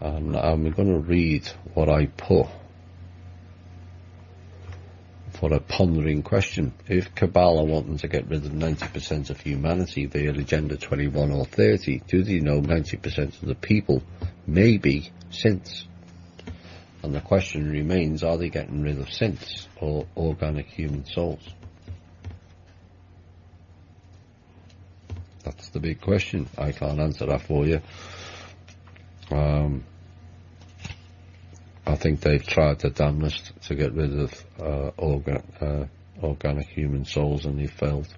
[SPEAKER 2] And I'm going to read what I put for a pondering question. If Cabal are wanting to get rid of 90% of humanity via Agenda 21 or 30, do they know 90% of the people may be synths? And the question remains, are they getting rid of synths or organic human souls? That's the big question. I can't answer that for you. I think they've tried their damnedest to get rid of organic human souls, and they've failed,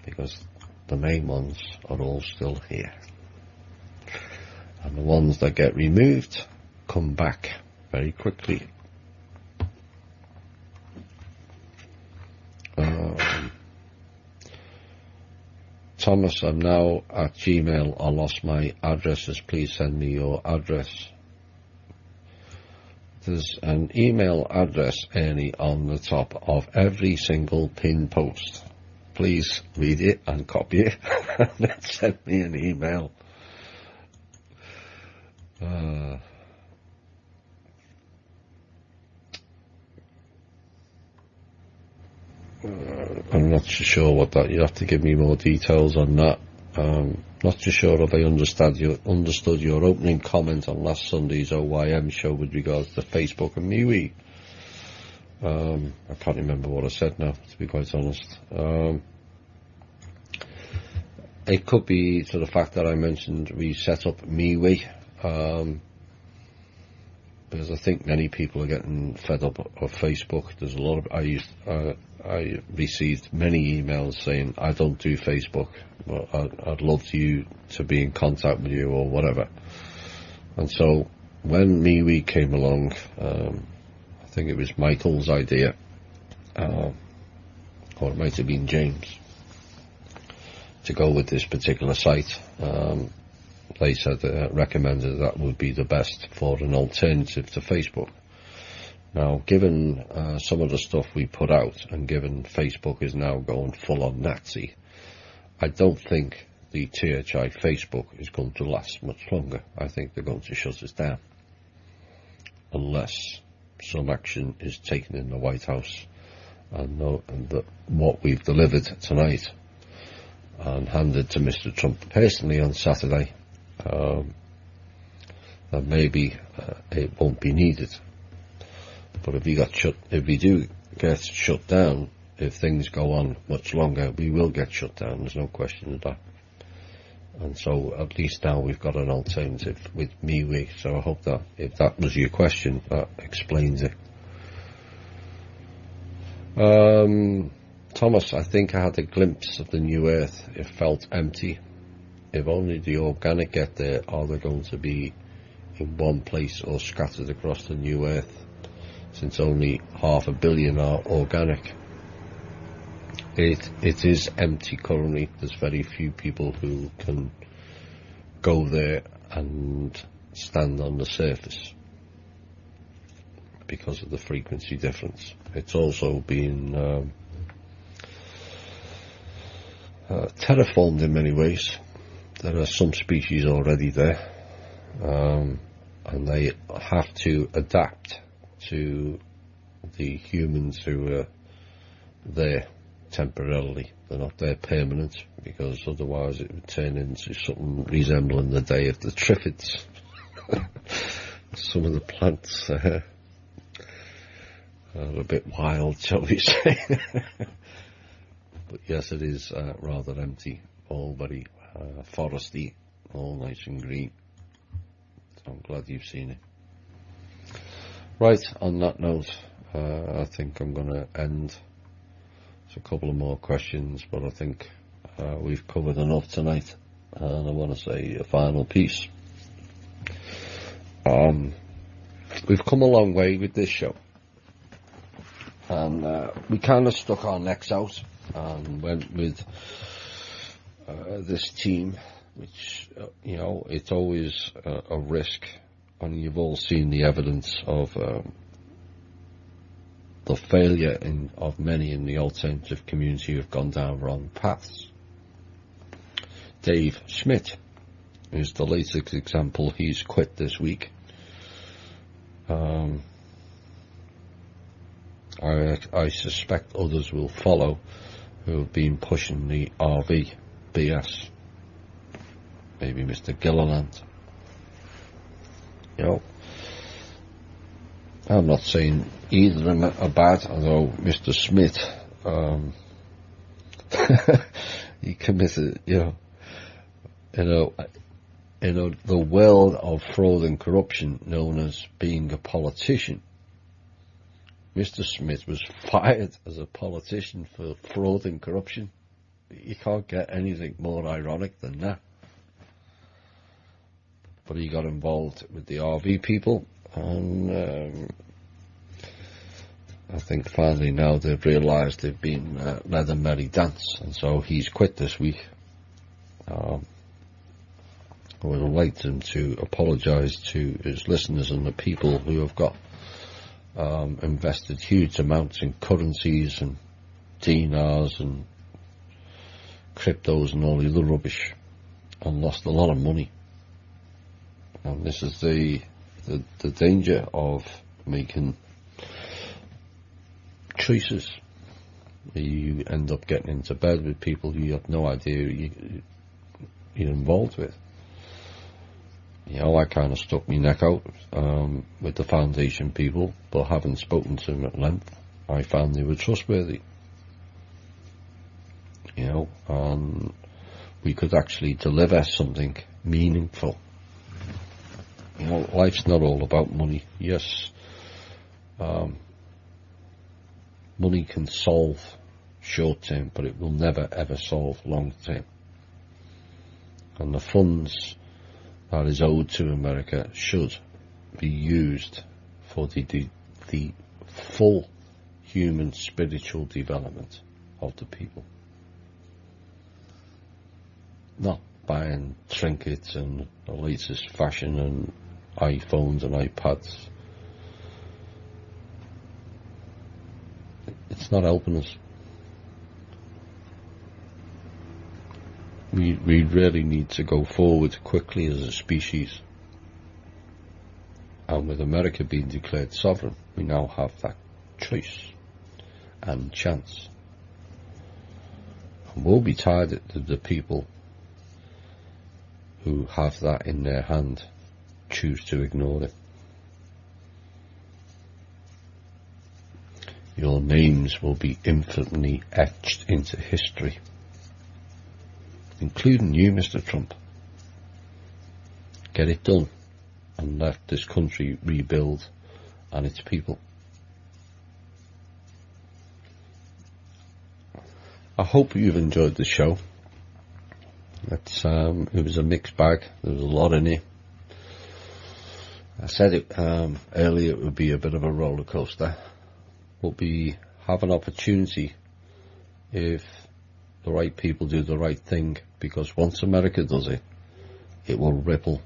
[SPEAKER 2] because the main ones are all still here, and the ones that get removed come back very quickly. Thomas, I'm now at Gmail. I lost my addresses. Please send me your address. There's an email address, Ernie, on the top of every single pin post. Please read it and copy it and then send me an email. I'm not too sure what that. You have to give me more details on that. Not too sure if I understood your opening comment on last Sunday's OYM show with regards to Facebook and MeWe. I can't remember what I said now, to be quite honest. It could be to the fact that I mentioned we set up MeWe, because I think many people are getting fed up of Facebook. There's a lot of I received many emails saying, I don't do Facebook, but I'd love you to be in contact with you or whatever. And so when MeWe came along, I think it was Michael's idea, or it might have been James, to go with this particular site. They said recommended that would be the best for an alternative to Facebook. Now, given some of the stuff we put out, and given Facebook is now going full on Nazi, I don't think the THI Facebook is going to last much longer. I think they're going to shut us down, unless some action is taken in the White House, and what we've delivered tonight and handed to Mr. Trump personally on Saturday, that maybe it won't be needed. But if we do get shut down, if things go on much longer, we will get shut down. There's no question of that. And so at least now we've got an alternative with MeWe. So I hope that, if that was your question, that explains it. Thomas, I think I had a glimpse of the new Earth. It felt empty. If only the organic get there, are they going to be in one place or scattered across the new Earth? Since only 500 million are organic. It is empty currently. There's very few people who can go there and stand on the surface because of the frequency difference. It's also been terraformed in many ways. There are some species already there, and they have to adapt to the humans who are there temporarily. They're not there permanent, because otherwise it would turn into something resembling the day of the Triffids. Some of the plants are a bit wild, shall we say. But yes, it is rather empty, all very foresty, all nice and green. So I'm glad you've seen it. Right, on that note, I think I'm going to end. There's a couple of more questions, but I think we've covered enough tonight. And I want to say a final piece. We've come a long way with this show. And we kind of stuck our necks out and went with this team, which, it's always a risk. And you've all seen the evidence of the failure of many in the alternative community who have gone down wrong paths. Dave Schmidt is the latest example. He's quit this week. I suspect others will follow who have been pushing the RV BS. Maybe Mr. Gilliland. I'm not saying either of them are bad, although Mr. Smith, he committed, in the world of fraud and corruption known as being a politician. Mr. Smith was fired as a politician for fraud and corruption. You can't get anything more ironic than that. But he got involved with the RV people, and I think finally now they've realised they've been led a merry dance, and so he's quit this week. I would like him to apologise to his listeners and the people who have got invested huge amounts in currencies and dinars and cryptos and all the other rubbish and lost a lot of money. And this is the danger of making choices. You end up getting into bed with people you have no idea you're involved with. I kind of stuck my neck out with the foundation people, but having spoken to them at length, I found they were trustworthy. And we could actually deliver something meaningful. Life's not all about money. Yes, money can solve short term, but it will never ever solve long term. And the funds that is owed to America should be used for the full human spiritual development of the people. Not buying trinkets and the latest fashion and iPhones and iPads. It's not helping us. We really need to go forward quickly as a species. And with America being declared sovereign, we now have that choice and chance. And we'll be tired of the people who have that in their hand choose to ignore it. Your names will be infinitely etched into history, including you, Mr. Trump. Get it done and let this country rebuild and its people. I hope you've enjoyed the show. It was a mixed bag. There was a lot in it. I said it earlier, it would be a bit of a roller coaster. But we have an opportunity if the right people do the right thing, because once America does it, it will ripple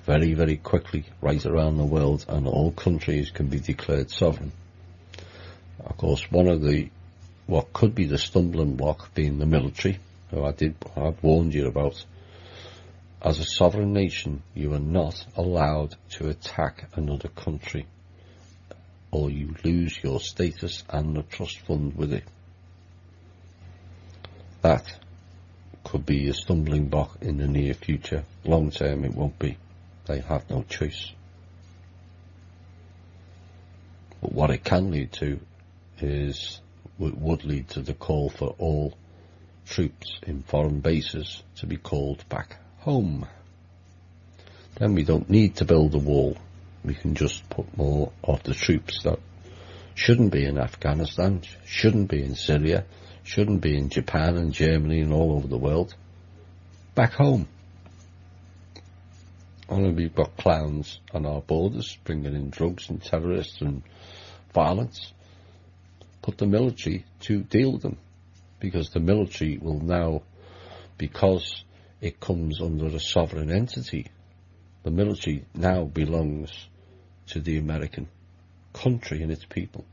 [SPEAKER 2] very, very quickly right around the world, and all countries can be declared sovereign. Of course, what could be the stumbling block being the military, who I've warned you about. As a sovereign nation, you are not allowed to attack another country, or you lose your status and the trust fund with it. That could be a stumbling block in the near future. Long term it won't be. They have no choice. But what it can lead to is, it would lead to the call for all troops in foreign bases to be called back home. Then we don't need to build a wall. We can just put more of the troops that shouldn't be in Afghanistan, shouldn't be in Syria, shouldn't be in Japan and Germany and all over the world, back home. And we've got clowns on our borders bringing in drugs and terrorists and violence. Put the military to deal with them, because the military will now, because it comes under a sovereign entity, the military now belongs to the American country and its people.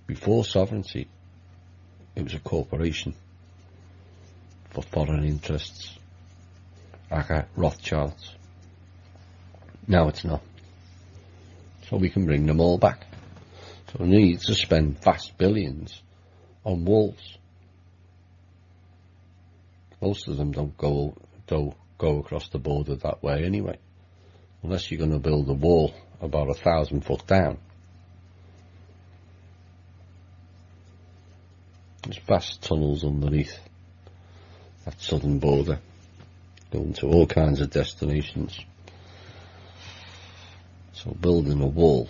[SPEAKER 2] Before sovereignty, it was a corporation for foreign interests, like a Rothschilds. Now it's not. So we can bring them all back. So we need to spend vast billions on walls. Most of them don't go across the border that way anyway, unless you're going to build a wall about 1,000 foot down. There's vast tunnels underneath that southern border, going to all kinds of destinations. So building a wall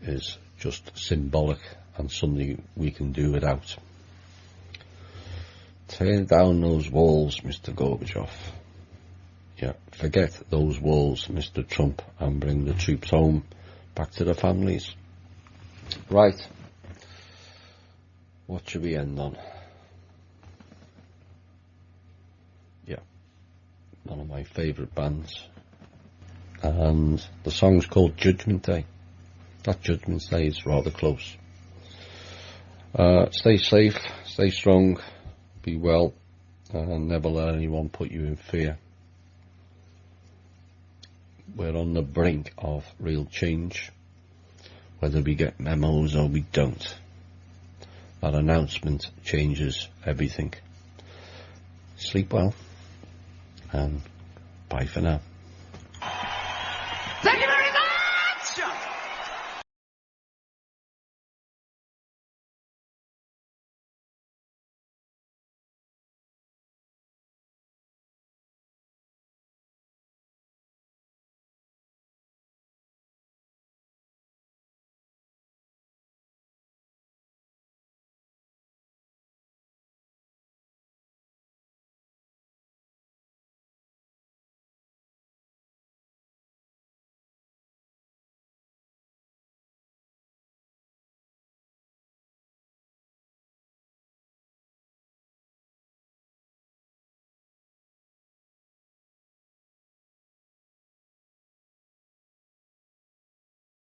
[SPEAKER 2] is just symbolic and something we can do without. Tear down those walls, Mr. Gorbachev. Yeah, forget those walls, Mr. Trump, and bring the troops home, back to their families. Right. What should we end on? Yeah, one of my favourite bands. And the song's called Judgment Day. That Judgment Day is rather close. Stay safe, stay strong, be well, and never let anyone put you in fear. We're on the brink of real change, whether we get memos or we don't. That announcement changes everything. Sleep well, and bye for now.
[SPEAKER 5] Take it